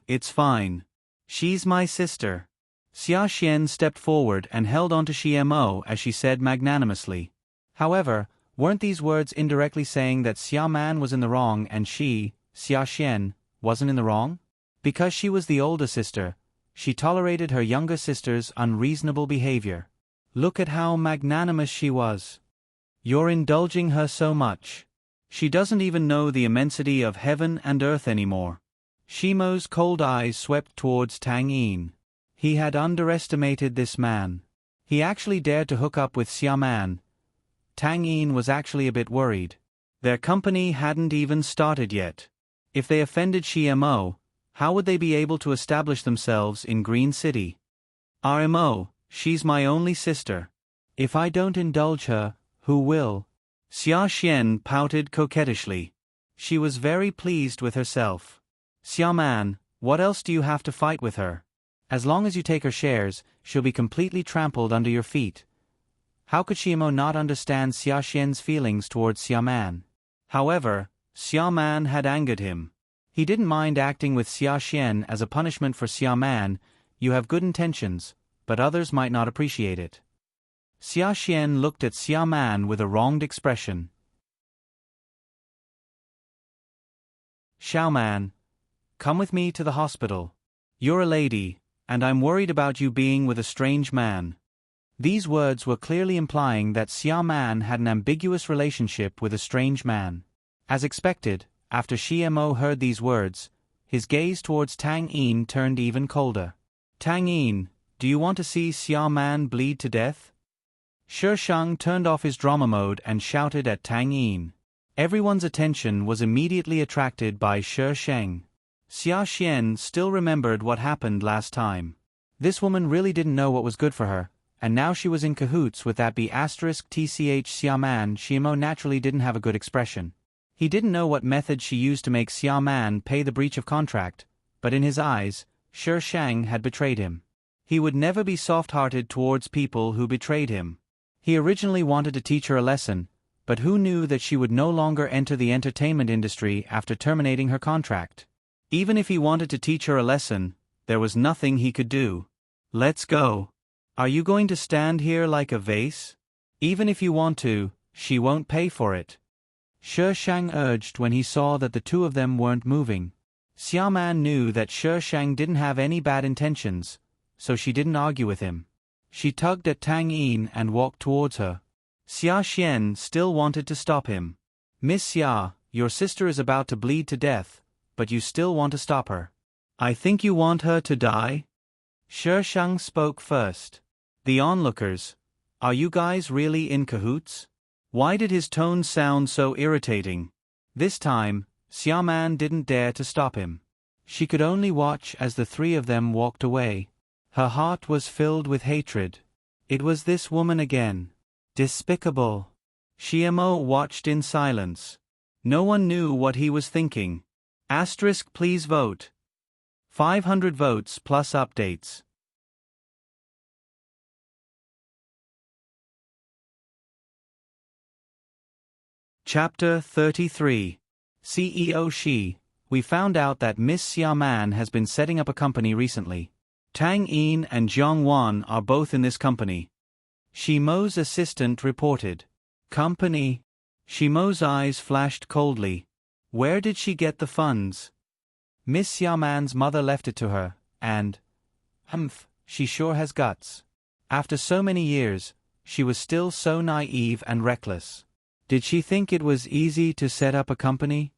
It's fine. She's my sister. Xia Xian stepped forward and held onto Shimo as she said magnanimously. However, weren't these words indirectly saying that Xia Man was in the wrong and she, Xia Xian, wasn't in the wrong? Because she was the older sister, she tolerated her younger sister's unreasonable behavior. Look at how magnanimous she was. You're indulging her so much. She doesn't even know the immensity of heaven and earth anymore. Shimo's cold eyes swept towards Tang Yin. He had underestimated this man. He actually dared to hook up with Xia Man. Tang Yin was actually a bit worried. Their company hadn't even started yet. If they offended Shimo, how would they be able to establish themselves in Green City? RMO, she's my only sister. If I don't indulge her, who will? Xia Xian pouted coquettishly. She was very pleased with herself. Xia Man, what else do you have to fight with her? As long as you take her shares, she'll be completely trampled under your feet. How could Shimo not understand Xia Xian's feelings towards Xia Man? However, Xia Man had angered him. He didn't mind acting with Xia Xian as a punishment for Xia Man. You have good intentions, but others might not appreciate it. Xia Xian looked at Xia Man with a wronged expression. Xiao Man, come with me to the hospital. You're a lady, and I'm worried about you being with a strange man. These words were clearly implying that Xia Man had an ambiguous relationship with a strange man. As expected, after Shimo heard these words, his gaze towards Tang Yin turned even colder. Tang Yin, do you want to see Xia Man bleed to death? Shi Shang turned off his drama mode and shouted at Tang Yin. Everyone's attention was immediately attracted by Shi Sheng. Xia Xian still remembered what happened last time. This woman really didn't know what was good for her, and now she was in cahoots with that B***tch Xia Man. Xiamo naturally didn't have a good expression. He didn't know what method she used to make Xia Man pay the breach of contract, but in his eyes, Shi Shang had betrayed him. He would never be soft-hearted towards people who betrayed him. He originally wanted to teach her a lesson, but who knew that she would no longer enter the entertainment industry after terminating her contract? Even if he wanted to teach her a lesson, there was nothing he could do. Let's go. Are you going to stand here like a vase? Even if you want to, she won't pay for it. Shi Shang urged when he saw that the two of them weren't moving. Xia Man knew that Shi Shang didn't have any bad intentions, so she didn't argue with him. She tugged at Tang Yin and walked towards her. Xia Xian still wanted to stop him. Miss Xia, your sister is about to bleed to death, but you still want to stop her. I think you want her to die? Shi Shang spoke first. The onlookers, are you guys really in cahoots? Why did his tone sound so irritating? This time, Xia Man didn't dare to stop him. She could only watch as the three of them walked away. Her heart was filled with hatred. It was this woman again. Despicable. Xiamo watched in silence. No one knew what he was thinking. * Please vote. 500 votes plus updates. Chapter 33. CEO Shi. We found out that Miss Xia Man has been setting up a company recently. Tang Yin and Jiang Wan are both in this company. Shimo's assistant reported. Company? Shimo's eyes flashed coldly. Where did she get the funds? Miss Xia Man's mother left it to her, and... she sure has guts. After so many years, she was still so naive and reckless. Did she think it was easy to set up a company?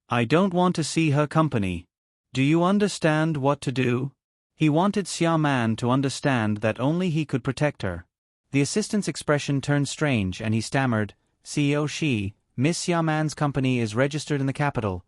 I don't want to see her company. Do you understand what to do? He wanted Xia Man to understand that only he could protect her. The assistant's expression turned strange and he stammered, CEO Shi, Miss Xia Man's company is registered in the capital.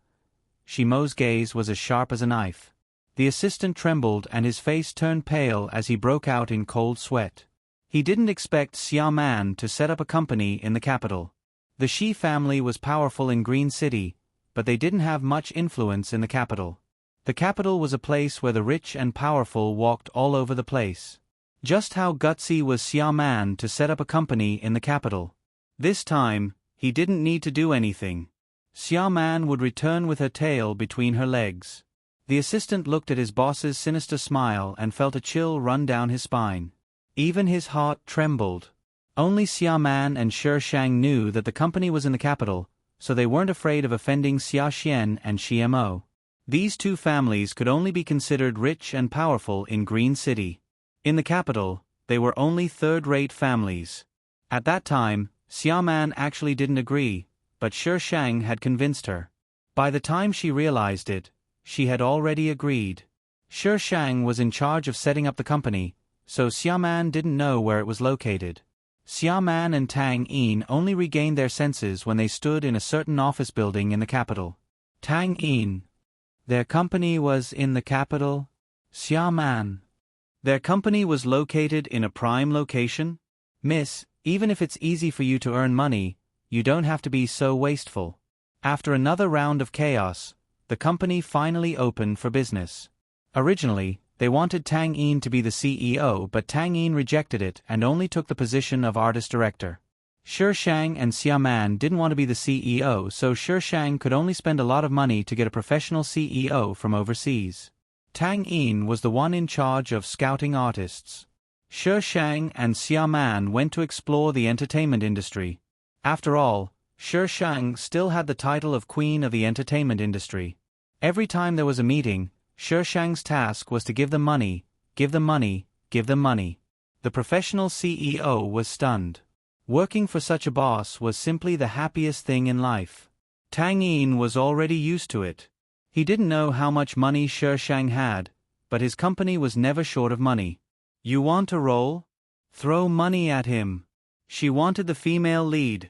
Shimo's gaze was as sharp as a knife. The assistant trembled and his face turned pale as he broke out in cold sweat. He didn't expect Xia Man to set up a company in the capital. The Shi family was powerful in Green City, but they didn't have much influence in the capital. The capital was a place where the rich and powerful walked all over the place. Just how gutsy was Xia Man to set up a company in the capital? This time, he didn't need to do anything. Xia Man would return with her tail between her legs. The assistant looked at his boss's sinister smile and felt a chill run down his spine. Even his heart trembled. Only Xia Man and Shi Shang knew that the company was in the capital, so they weren't afraid of offending Xia Xian and Xiamo. These two families could only be considered rich and powerful in Green City. In the capital, they were only third-rate families. At that time, Xia Man actually didn't agree, but Shi Shang had convinced her. By the time she realized it, she had already agreed. Shi Shang was in charge of setting up the company, so Xia Man didn't know where it was located. Xia Man and Tang Yin only regained their senses when they stood in a certain office building in the capital. Tang Yin. Their company was in the capital? Xia Man. Their company was located in a prime location? Miss, even if it's easy for you to earn money, you don't have to be so wasteful. After another round of chaos, the company finally opened for business. Originally, they wanted Tang Yin to be the CEO, but Tang Yin rejected it and only took the position of artist director. Shi Shang and Xia Man didn't want to be the CEO, so Shi Shang could only spend a lot of money to get a professional CEO from overseas. Tang Yin was the one in charge of scouting artists. Shi Shang and Xia Man went to explore the entertainment industry. After all, Shi Shang still had the title of Queen of the entertainment industry. Every time there was a meeting, Shi Shang's task was to give them money, give them money, give them money. The professional CEO was stunned. Working for such a boss was simply the happiest thing in life. Tang Yin was already used to it. He didn't know how much money Shi Shang had, but his company was never short of money. You want a roll? Throw money at him. She wanted the female lead.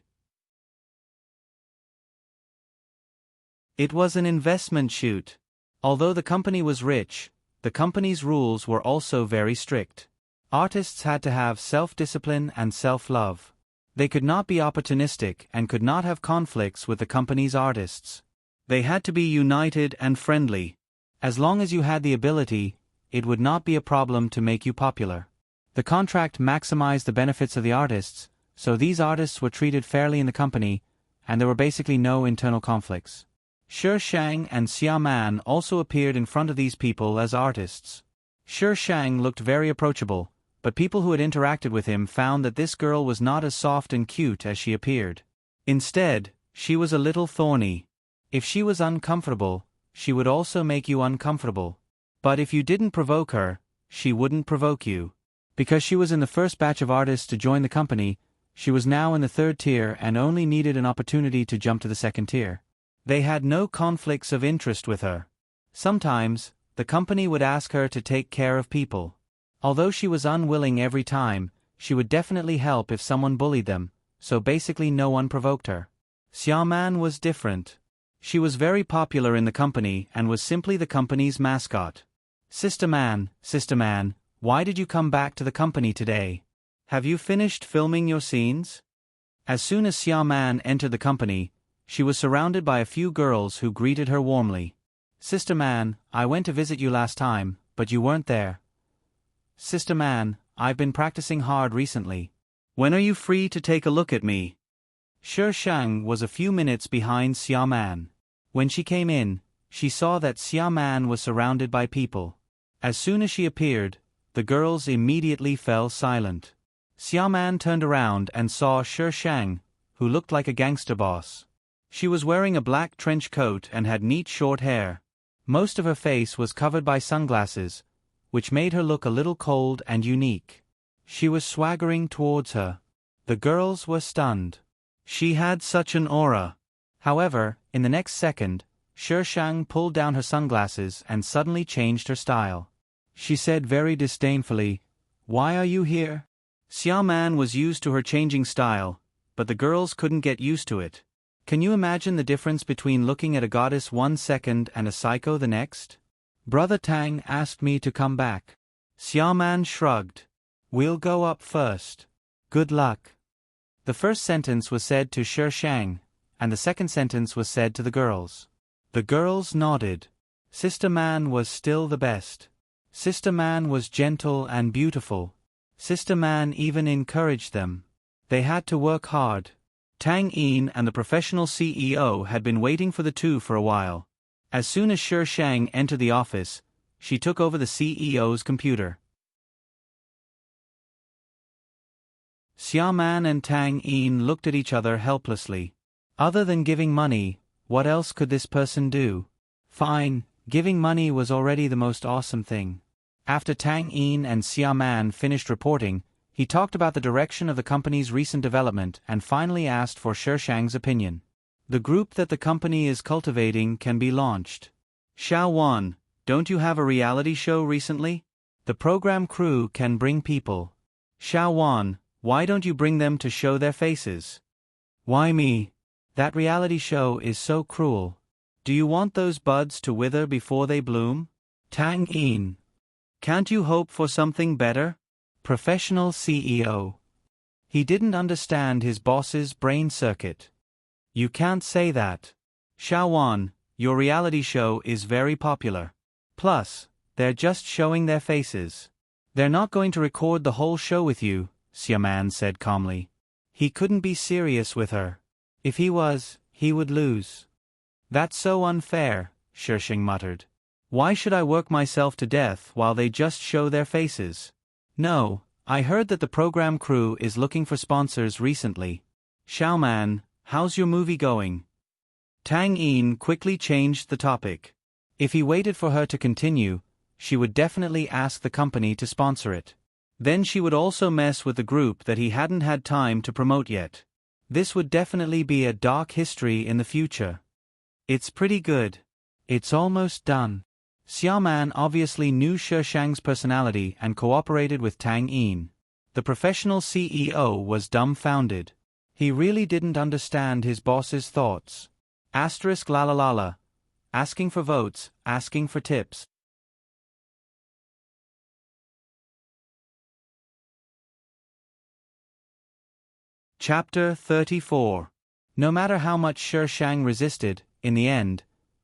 It was an investment shoot. Although the company was rich, the company's rules were also very strict. Artists had to have self-discipline and self-love. They could not be opportunistic and could not have conflicts with the company's artists. They had to be united and friendly. As long as you had the ability, it would not be a problem to make you popular. The contract maximized the benefits of the artists, so these artists were treated fairly in the company, and there were basically no internal conflicts. Shi Shang and Xia Man also appeared in front of these people as artists. Shi Shang looked very approachable, but people who had interacted with him found that this girl was not as soft and cute as she appeared. Instead, she was a little thorny. If she was uncomfortable, she would also make you uncomfortable. But if you didn't provoke her, she wouldn't provoke you. Because she was in the first batch of artists to join the company, she was now in the third tier and only needed an opportunity to jump to the second tier. They had no conflicts of interest with her. Sometimes, the company would ask her to take care of people. Although she was unwilling every time, she would definitely help if someone bullied them, so basically no one provoked her. Xia Man was different. She was very popular in the company and was simply the company's mascot. Sister Man, why did you come back to the company today? Have you finished filming your scenes? As soon as Xia Man entered the company, she was surrounded by a few girls who greeted her warmly. Sister Man, I went to visit you last time, but you weren't there. Sister Man, I've been practicing hard recently. When are you free to take a look at me? Shi Shang was a few minutes behind Xia Man. When she came in, she saw that Xia Man was surrounded by people. As soon as she appeared, the girls immediately fell silent. Xia Man turned around and saw Shi Shang, who looked like a gangster boss. She was wearing a black trench coat and had neat short hair. Most of her face was covered by sunglasses, which made her look a little cold and unique. She was swaggering towards her. The girls were stunned. She had such an aura. However, in the next second, Shi Shang pulled down her sunglasses and suddenly changed her style. She said very disdainfully, "Why are you here?" Xia Man was used to her changing style, but the girls couldn't get used to it. Can you imagine the difference between looking at a goddess 1 second and a psycho the next? Brother Tang asked me to come back. Xia Man shrugged. We'll go up first. Good luck. The first sentence was said to Shi Shang, and the second sentence was said to the girls. The girls nodded. Sister Man was still the best. Sister Man was gentle and beautiful. Sister Man even encouraged them. They had to work hard. Tang Yin and the professional CEO had been waiting for the two for a while. As soon as Shi Shang entered the office, she took over the CEO's computer. Xia Man and Tang Yin looked at each other helplessly. Other than giving money, what else could this person do? Fine, giving money was already the most awesome thing. After Tang Yin and Xia Man finished reporting, he talked about the direction of the company's recent development and finally asked for Shi Shang's opinion. The group that the company is cultivating can be launched. Xiao Wan, don't you have a reality show recently? The program crew can bring people. Xiao Wan, why don't you bring them to show their faces? Why me? That reality show is so cruel. Do you want those buds to wither before they bloom? Tang Yin, can't you hope for something better? Professional CEO. He didn't understand his boss's brain circuit. You can't say that. Xiao Wan, your reality show is very popular. Plus, they're just showing their faces. They're not going to record the whole show with you, Xia Man said calmly. He couldn't be serious with her. If he was, he would lose. That's so unfair, Shi Shang muttered. Why should I work myself to death while they just show their faces? No, I heard that the program crew is looking for sponsors recently. Xiao Man, how's your movie going? Tang Yin quickly changed the topic. If he waited for her to continue, she would definitely ask the company to sponsor it. Then she would also mess with the group that he hadn't had time to promote yet. This would definitely be a dark history in the future. It's pretty good. It's almost done. Xia Man obviously knew Shi Shang's personality and cooperated with Tang Yin. The professional CEO was dumbfounded. He really didn't understand his boss's thoughts. Asterisk la la la la. Asking for votes, asking for tips. Chapter 34. No matter how much Shi Shang resisted, in the end,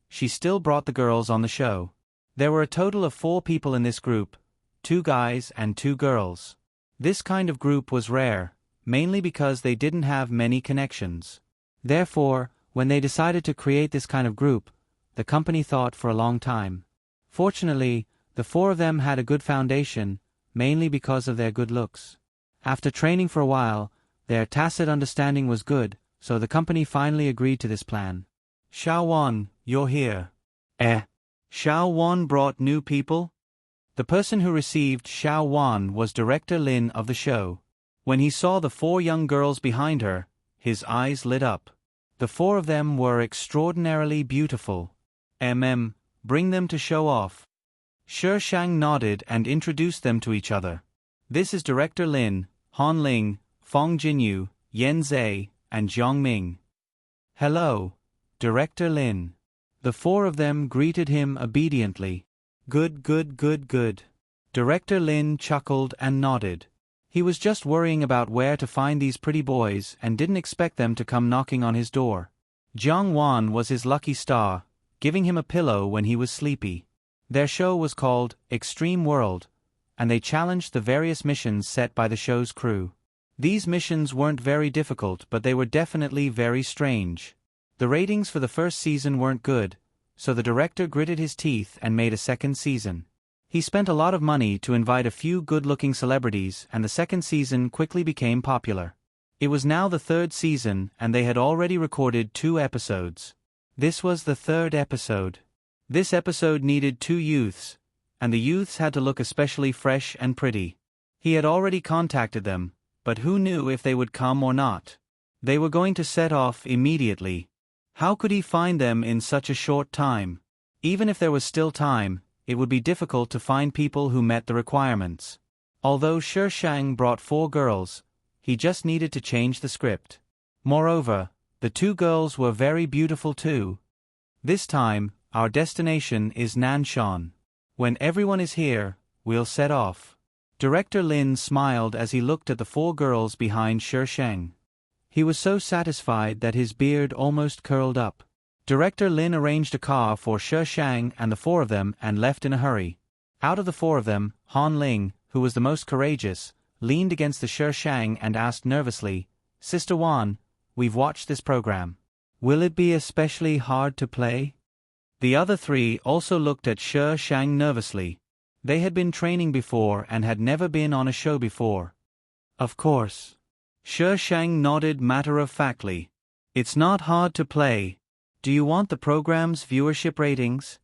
she still brought the girls on the show. There were a total of 4 people in this group, 2 guys and 2 girls. This kind of group was rare, mainly because they didn't have many connections. Therefore, when they decided to create this kind of group, the company thought for a long time. Fortunately, the 4 of them had a good foundation, mainly because of their good looks. After training for a while, their tacit understanding was good, so the company finally agreed to this plan. Xiao Wan, you're here. Xiao Wan brought new people? The person who received Xiao Wan was Director Lin of the show. When he saw the 4 young girls behind her, his eyes lit up. The 4 of them were extraordinarily beautiful. Bring them to show off. Shi Shang nodded and introduced them to each other. This is Director Lin, Han Ling, Fong Jinyu, Yen Zhe, and Jiang Ming. Hello, Director Lin. The 4 of them greeted him obediently. Good. Director Lin chuckled and nodded. He was just worrying about where to find these pretty boys and didn't expect them to come knocking on his door. Jiang Wan was his lucky star, giving him a pillow when he was sleepy. Their show was called Extreme World, and they challenged the various missions set by the show's crew. These missions weren't very difficult, but they were definitely very strange. The ratings for the first season weren't good, so the director gritted his teeth and made a second season. He spent a lot of money to invite a few good-looking celebrities, and the second season quickly became popular. It was now the 3rd season, and they had already recorded 2 episodes. This was the 3rd episode. This episode needed 2 youths, and the youths had to look especially fresh and pretty. He had already contacted them, but who knew if they would come or not? They were going to set off immediately. How could he find them in such a short time? Even if there was still time, it would be difficult to find people who met the requirements. Although Shi Shang brought 4 girls, he just needed to change the script. Moreover, the 2 girls were very beautiful too. This time, our destination is Nanshan. When everyone is here, we'll set off. Director Lin smiled as he looked at the 4 girls behind Shi Shang. He was so satisfied that his beard almost curled up. Director Lin arranged a car for Shi Shang and the 4 of them and left in a hurry. Out of the 4 of them, Han Ling, who was the most courageous, leaned against the Shi Shang and asked nervously, "Sister Wan, we've watched this program. Will it be especially hard to play?" The other 3 also looked at Shi Shang nervously. They had been training before and had never been on a show before. Of course. Shi Shang nodded matter-of-factly. It's not hard to play. Do you want the program's viewership ratings?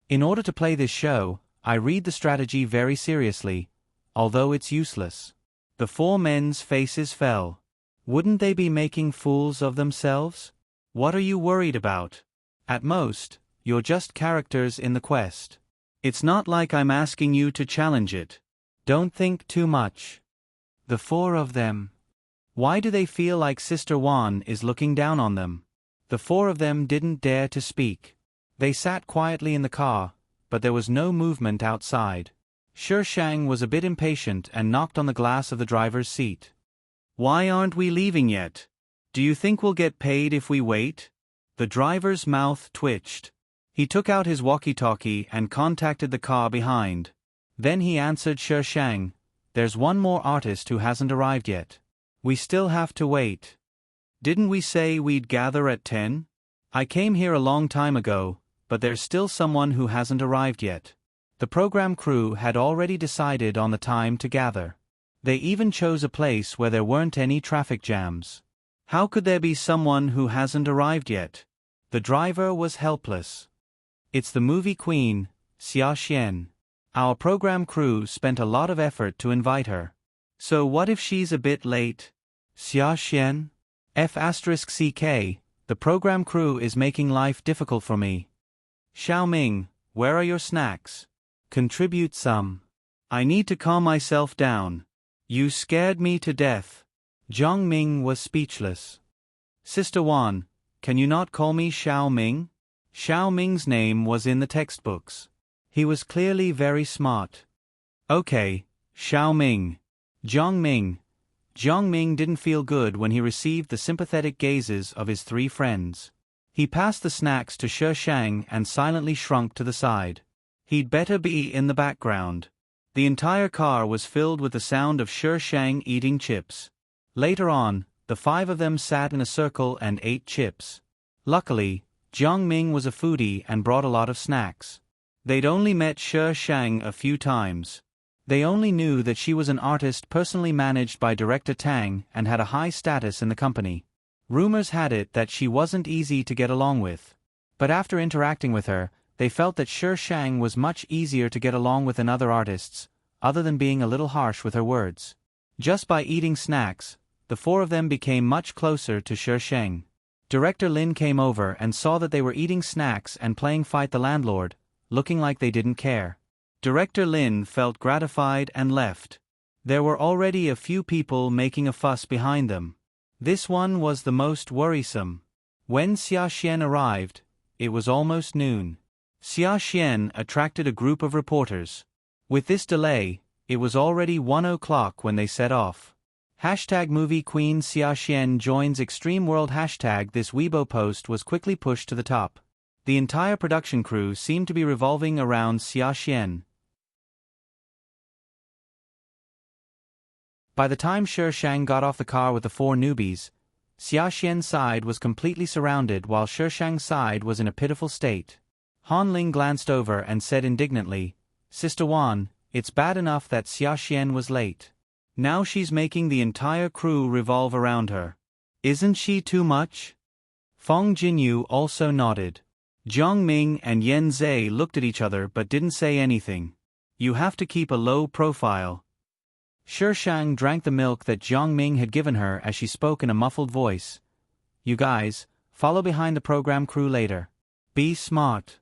In order to play this show, I read the strategy very seriously, although it's useless. The 4 men's faces fell. Wouldn't they be making fools of themselves? What are you worried about? At most, you're just characters in the quest. It's not like I'm asking you to challenge it. Don't think too much. The 4 of them. Why do they feel like Sister Wan is looking down on them? The 4 of them didn't dare to speak. They sat quietly in the car, but there was no movement outside. Shi Shang was a bit impatient and knocked on the glass of the driver's seat. Why aren't we leaving yet? Do you think we'll get paid if we wait? The driver's mouth twitched. He took out his walkie-talkie and contacted the car behind. Then he answered Shi Shang, "There's one more artist who hasn't arrived yet. We still have to wait. Didn't we say we'd gather at 10? I came here a long time ago, but there's still someone who hasn't arrived yet." The program crew had already decided on the time to gather. They even chose a place where there weren't any traffic jams. How could there be someone who hasn't arrived yet? The driver was helpless. It's the movie queen, Xia Xian. Our program crew spent a lot of effort to invite her. So what if she's a bit late? Xia Xian? F*CK, the program crew is making life difficult for me. Xiao Ming, where are your snacks? Contribute some. I need to calm myself down. You scared me to death. Jiang Ming was speechless. Sister Wan, can you not call me Xiao Ming? Xiao Ming's name was in the textbooks. He was clearly very smart. Okay, Xiao Ming. Jiang Ming. Jiang Ming didn't feel good when he received the sympathetic gazes of his three friends. He passed the snacks to Shi Shang and silently shrunk to the side. He'd better be in the background. The entire car was filled with the sound of Shi Shang eating chips. Later on, the five of them sat in a circle and ate chips. Luckily, Jiang Ming was a foodie and brought a lot of snacks. They'd only met Shi Shang a few times. They only knew that she was an artist personally managed by Director Tang and had a high status in the company. Rumors had it that she wasn't easy to get along with. But after interacting with her, they felt that Shi Shang was much easier to get along with than other artists, other than being a little harsh with her words. Just by eating snacks, the four of them became much closer to Shi Shang. Director Lin came over and saw that they were eating snacks and playing Fight the Landlord, looking like they didn't care. Director Lin felt gratified and left. There were already a few people making a fuss behind them. This one was the most worrisome. When Xia Xian arrived, it was almost noon. Xia Xian attracted a group of reporters. With this delay, it was already 1 o'clock when they set off. #Movie Queen Xia Xian joins Extreme World. This Weibo post was quickly pushed to the top. The entire production crew seemed to be revolving around Xia Xian. By the time Shi Shang got off the car with the four newbies, Xia Xian's side was completely surrounded while Shi Shang's side was in a pitiful state. Han Ling glanced over and said indignantly, Sister Wan, it's bad enough that Xia Xian was late. Now she's making the entire crew revolve around her. Isn't she too much? Fong Jinyu also nodded. Jiang Ming and Yen Zhe looked at each other but didn't say anything. You have to keep a low profile. Shi Shang drank the milk that Jiang Ming had given her as she spoke in a muffled voice. You guys, follow behind the program crew later. Be smart.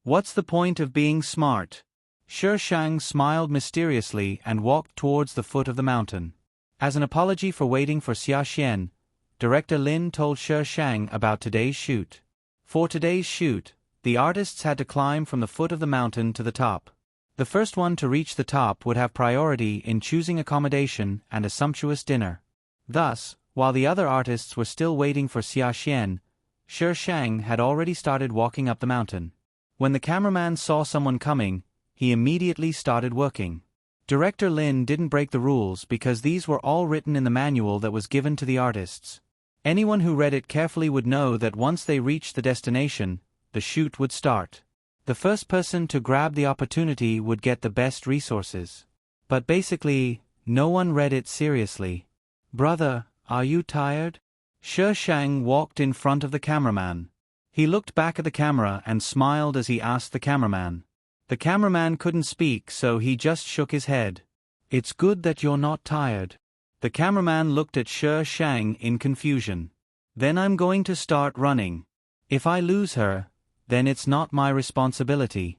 What's the point of being smart? Shi Shang smiled mysteriously and walked towards the foot of the mountain. As an apology for waiting for Xia Xian, Director Lin told Shi Shang about today's shoot. For today's shoot, the artists had to climb from the foot of the mountain to the top. The first one to reach the top would have priority in choosing accommodation and a sumptuous dinner. Thus, while the other artists were still waiting for Xia Xian, Shi Shang had already started walking up the mountain. When the cameraman saw someone coming, he immediately started working. Director Lin didn't break the rules because these were all written in the manual that was given to the artists. Anyone who read it carefully would know that once they reached the destination, the shoot would start. The first person to grab the opportunity would get the best resources. But basically, no one read it seriously. Brother, are you tired? Shi Shang walked in front of the cameraman. He looked back at the camera and smiled as he asked the cameraman. The cameraman couldn't speak, so he just shook his head. It's good that you're not tired. The cameraman looked at Shi Shang in confusion. Then I'm going to start running. If I lose her, then it's not my responsibility.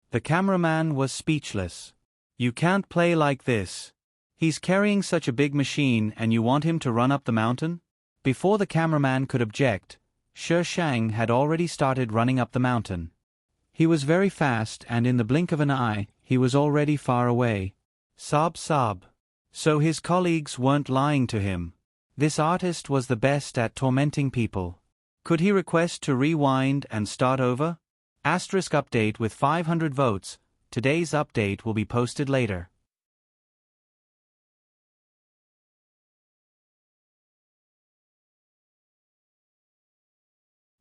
The cameraman was speechless. You can't play like this. He's carrying such a big machine and you want him to run up the mountain? Before the cameraman could object, Shi Shang had already started running up the mountain. He was very fast and in the blink of an eye, he was already far away. Sob sob. So his colleagues weren't lying to him. This artist was the best at tormenting people. Could he request to rewind and start over? Asterisk update with 500 votes. Today's update will be posted later.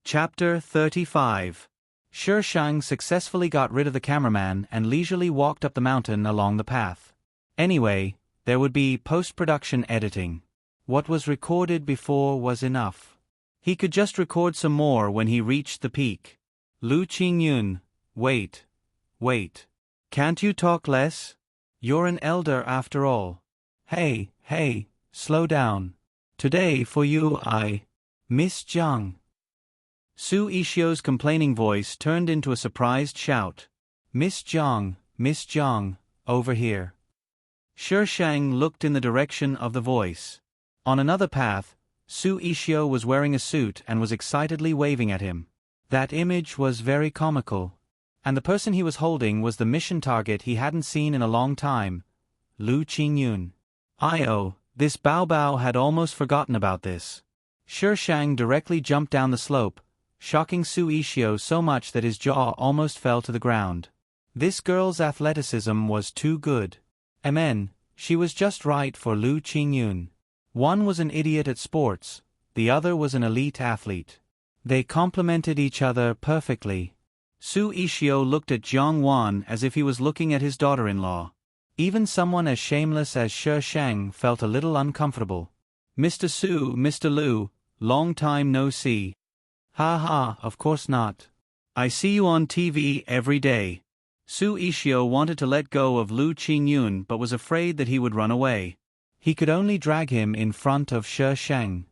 Chapter 35. Shi Shang successfully got rid of the cameraman and leisurely walked up the mountain along the path. Anyway, there would be post-production editing. What was recorded before was enough. He could just record some more when he reached the peak. Lu Qingyun, wait. Can't you talk less? You're an elder after all. Hey, slow down. Today for you Miss Zhang. Su Ishio's complaining voice turned into a surprised shout. Miss Zhang, over here. Shi Shang looked in the direction of the voice. On another path, Su Ishio was wearing a suit and was excitedly waving at him. That image was very comical. And the person he was holding was the mission target he hadn't seen in a long time, Lu Qingyun. This Bao Bao had almost forgotten about this. Shi Shang directly jumped down the slope, shocking Su Ishio so much that his jaw almost fell to the ground. This girl's athleticism was too good. She was just right for Lu Qingyun. One was an idiot at sports, the other was an elite athlete. They complemented each other perfectly. Su Ishio looked at Jiang Wan as if he was looking at his daughter-in-law. Even someone as shameless as Shi Shang felt a little uncomfortable. Mr. Su, Mr. Lu, long time no see. Ha ha, of course not. I see you on TV every day. Su Ishio wanted to let go of Lu Qingyun but was afraid that he would run away. He could only drag him in front of Shi Shang.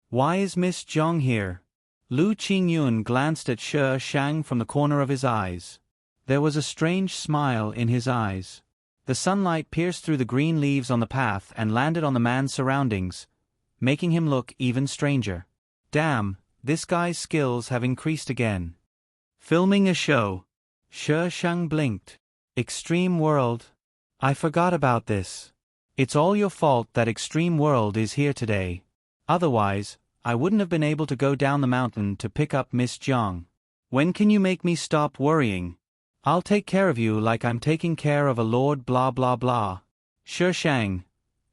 Why is Miss Jiang here? Lu Qingyun glanced at Shi Shang from the corner of his eyes. There was a strange smile in his eyes. The sunlight pierced through the green leaves on the path and landed on the man's surroundings, making him look even stranger. Damn, this guy's skills have increased again. Filming a show. Shi Shang blinked. Extreme World. I forgot about this. It's all your fault that Extreme World is here today. Otherwise, I wouldn't have been able to go down the mountain to pick up Miss Jiang. When can you make me stop worrying? I'll take care of you like I'm taking care of a lord blah blah blah. Shi Shang.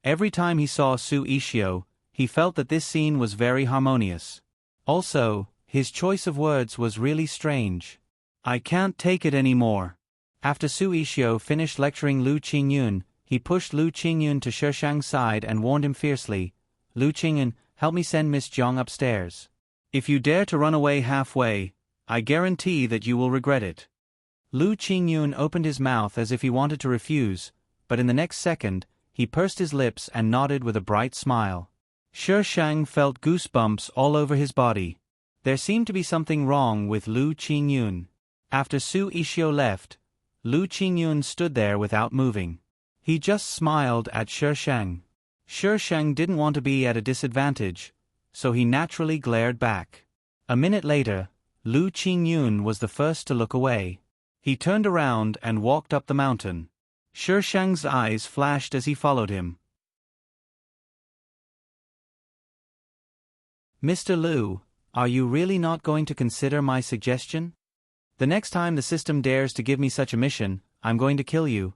Every time he saw Su Ishio, he felt that this scene was very harmonious. Also, his choice of words was really strange. I can't take it anymore. After Su Ishio finished lecturing Lu Qingyun, he pushed Lu Qingyun to Shi Shang's side and warned him fiercely, Lu Qingyun, help me send Miss Jiang upstairs. If you dare to run away halfway, I guarantee that you will regret it. Lu Qingyun opened his mouth as if he wanted to refuse, but in the next second, he pursed his lips and nodded with a bright smile. Shi Shang felt goosebumps all over his body. There seemed to be something wrong with Lu Qingyun. After Su Ishio left, Lu Qingyun stood there without moving. He just smiled at Shi Shang. Shi Shang didn't want to be at a disadvantage, so he naturally glared back. A minute later, Lu Qingyun was the first to look away. He turned around and walked up the mountain. Shi Shang's eyes flashed as he followed him. Mr. Lu, are you really not going to consider my suggestion? The next time the system dares to give me such a mission, I'm going to kill you.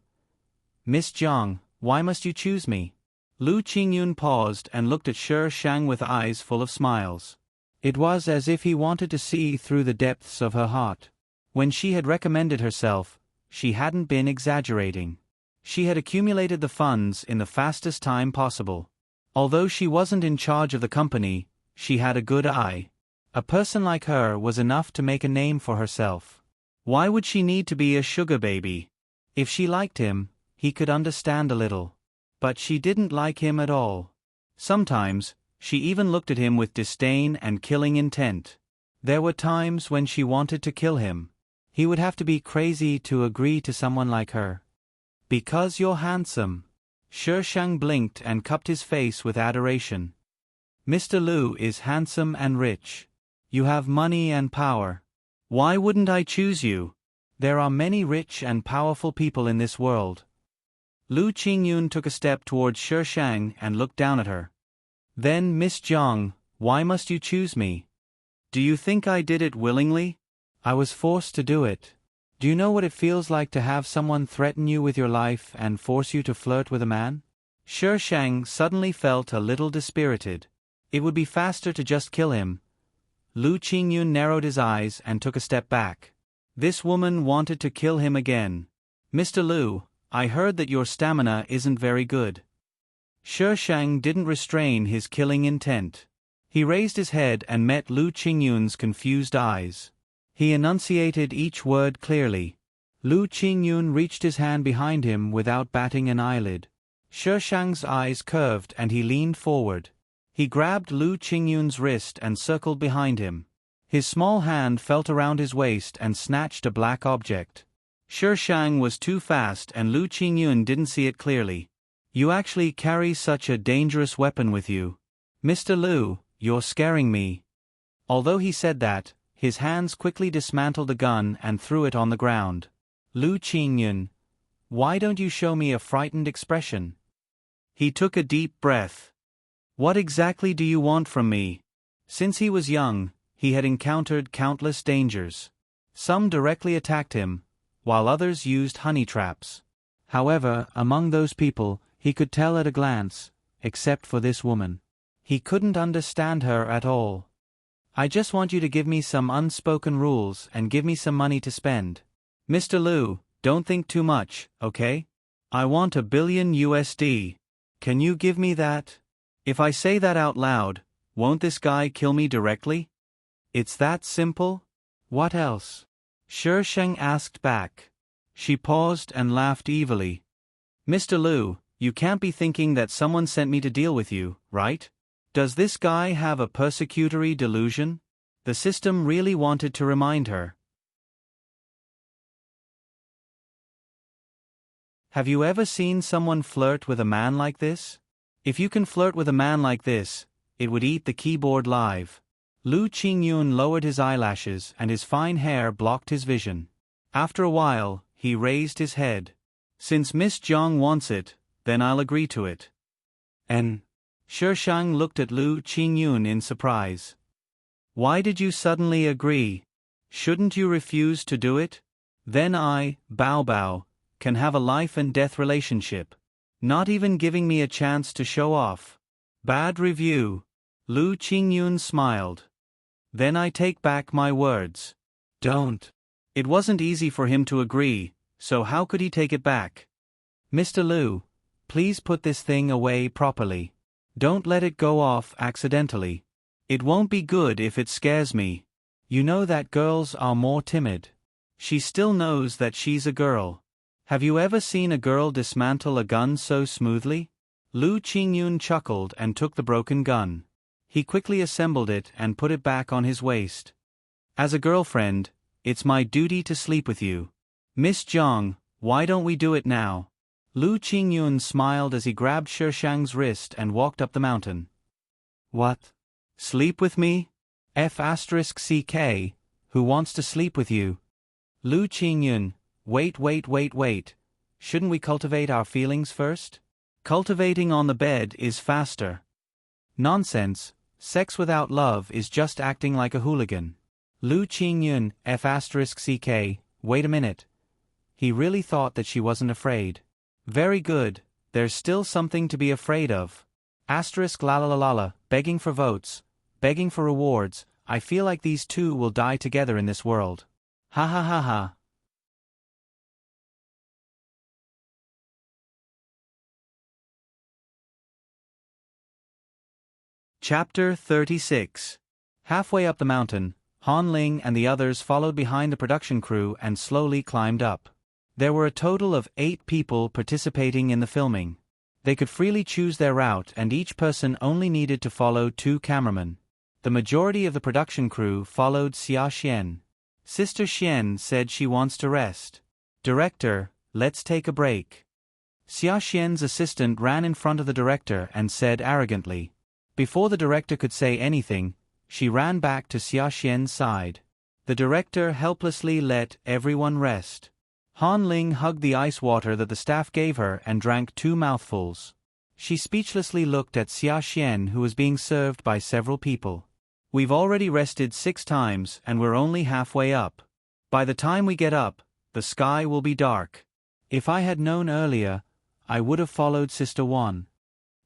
Miss Jiang, why must you choose me? Lu Qingyun paused and looked at Shi Shang with eyes full of smiles. It was as if he wanted to see through the depths of her heart. When she had recommended herself, she hadn't been exaggerating. She had accumulated the funds in the fastest time possible. Although she wasn't in charge of the company, she had a good eye. A person like her was enough to make a name for herself. Why would she need to be a sugar baby? If she liked him, he could understand a little. But she didn't like him at all. Sometimes, she even looked at him with disdain and killing intent. There were times when she wanted to kill him. He would have to be crazy to agree to someone like her. Because you're handsome. Shi Shang blinked and cupped his face with adoration. Mr. Lu is handsome and rich. You have money and power. Why wouldn't I choose you? There are many rich and powerful people in this world. Lu Qingyun took a step towards Shi Shang and looked down at her. Then, Miss Jiang, why must you choose me? Do you think I did it willingly? I was forced to do it. Do you know what it feels like to have someone threaten you with your life and force you to flirt with a man? Shi Shang suddenly felt a little dispirited. It would be faster to just kill him. Lu Qingyun narrowed his eyes and took a step back. This woman wanted to kill him again. Mr. Lu, I heard that your stamina isn't very good. Shi Shang didn't restrain his killing intent. He raised his head and met Lu Qingyun's confused eyes. He enunciated each word clearly. Lu Qingyun reached his hand behind him without batting an eyelid. Shi Shang's eyes curved and he leaned forward. He grabbed Lu Qingyun's wrist and circled behind him. His small hand felt around his waist and snatched a black object. Shi Shang was too fast and Lu Qingyun didn't see it clearly. You actually carry such a dangerous weapon with you. Mr. Lu, you're scaring me. Although he said that, his hands quickly dismantled the gun and threw it on the ground. Lu Qingyun, why don't you show me a frightened expression? He took a deep breath. What exactly do you want from me? Since he was young, he had encountered countless dangers. Some directly attacked him, while others used honey traps. However, among those people, he could tell at a glance, except for this woman. He couldn't understand her at all. I just want you to give me some unspoken rules and give me some money to spend. Mr. Lu, don't think too much, okay? I want $1 billion USD. Can you give me that? If I say that out loud, won't this guy kill me directly? It's that simple? What else? Shi Shang asked back. She paused and laughed evilly. Mr. Lu, you can't be thinking that someone sent me to deal with you, right? Does this guy have a persecutory delusion? The system really wanted to remind her. Have you ever seen someone flirt with a man like this? If you can flirt with a man like this, it would eat the keyboard live. Lu Qingyun lowered his eyelashes and his fine hair blocked his vision. After a while, he raised his head. Since Miss Zhang wants it, then I'll agree to it. And Shi Shang looked at Lu Qingyun in surprise. Why did you suddenly agree? Shouldn't you refuse to do it? Then I, Bao Bao, can have a life and death relationship. Not even giving me a chance to show off. Bad review. Lu Qingyun smiled. Then I take back my words. Don't. It wasn't easy for him to agree, so how could he take it back? Mr. Lu, please put this thing away properly. Don't let it go off accidentally. It won't be good if it scares me. You know that girls are more timid. She still knows that she's a girl. Have you ever seen a girl dismantle a gun so smoothly? Lu Qingyun chuckled and took the broken gun. He quickly assembled it and put it back on his waist. As a girlfriend, it's my duty to sleep with you. Miss Zhang, why don't we do it now? Lu Qingyun smiled as he grabbed Shi Shang's wrist and walked up the mountain. What? Sleep with me? F*CK, who wants to sleep with you? Lu Qingyun, wait. Shouldn't we cultivate our feelings first? Cultivating on the bed is faster. Nonsense, sex without love is just acting like a hooligan. Lu Qingyun, F*CK, wait a minute. He really thought that she wasn't afraid. Very good, there's still something to be afraid of. *, begging for votes, begging for rewards, I feel like these two will die together in this world. Ha ha ha ha. Chapter 36. Halfway up the mountain, Han Ling and the others followed behind the production crew and slowly climbed up. There were a total of 8 people participating in the filming. They could freely choose their route and each person only needed to follow 2 cameramen. The majority of the production crew followed Xia Xian. Sister Xian said she wants to rest. Director, let's take a break. Xia Xian's assistant ran in front of the director and said arrogantly. Before the director could say anything, she ran back to Xia Xian's side. The director helplessly let everyone rest. Han Ling hugged the ice water that the staff gave her and drank 2 mouthfuls. She speechlessly looked at Xia Xian, who was being served by several people. We've already rested 6 times and we're only halfway up. By the time we get up, the sky will be dark. If I had known earlier, I would have followed Sister Wan.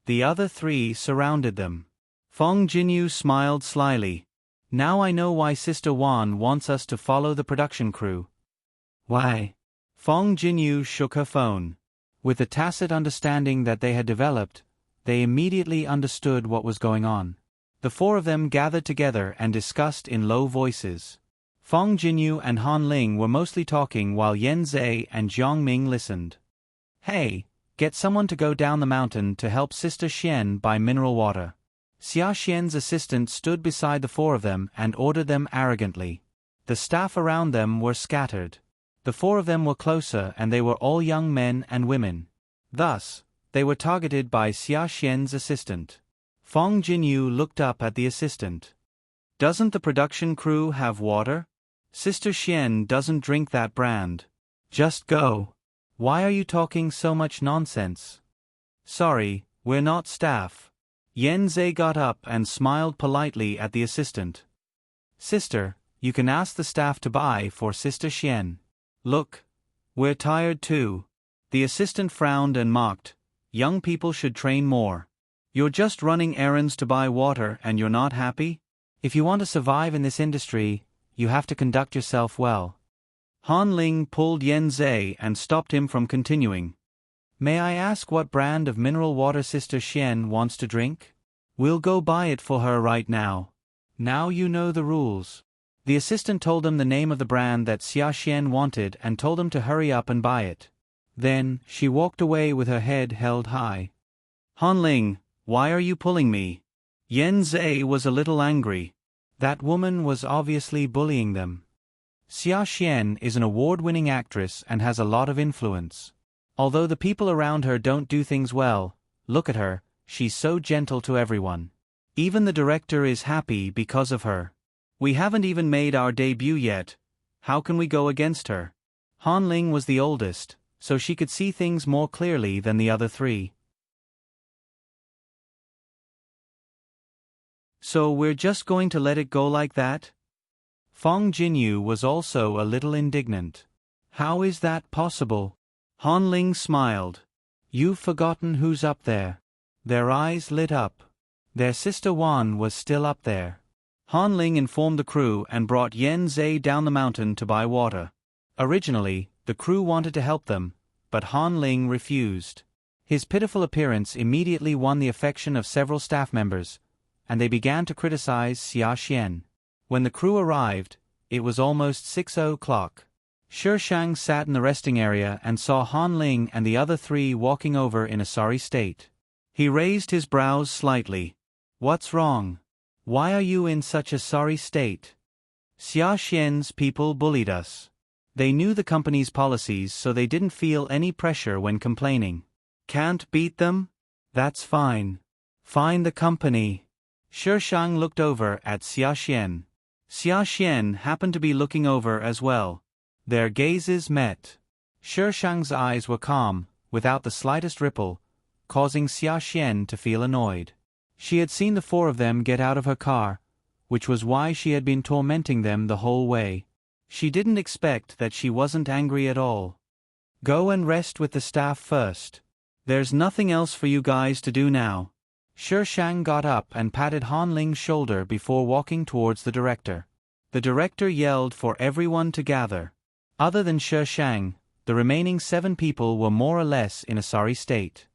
The other 3 surrounded them. Feng Jinyu smiled slyly. Now I know why Sister Wan wants us to follow the production crew. Why? Feng Jinyu shook her phone. With the tacit understanding that they had developed, they immediately understood what was going on. The 4 of them gathered together and discussed in low voices. Feng Jinyu and Han Ling were mostly talking while Yan Zhe and Jiang Ming listened. Hey, get someone to go down the mountain to help Sister Xian buy mineral water. Xia Xian's assistant stood beside the 4 of them and ordered them arrogantly. The staff around them were scattered. The four of them were closer and they were all young men and women. Thus, they were targeted by Xia Xian's assistant. Fong Jinyu looked up at the assistant. Doesn't the production crew have water? Sister Xian doesn't drink that brand. Just go. Why are you talking so much nonsense? Sorry, we're not staff. Yen Zhe got up and smiled politely at the assistant. Sister, you can ask the staff to buy for Sister Xian. Look, we're tired too. The assistant frowned and mocked. Young people should train more. You're just running errands to buy water and you're not happy? If you want to survive in this industry, you have to conduct yourself well. Han Ling pulled Yen Zhe and stopped him from continuing. May I ask what brand of mineral water Sister Xian wants to drink? We'll go buy it for her right now. Now you know the rules. The assistant told him the name of the brand that Xia Xian wanted and told him to hurry up and buy it. Then, she walked away with her head held high. Han Ling, why are you pulling me? Yen Zhe was a little angry. That woman was obviously bullying them. Xia Xian is an award-winning actress and has a lot of influence. Although the people around her don't do things well, look at her, she's so gentle to everyone. Even the director is happy because of her. We haven't even made our debut yet. How can we go against her? Han Ling was the oldest, so she could see things more clearly than the other three. So we're just going to let it go like that? Fong Jinyu was also a little indignant. How is that possible? Han Ling smiled. You've forgotten who's up there. Their eyes lit up. Their sister Wan was still up there. Han Ling informed the crew and brought Yen Zhe down the mountain to buy water. Originally, the crew wanted to help them, but Han Ling refused. His pitiful appearance immediately won the affection of several staff members, and they began to criticize Xia Xian. When the crew arrived, it was almost 6 o'clock. Shi Shang sat in the resting area and saw Han Ling and the other three walking over in a sorry state. He raised his brows slightly. What's wrong? Why are you in such a sorry state? Xia Xian's people bullied us. They knew the company's policies, so they didn't feel any pressure when complaining. Can't beat them? That's fine. Fine the company. Shi Shang looked over at Xia Xian. Xia Xian happened to be looking over as well. Their gazes met. Shi Shang's eyes were calm, without the slightest ripple, causing Xia Xian to feel annoyed. She had seen the four of them get out of her car, which was why she had been tormenting them the whole way. She didn't expect that she wasn't angry at all. Go and rest with the staff first. There's nothing else for you guys to do now. Shi Shang got up and patted Han Ling's shoulder before walking towards the director. The director yelled for everyone to gather. Other than Shi Shang, the remaining 7 people were more or less in a sorry state.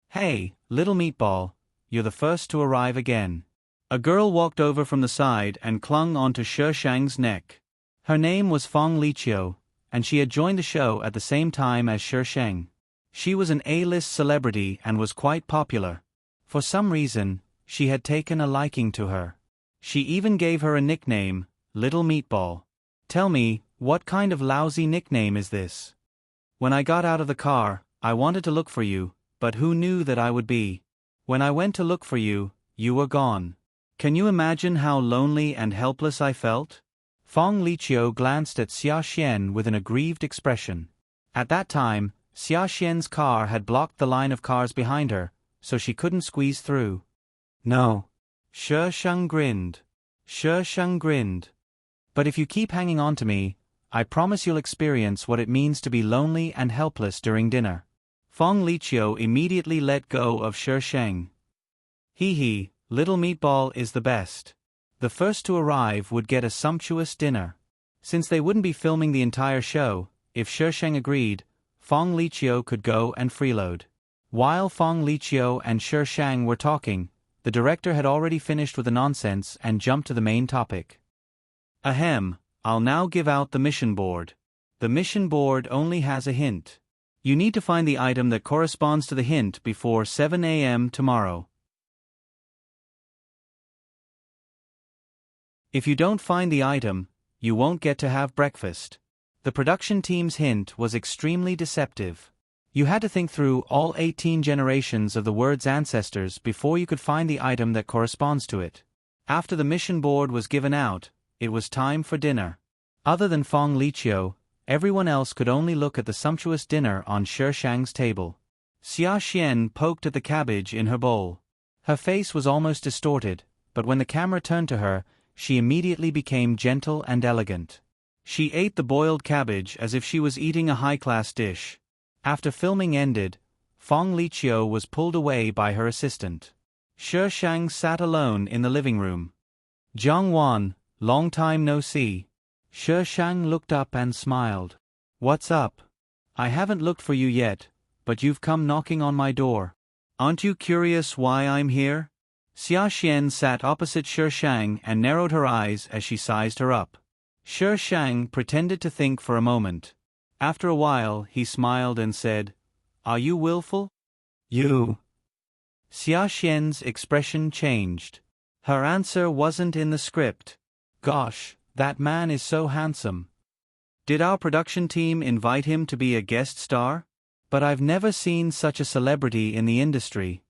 Hey, little meatball, you're the first to arrive again. A girl walked over from the side and clung onto Shi Shang's neck. Her name was Fong Liqiu, and she had joined the show at the same time as Shi Shang. She was an A-list celebrity and was quite popular. For some reason, she had taken a liking to her. She even gave her a nickname, Little Meatball. Tell me, what kind of lousy nickname is this? When I got out of the car, I wanted to look for you, but who knew that I would be? When I went to look for you, you were gone. Can you imagine how lonely and helpless I felt? Fong Liqiu glanced at Xia Xian with an aggrieved expression. At that time, Xia Xian's car had blocked the line of cars behind her, so she couldn't squeeze through. No. Shi Shang grinned. Shi Shang grinned. But if you keep hanging on to me, I promise you'll experience what it means to be lonely and helpless during dinner. Fong Liqiu immediately let go of Shi Shang. Hee, Little Meatball is the best. The first to arrive would get a sumptuous dinner. Since they wouldn't be filming the entire show, if Shi Shang agreed, Fong Liqiu could go and freeload. While Fong Liqiu and Shi Shang were talking, the director had already finished with the nonsense and jumped to the main topic. Ahem, I'll now give out the mission board. The mission board only has a hint. You need to find the item that corresponds to the hint before 7 a.m. tomorrow. If you don't find the item, you won't get to have breakfast. The production team's hint was extremely deceptive. You had to think through all 18 generations of the word's ancestors before you could find the item that corresponds to it. After the mission board was given out, it was time for dinner. Other than Fong Liqiu, everyone else could only look at the sumptuous dinner on Shi Shang's table. Xia Xian poked at the cabbage in her bowl. Her face was almost distorted, but when the camera turned to her, she immediately became gentle and elegant. She ate the boiled cabbage as if she was eating a high-class dish. After filming ended, Fong Liqiu was pulled away by her assistant. Shi Shang sat alone in the living room. "Jiang Wan, long time no see." Shi Shang looked up and smiled. "What's up? I haven't looked for you yet, but you've come knocking on my door. Aren't you curious why I'm here?" Xia Xian sat opposite Shi Shang and narrowed her eyes as she sized her up. Shi Shang pretended to think for a moment. After a while, he smiled and said, "Are you willful?" "You." Xia Xian's expression changed. Her answer wasn't in the script. "Gosh, that man is so handsome. Did our production team invite him to be a guest star? But I've never seen such a celebrity in the industry.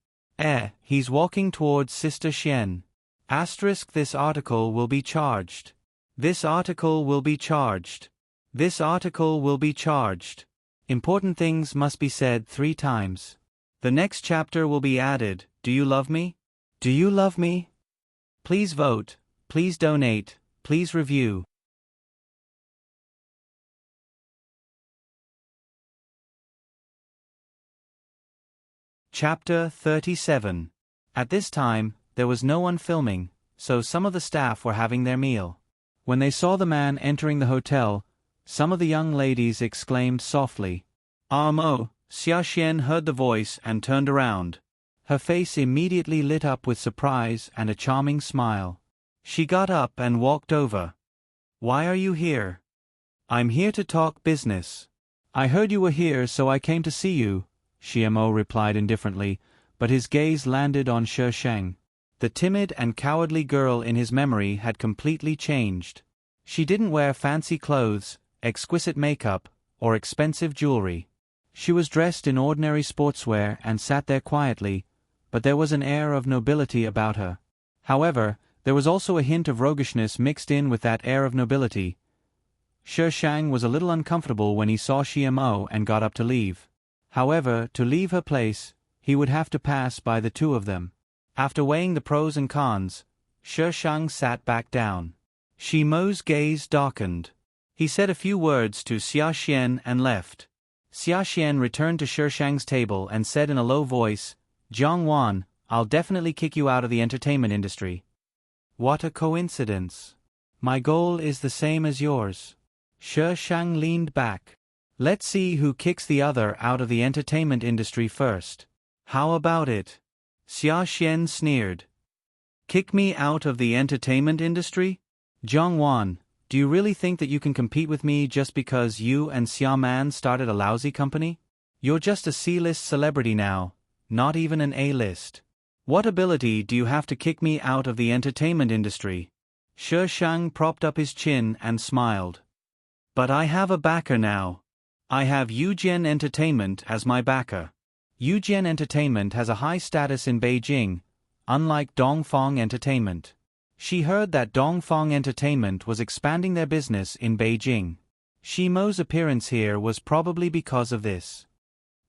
He's walking towards Sister Xian. Asterisk, this article will be charged. This article will be charged. This article will be charged. Important things must be said 3 times. The next chapter will be added. Do you love me? Do you love me? Please vote, please donate, please review. Chapter 37. At this time, there was no one filming, so some of the staff were having their meal. When they saw the man entering the hotel, some of the young ladies exclaimed softly, "Armo!" Xia Xian heard the voice and turned around. Her face immediately lit up with surprise and a charming smile. She got up and walked over. "Why are you here?" "I'm here to talk business." "I heard you were here, so I came to see you," Xiamo replied indifferently, but his gaze landed on Shi Shang. The timid and cowardly girl in his memory had completely changed. She didn't wear fancy clothes, exquisite makeup, or expensive jewelry. She was dressed in ordinary sportswear and sat there quietly, but there was an air of nobility about her. However, there was also a hint of roguishness mixed in with that air of nobility. Shi Shang was a little uncomfortable when he saw Xiamo and got up to leave. However, to leave her place, he would have to pass by the 2 of them. After weighing the pros and cons, Shi Shang sat back down. Xiao's gaze darkened. He said a few words to Xia Xian and left. Xia Xian returned to Shi Shang's table and said in a low voice, "Jiang Wan, I'll definitely kick you out of the entertainment industry." "What a coincidence. My goal is the same as yours." Shi Shang leaned back. "Let's see who kicks the other out of the entertainment industry first. How about it?" Xia Xian sneered. "Kick me out of the entertainment industry? Jiang Wan, do you really think that you can compete with me just because you and Xia Man started a lousy company? You're just a C-list celebrity now, not even an A-list. What ability do you have to kick me out of the entertainment industry?" Shi Shang propped up his chin and smiled. "But I have a backer now. I have Yujian Entertainment as my backer. Yujian Entertainment has a high status in Beijing, unlike Dongfang Entertainment." She heard that Dongfang Entertainment was expanding their business in Beijing. Xiao's appearance here was probably because of this.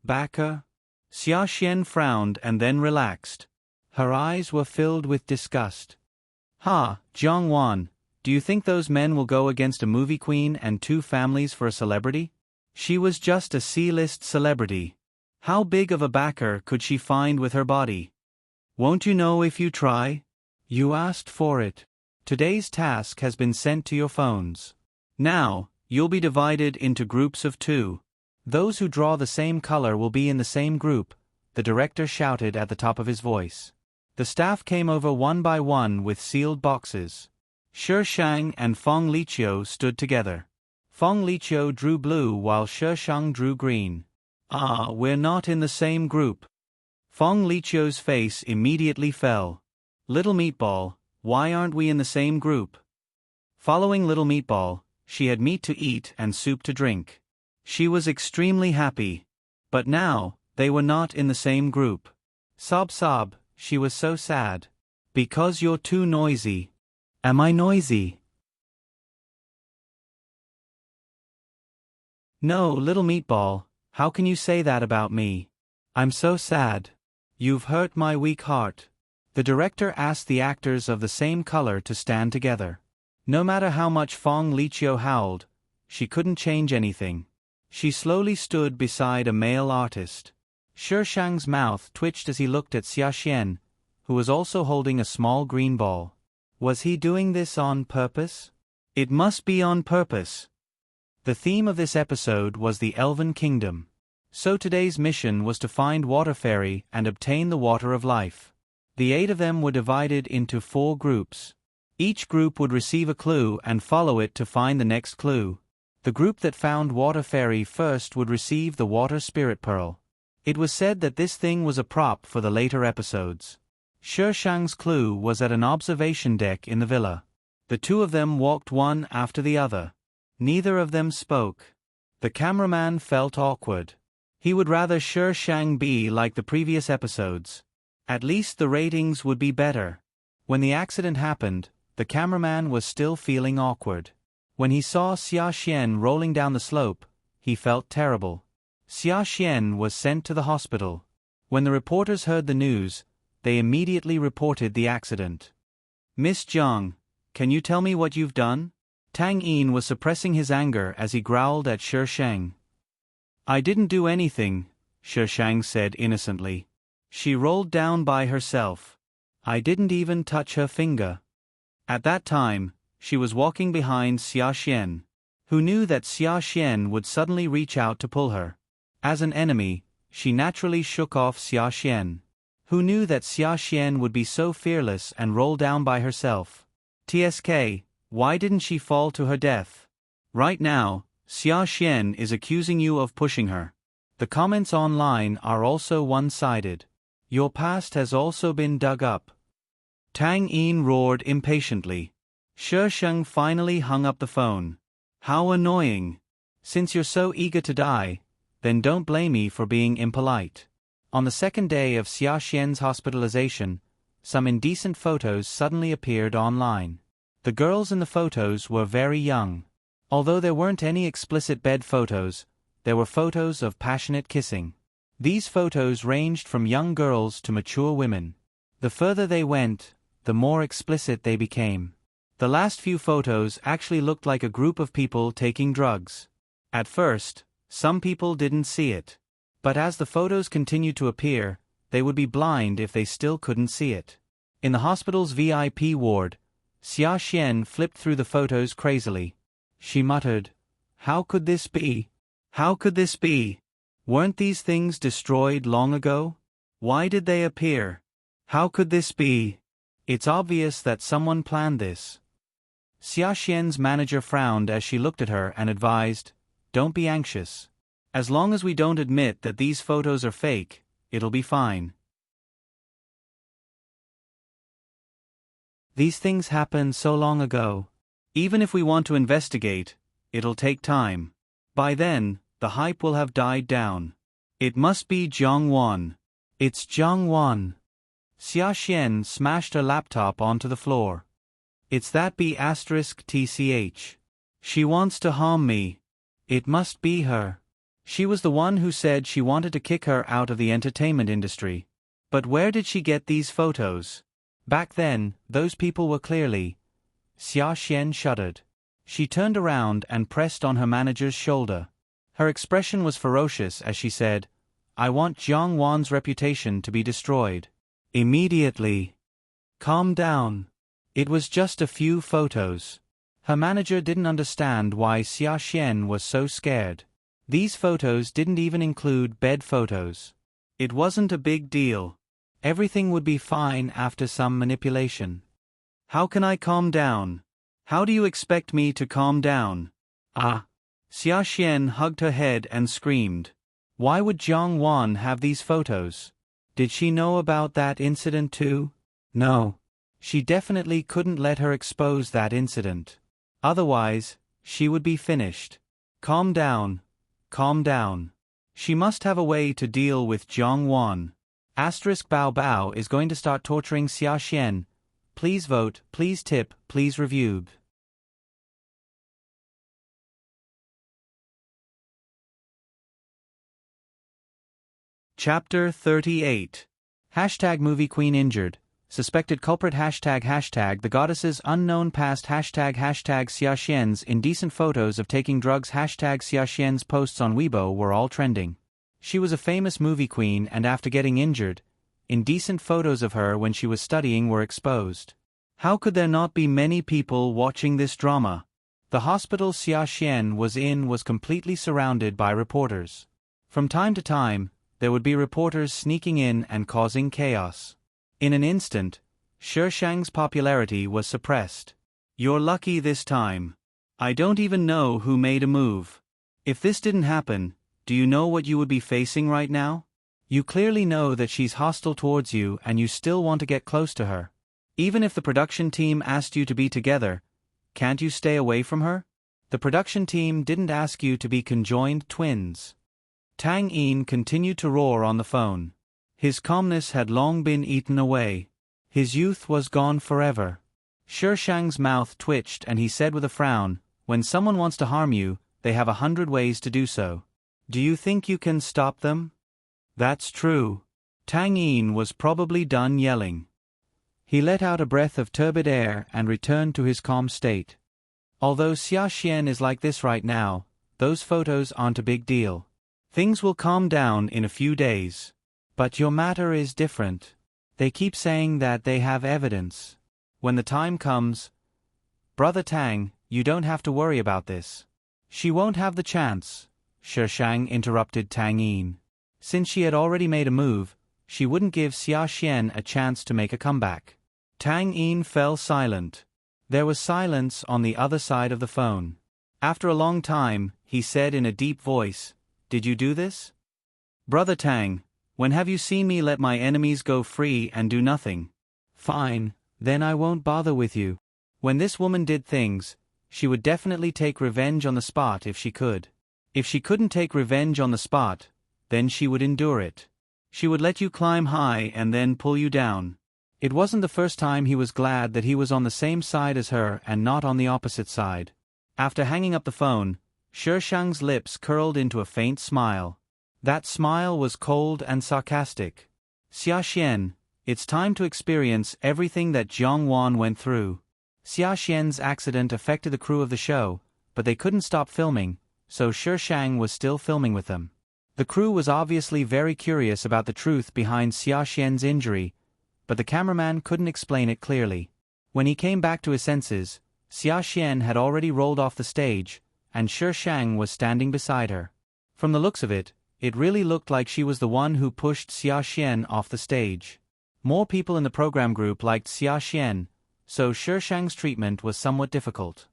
"Backer?" Xia Xian frowned and then relaxed. Her eyes were filled with disgust. "Ha, Jiang Wan, do you think those men will go against a movie queen and 2 families for a celebrity? She was just a C-list celebrity. How big of a backer could she find with her body? Won't you know if you try? You asked for it. Today's task has been sent to your phones. Now, you'll be divided into groups of 2. Those who draw the same color will be in the same group," the director shouted at the top of his voice. The staff came over one by one with sealed boxes. Shi Shang and Fong Liqiu stood together. Fong Liqiu drew blue while Shi Shang drew green. "Ah, we're not in the same group." Fong Liqiu's face immediately fell. "Little Meatball, why aren't we in the same group?" Following Little Meatball, she had meat to eat and soup to drink. She was extremely happy. But now, they were not in the same group. Sob sob, she was so sad. Because you're too noisy. Am I noisy? No, little meatball, how can you say that about me? I'm so sad. You've hurt my weak heart. The director asked the actors of the same color to stand together. No matter how much Fong Liqiu howled, she couldn't change anything. She slowly stood beside a male artist. Shi Shang's mouth twitched as he looked at Xia Xian, who was also holding a small green ball. Was he doing this on purpose? It must be on purpose. The theme of this episode was the Elven Kingdom. So today's mission was to find Water Fairy and obtain the Water of Life. The 8 of them were divided into 4 groups. Each group would receive a clue and follow it to find the next clue. The group that found Water Fairy first would receive the Water Spirit Pearl. It was said that this thing was a prop for the later episodes. Shi Shang's clue was at an observation deck in the villa. The 2 of them walked one after the other. Neither of them spoke. The cameraman felt awkward. He would rather Shi Shang be like the previous episodes. At least the ratings would be better. When the accident happened, the cameraman was still feeling awkward. When he saw Xia Xian rolling down the slope, he felt terrible. Xia Xian was sent to the hospital. When the reporters heard the news, they immediately reported the accident. Miss Jiang, can you tell me what you've done? Tang Yin was suppressing his anger as he growled at Shi Shang. I didn't do anything, Shi Shang said innocently. She rolled down by herself. I didn't even touch her finger. At that time, she was walking behind Xia Xian, who knew that Xia Xian would suddenly reach out to pull her. As an enemy, she naturally shook off Xia Xian, who knew that Xia Xian would be so fearless and roll down by herself. TSK, why didn't she fall to her death? Right now, Xia Xian is accusing you of pushing her. The comments online are also one-sided. Your past has also been dug up. Tang Yin roared impatiently. Shi Shang finally hung up the phone. How annoying. Since you're so eager to die, then don't blame me for being impolite. On the second day of Xia Xian's hospitalization, some indecent photos suddenly appeared online. The girls in the photos were very young. Although there weren't any explicit bed photos, there were photos of passionate kissing. These photos ranged from young girls to mature women. The further they went, the more explicit they became. The last few photos actually looked like a group of people taking drugs. At first, some people didn't see it. But as the photos continued to appear, they would be blind if they still couldn't see it. In the hospital's VIP ward, Xia Xian flipped through the photos crazily. She muttered, "How could this be? How could this be? Weren't these things destroyed long ago? Why did they appear? How could this be? It's obvious that someone planned this." Xia Xian's manager frowned as she looked at her and advised, "Don't be anxious. As long as we don't admit that these photos are fake, it'll be fine. These things happened so long ago. Even if we want to investigate, it'll take time. By then, the hype will have died down. It must be Jiang Wan. It's Jiang Wan." Xia Xian smashed her laptop onto the floor. "It's that B*TCH. She wants to harm me. It must be her. She was the one who said she wanted to kick her out of the entertainment industry. But where did she get these photos? Back then, those people were clearly..." Xia Xian shuddered. She turned around and pressed on her manager's shoulder. Her expression was ferocious as she said, "I want Jiang Wan's reputation to be destroyed. Immediately. Calm down. It was just a few photos." Her manager didn't understand why Xia Xian was so scared. These photos didn't even include bed photos. It wasn't a big deal. Everything would be fine after some manipulation. How can I calm down? How do you expect me to calm down? Ah! Xia Xian hugged her head and screamed. Why would Jiang Wan have these photos? Did she know about that incident too? No. She definitely couldn't let her expose that incident. Otherwise, she would be finished. Calm down. Calm down. She must have a way to deal with Jiang Wan. Asterisk Bao Bao is going to start torturing Xia Xian. Please vote, please tip, please review. Chapter 38. Hashtag Movie Queen Injured. Suspected culprit hashtag the goddess's unknown past hashtag Xia Xian's indecent photos of taking drugs hashtag Xia Xian's posts on Weibo were all trending. She was a famous movie queen and after getting injured, indecent photos of her when she was studying were exposed. How could there not be many people watching this drama? The hospital Xia Xian was in was completely surrounded by reporters. From time to time, there would be reporters sneaking in and causing chaos. In an instant, Shishang's popularity was suppressed. You're lucky this time. I don't even know who made a move. If this didn't happen, do you know what you would be facing right now? You clearly know that she's hostile towards you and you still want to get close to her. Even if the production team asked you to be together, can't you stay away from her? The production team didn't ask you to be conjoined twins. Tang Yin continued to roar on the phone. His calmness had long been eaten away. His youth was gone forever. Shishang's mouth twitched and he said with a frown, when someone wants to harm you, they have 100 ways to do so. Do you think you can stop them? That's true. Tang Yin was probably done yelling. He let out a breath of turbid air and returned to his calm state. Although Xia Xian is like this right now, those photos aren't a big deal. Things will calm down in a few days. But your matter is different. They keep saying that they have evidence. When the time comes, Brother Tang, you don't have to worry about this. She won't have the chance, Shishang interrupted Tang Yin. Since she had already made a move, she wouldn't give Xia Xian a chance to make a comeback. Tang Yin fell silent. There was silence on the other side of the phone. After a long time, he said in a deep voice, Did you do this? Brother Tang, when have you seen me let my enemies go free and do nothing? Fine, then I won't bother with you. When this woman did things, she would definitely take revenge on the spot if she could. If she couldn't take revenge on the spot, then she would endure it. She would let you climb high and then pull you down. It wasn't the first time he was glad that he was on the same side as her and not on the opposite side. After hanging up the phone, Shishang's lips curled into a faint smile. That smile was cold and sarcastic. Xia Xian, it's time to experience everything that Jiang Wan went through. Xia Xian's accident affected the crew of the show, but they couldn't stop filming, so Shishang was still filming with them. The crew was obviously very curious about the truth behind Xia Xian's injury, but the cameraman couldn't explain it clearly. When he came back to his senses, Xia Xian had already rolled off the stage, and Shishang was standing beside her. From the looks of it, it really looked like she was the one who pushed Xia Xian off the stage. More people in the program group liked Xia Xian, so Shishang's treatment was somewhat difficult.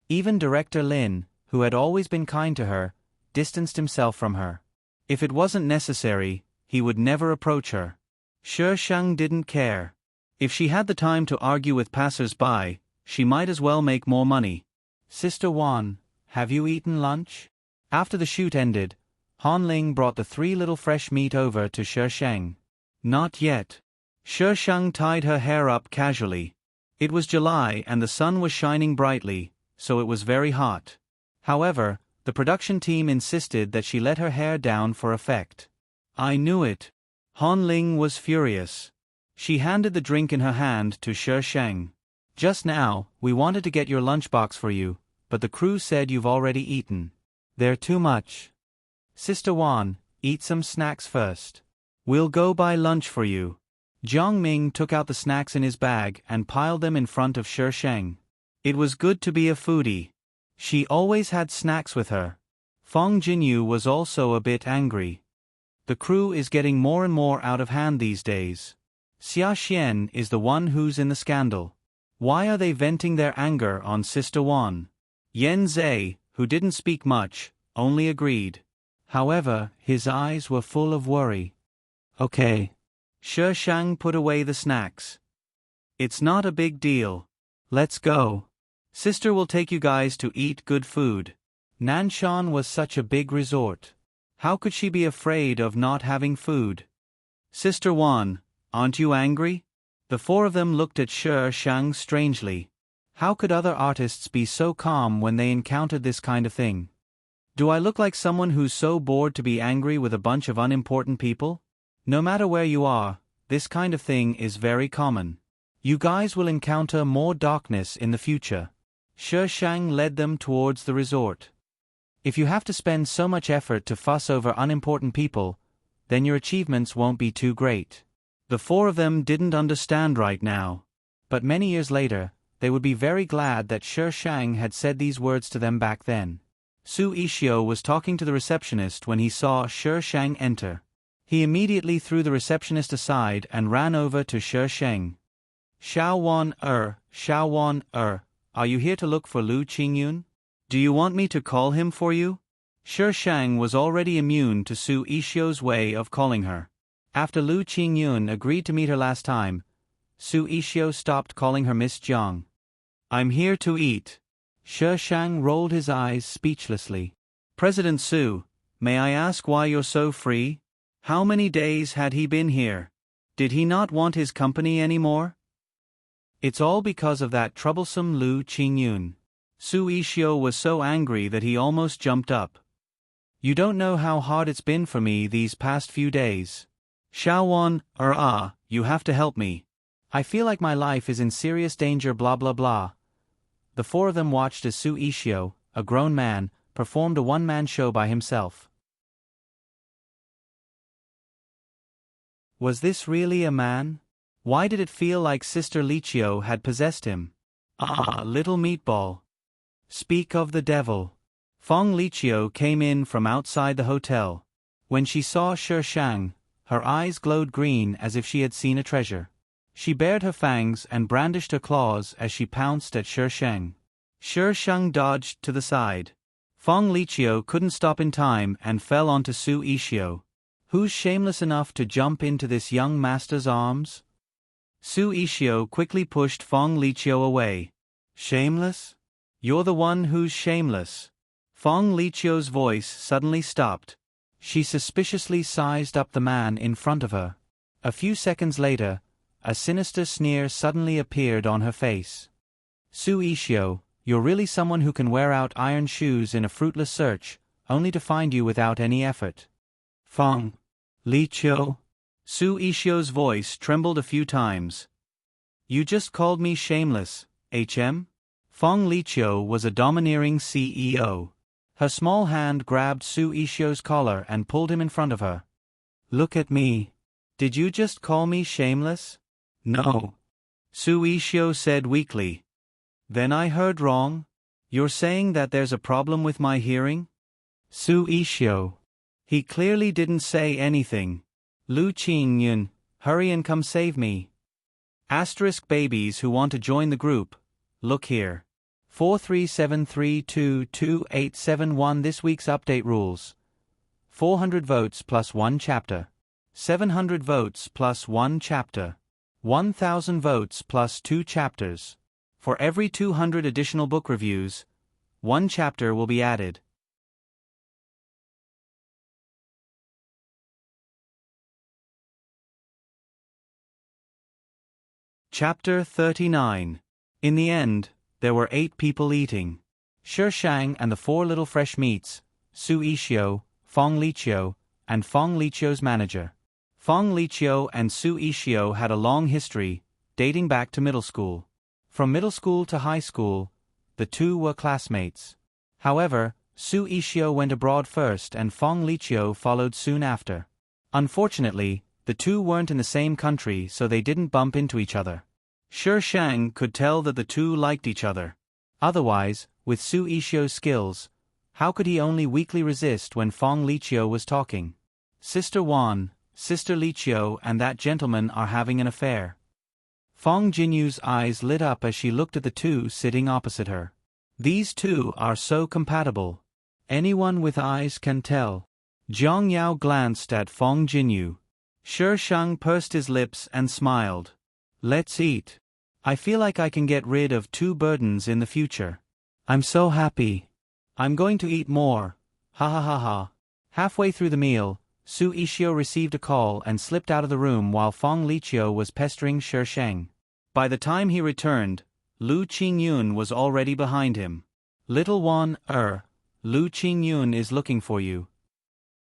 Even director Lin, who had always been kind to her, distanced himself from her. If it wasn't necessary, he would never approach her. Shishang didn't care. If she had the time to argue with passers-by, she might as well make more money. Sister Wan, have you eaten lunch? After the shoot ended, Han Ling brought the 3 little fresh meat over to Shishang. Not yet. Shishang tied her hair up casually. It was July and the sun was shining brightly, so it was very hot. However, the production team insisted that she let her hair down for effect. I knew it. Han Ling was furious. She handed the drink in her hand to Shishang. Just now, we wanted to get your lunchbox for you, but the crew said you've already eaten. They're too much. Sister Wan, eat some snacks first. We'll go buy lunch for you. Jiang Ming took out the snacks in his bag and piled them in front of Shishang. It was good to be a foodie. She always had snacks with her. Fong Jinyu was also a bit angry. The crew is getting more and more out of hand these days. Xia Xian is the one who's in the scandal. Why are they venting their anger on Sister Wan? Yen Zhe, who didn't speak much, only agreed. However, his eyes were full of worry. Okay. Shishang put away the snacks. It's not a big deal. Let's go. Sister will take you guys to eat good food. Nanshan was such a big resort. How could she be afraid of not having food? Sister Wan, aren't you angry? The four of them looked at Shi Shang strangely. How could other artists be so calm when they encountered this kind of thing? Do I look like someone who's so bored to be angry with a bunch of unimportant people? No matter where you are, this kind of thing is very common. You guys will encounter more darkness in the future. Shi Shang led them towards the resort. If you have to spend so much effort to fuss over unimportant people, then your achievements won't be too great. The four of them didn't understand right now. But many years later, they would be very glad that Shi Shang had said these words to them back then. Su Ishio was talking to the receptionist when he saw Shi Shang enter. He immediately threw the receptionist aside and ran over to Shi Shang. Xiao Wan, are you here to look for Lu Qingyun? Do you want me to call him for you? Shi Shang was already immune to Su Ishio's way of calling her. After Lu Qingyun agreed to meet her last time, Su Ishio stopped calling her Miss Jiang. I'm here to eat. Shi Shang rolled his eyes speechlessly. President Su, may I ask why you're so free? How many days had he been here? Did he not want his company anymore? It's all because of that troublesome Lu Qingyun. Su Ishio was so angry that he almost jumped up. You don't know how hard it's been for me these past few days. Xiaowan, you have to help me. I feel like my life is in serious danger blah blah blah. The four of them watched as Su Ishio, a grown man, performed a one-man show by himself. Was this really a man? Why did it feel like Sister Lichio had possessed him? Little meatball. Speak of the devil. Fong Lichio came in from outside the hotel. When she saw Shi Shang, her eyes glowed green as if she had seen a treasure. She bared her fangs and brandished her claws as she pounced at Shi Shang. Shi Shang dodged to the side. Fong Lichio couldn't stop in time and fell onto Su Ishio. Who's shameless enough to jump into this young master's arms? Su Ishio quickly pushed Fong Lichio away. Shameless? You're the one who's shameless. Fong Lichio's voice suddenly stopped. She suspiciously sized up the man in front of her. A few seconds later, a sinister sneer suddenly appeared on her face. Su Ishio, you're really someone who can wear out iron shoes in a fruitless search, only to find you without any effort. Fong Lichio. Su Ishio's voice trembled a few times. You just called me shameless, HM? Fong Lichio was a domineering CEO. Her small hand grabbed Su Ishio's collar and pulled him in front of her. Look at me. Did you just call me shameless? No. Su Ishio said weakly. Then I heard wrong? You're saying that there's a problem with my hearing? Su Ishio. He clearly didn't say anything. Lu Qingyun, hurry and come save me. Asterisk babies who want to join the group, look here. 437322871 This week's update rules. 400 votes plus 1 chapter. 700 votes plus 1 chapter. 1,000 votes plus 2 chapters. For every 200 additional book reviews, 1 chapter will be added. Chapter 39. In the end, there were 8 people eating. Shi Shang and the 4 little fresh meats, Su Ishio, Fong Lichio, and Fong Lichio's manager. Fong Lichio and Su Ishio had a long history, dating back to middle school. From middle school to high school, the two were classmates. However, Su Ishio went abroad first and Fong Lichio followed soon after. Unfortunately, the two weren't in the same country, so they didn't bump into each other. Shi Shang could tell that the two liked each other. Otherwise, with Su Ishio's skills, how could he only weakly resist when Fong Lichio was talking? Sister Wan, Sister Lichio and that gentleman are having an affair. Fong Jinyu's eyes lit up as she looked at the two sitting opposite her. These two are so compatible. Anyone with eyes can tell. Zhang Yao glanced at Fong Jinyu. Shi Shang pursed his lips and smiled. Let's eat. I feel like I can get rid of 2 burdens in the future. I'm so happy. I'm going to eat more. Ha ha ha ha. Halfway through the meal, Su Ishio received a call and slipped out of the room while Fong Liqiu was pestering Shi Sheng. By the time he returned, Lu Qingyun was already behind him. Little one, Lu Qingyun is looking for you.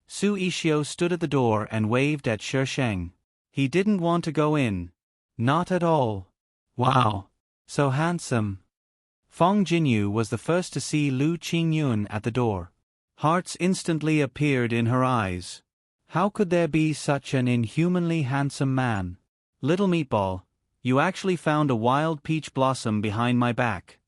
Su Ishio stood at the door and waved at Shi Sheng. He didn't want to go in. Not at all. Wow. So handsome. Fong Jinyu was the first to see Lu Qingyun at the door. Hearts instantly appeared in her eyes. How could there be such an inhumanly handsome man? Little meatball, you actually found a wild peach blossom behind my back.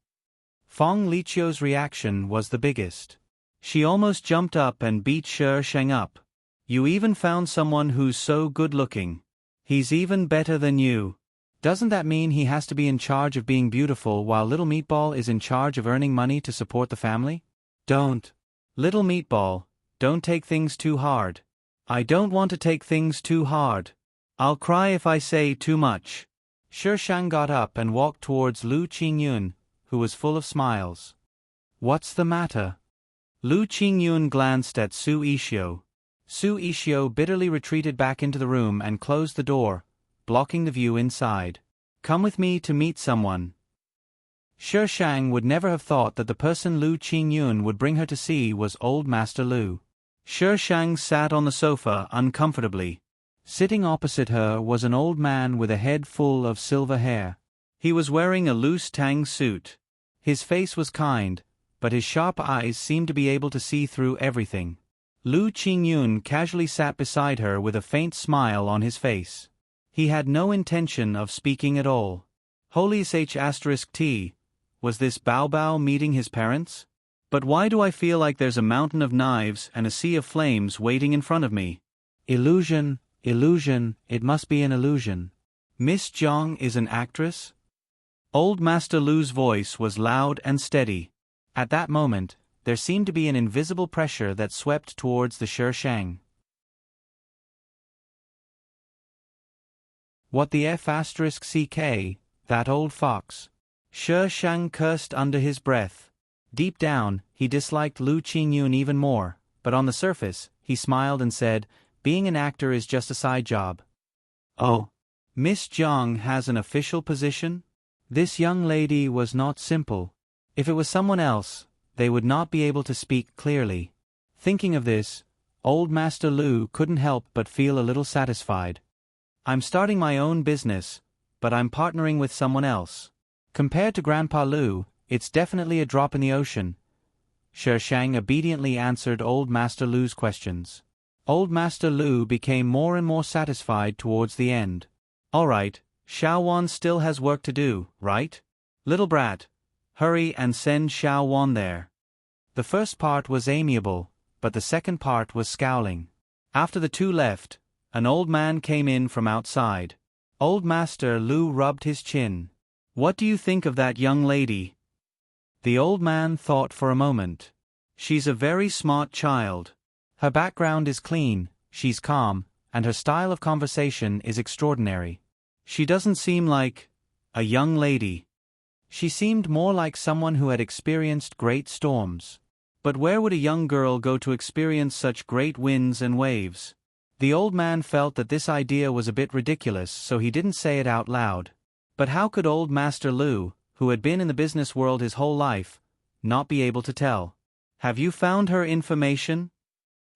Fong Liqiu's reaction was the biggest. She almost jumped up and beat Shi Sheng up. You even found someone who's so good-looking. He's even better than you. Doesn't that mean he has to be in charge of being beautiful while Little Meatball is in charge of earning money to support the family? Don't. Little Meatball, don't take things too hard. I don't want to take things too hard. I'll cry if I say too much. Shi Sheng got up and walked towards Lu Qingyun, who was full of smiles. What's the matter? Lu Qingyun glanced at Su Ishio. Su Ishio bitterly retreated back into the room and closed the door, blocking the view inside. Come with me to meet someone. Shi Sheng would never have thought that the person Lu Qingyun would bring her to see was Old Master Lu. Shi Sheng sat on the sofa uncomfortably. Sitting opposite her was an old man with a head full of silver hair. He was wearing a loose tang suit. His face was kind, but his sharp eyes seemed to be able to see through everything. Lu Qingyun casually sat beside her with a faint smile on his face. He had no intention of speaking at all. Holy **T. Was this Bao Bao meeting his parents? But why do I feel like there's a mountain of knives and a sea of flames waiting in front of me? Illusion, illusion, it must be an illusion. Miss Zhang is an actress? Old Master Lu's voice was loud and steady. At that moment, there seemed to be an invisible pressure that swept towards the Shi Sheng. What the **CK, that old fox. Shi Sheng cursed under his breath. Deep down, he disliked Lu Qingyun even more, but on the surface, he smiled and said, being an actor is just a side job. Oh. Miss Zhang has an official position? This young lady was not simple. If it was someone else, they would not be able to speak clearly. Thinking of this, Old Master Lu couldn't help but feel a little satisfied. I'm starting my own business, but I'm partnering with someone else. Compared to Grandpa Lu, it's definitely a drop in the ocean. Shi Sheng obediently answered Old Master Lu's questions. Old Master Lu became more and more satisfied towards the end. All right, Xiao Wan still has work to do, right? Little brat, hurry and send Xiao Wan there. The first part was amiable, but the second part was scowling. After the two left, an old man came in from outside. Old Master Lu rubbed his chin. What do you think of that young lady? The old man thought for a moment. She's a very smart child. Her background is clean, she's calm, and her style of conversation is extraordinary. She doesn't seem like a young lady. She seemed more like someone who had experienced great storms. But where would a young girl go to experience such great winds and waves? The old man felt that this idea was a bit ridiculous, so he didn't say it out loud. But how could Old Master Lu, who had been in the business world his whole life, not be able to tell? Have you found her information?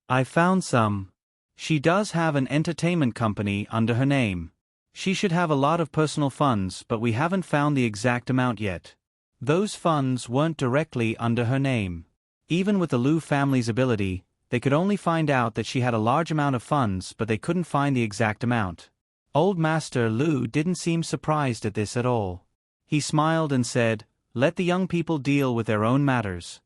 I found some. She does have an entertainment company under her name. She should have a lot of personal funds, but we haven't found the exact amount yet. Those funds weren't directly under her name. Even with the Lu family's ability, they could only find out that she had a large amount of funds, but they couldn't find the exact amount. Old Master Lu didn't seem surprised at this at all. He smiled and said, "Let the young people deal with their own matters."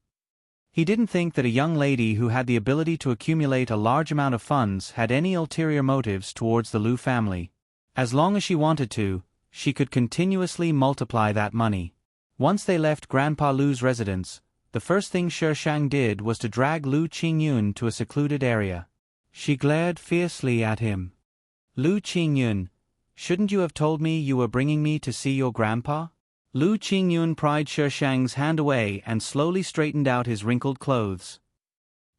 He didn't think that a young lady who had the ability to accumulate a large amount of funds had any ulterior motives towards the Lu family. As long as she wanted to, she could continuously multiply that money. Once they left Grandpa Lu's residence, the first thing Shi Sheng did was to drag Lu Qingyun to a secluded area. She glared fiercely at him. Lu Qingyun, Shouldn't you have told me you were bringing me to see your grandpa? Lu Qingyun pried Shi Shang's hand away and slowly straightened out his wrinkled clothes.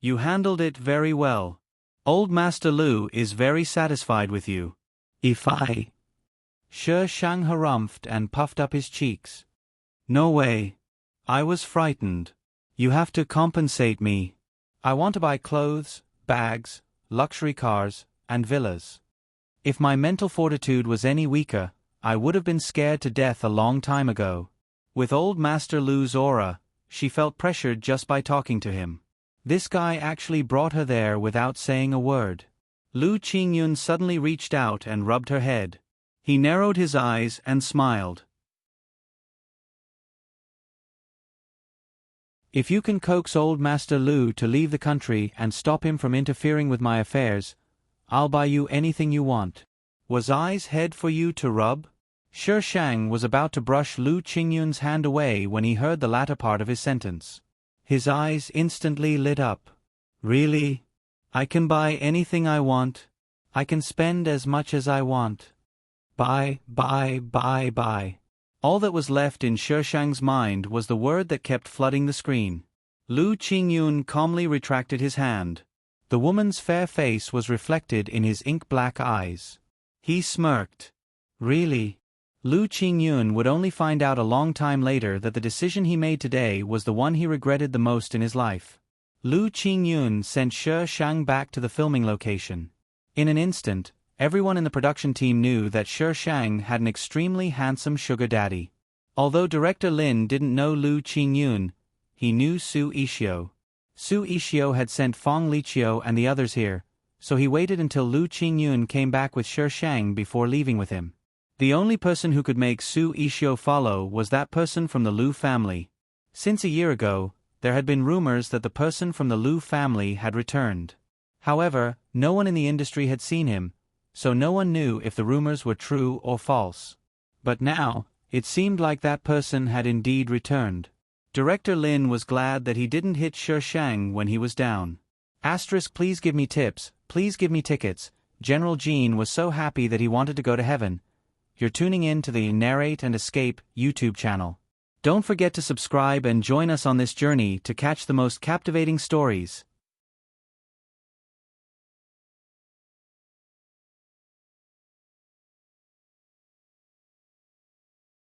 You handled it very well. Old Master Lu is very satisfied with you. If I... Shi Shang harumphed and puffed up his cheeks. No way. I was frightened. You have to compensate me. I want to buy clothes, bags, luxury cars, and villas. If my mental fortitude was any weaker, I would have been scared to death a long time ago. With old Master Lu's aura, she felt pressured just by talking to him. This guy actually brought her there without saying a word. Lu Qingyun suddenly reached out and rubbed her head. He narrowed his eyes and smiled. If you can coax old Master Lu to leave the country and stop him from interfering with my affairs, I'll buy you anything you want. Was I's head for you to rub? Shi Shang was about to brush Lu Qingyun's hand away when he heard the latter part of his sentence. His eyes instantly lit up. Really? I can buy anything I want. I can spend as much as I want. Buy. All that was left in Shi Shang's mind was the word that kept flooding the screen. Lu Qingyun calmly retracted his hand. The woman's fair face was reflected in his ink-black eyes. He smirked. Really? Lu Qingyun would only find out a long time later that the decision he made today was the one he regretted the most in his life. Lu Qingyun sent Shi Shang back to the filming location. In an instant, everyone in the production team knew that Shi Shang had an extremely handsome sugar daddy. Although director Lin didn't know Lu Qingyun, he knew Su Ishio. Su Ishio had sent Fong Liqiu and the others here, so he waited until Lu Qingyun came back with Shi Shang before leaving with him. The only person who could make Su Ishio follow was that person from the Lu family. Since a year ago, there had been rumors that the person from the Lu family had returned. However, no one in the industry had seen him, so no one knew if the rumors were true or false. But now, it seemed like that person had indeed returned. Director Lin was glad that he didn't hit Shi Shang when he was down. Please give me tips, please give me tickets. General Jean was so happy that he wanted to go to heaven. You're tuning in to the Narrate and Escape YouTube channel. Don't forget to subscribe and join us on this journey to catch the most captivating stories.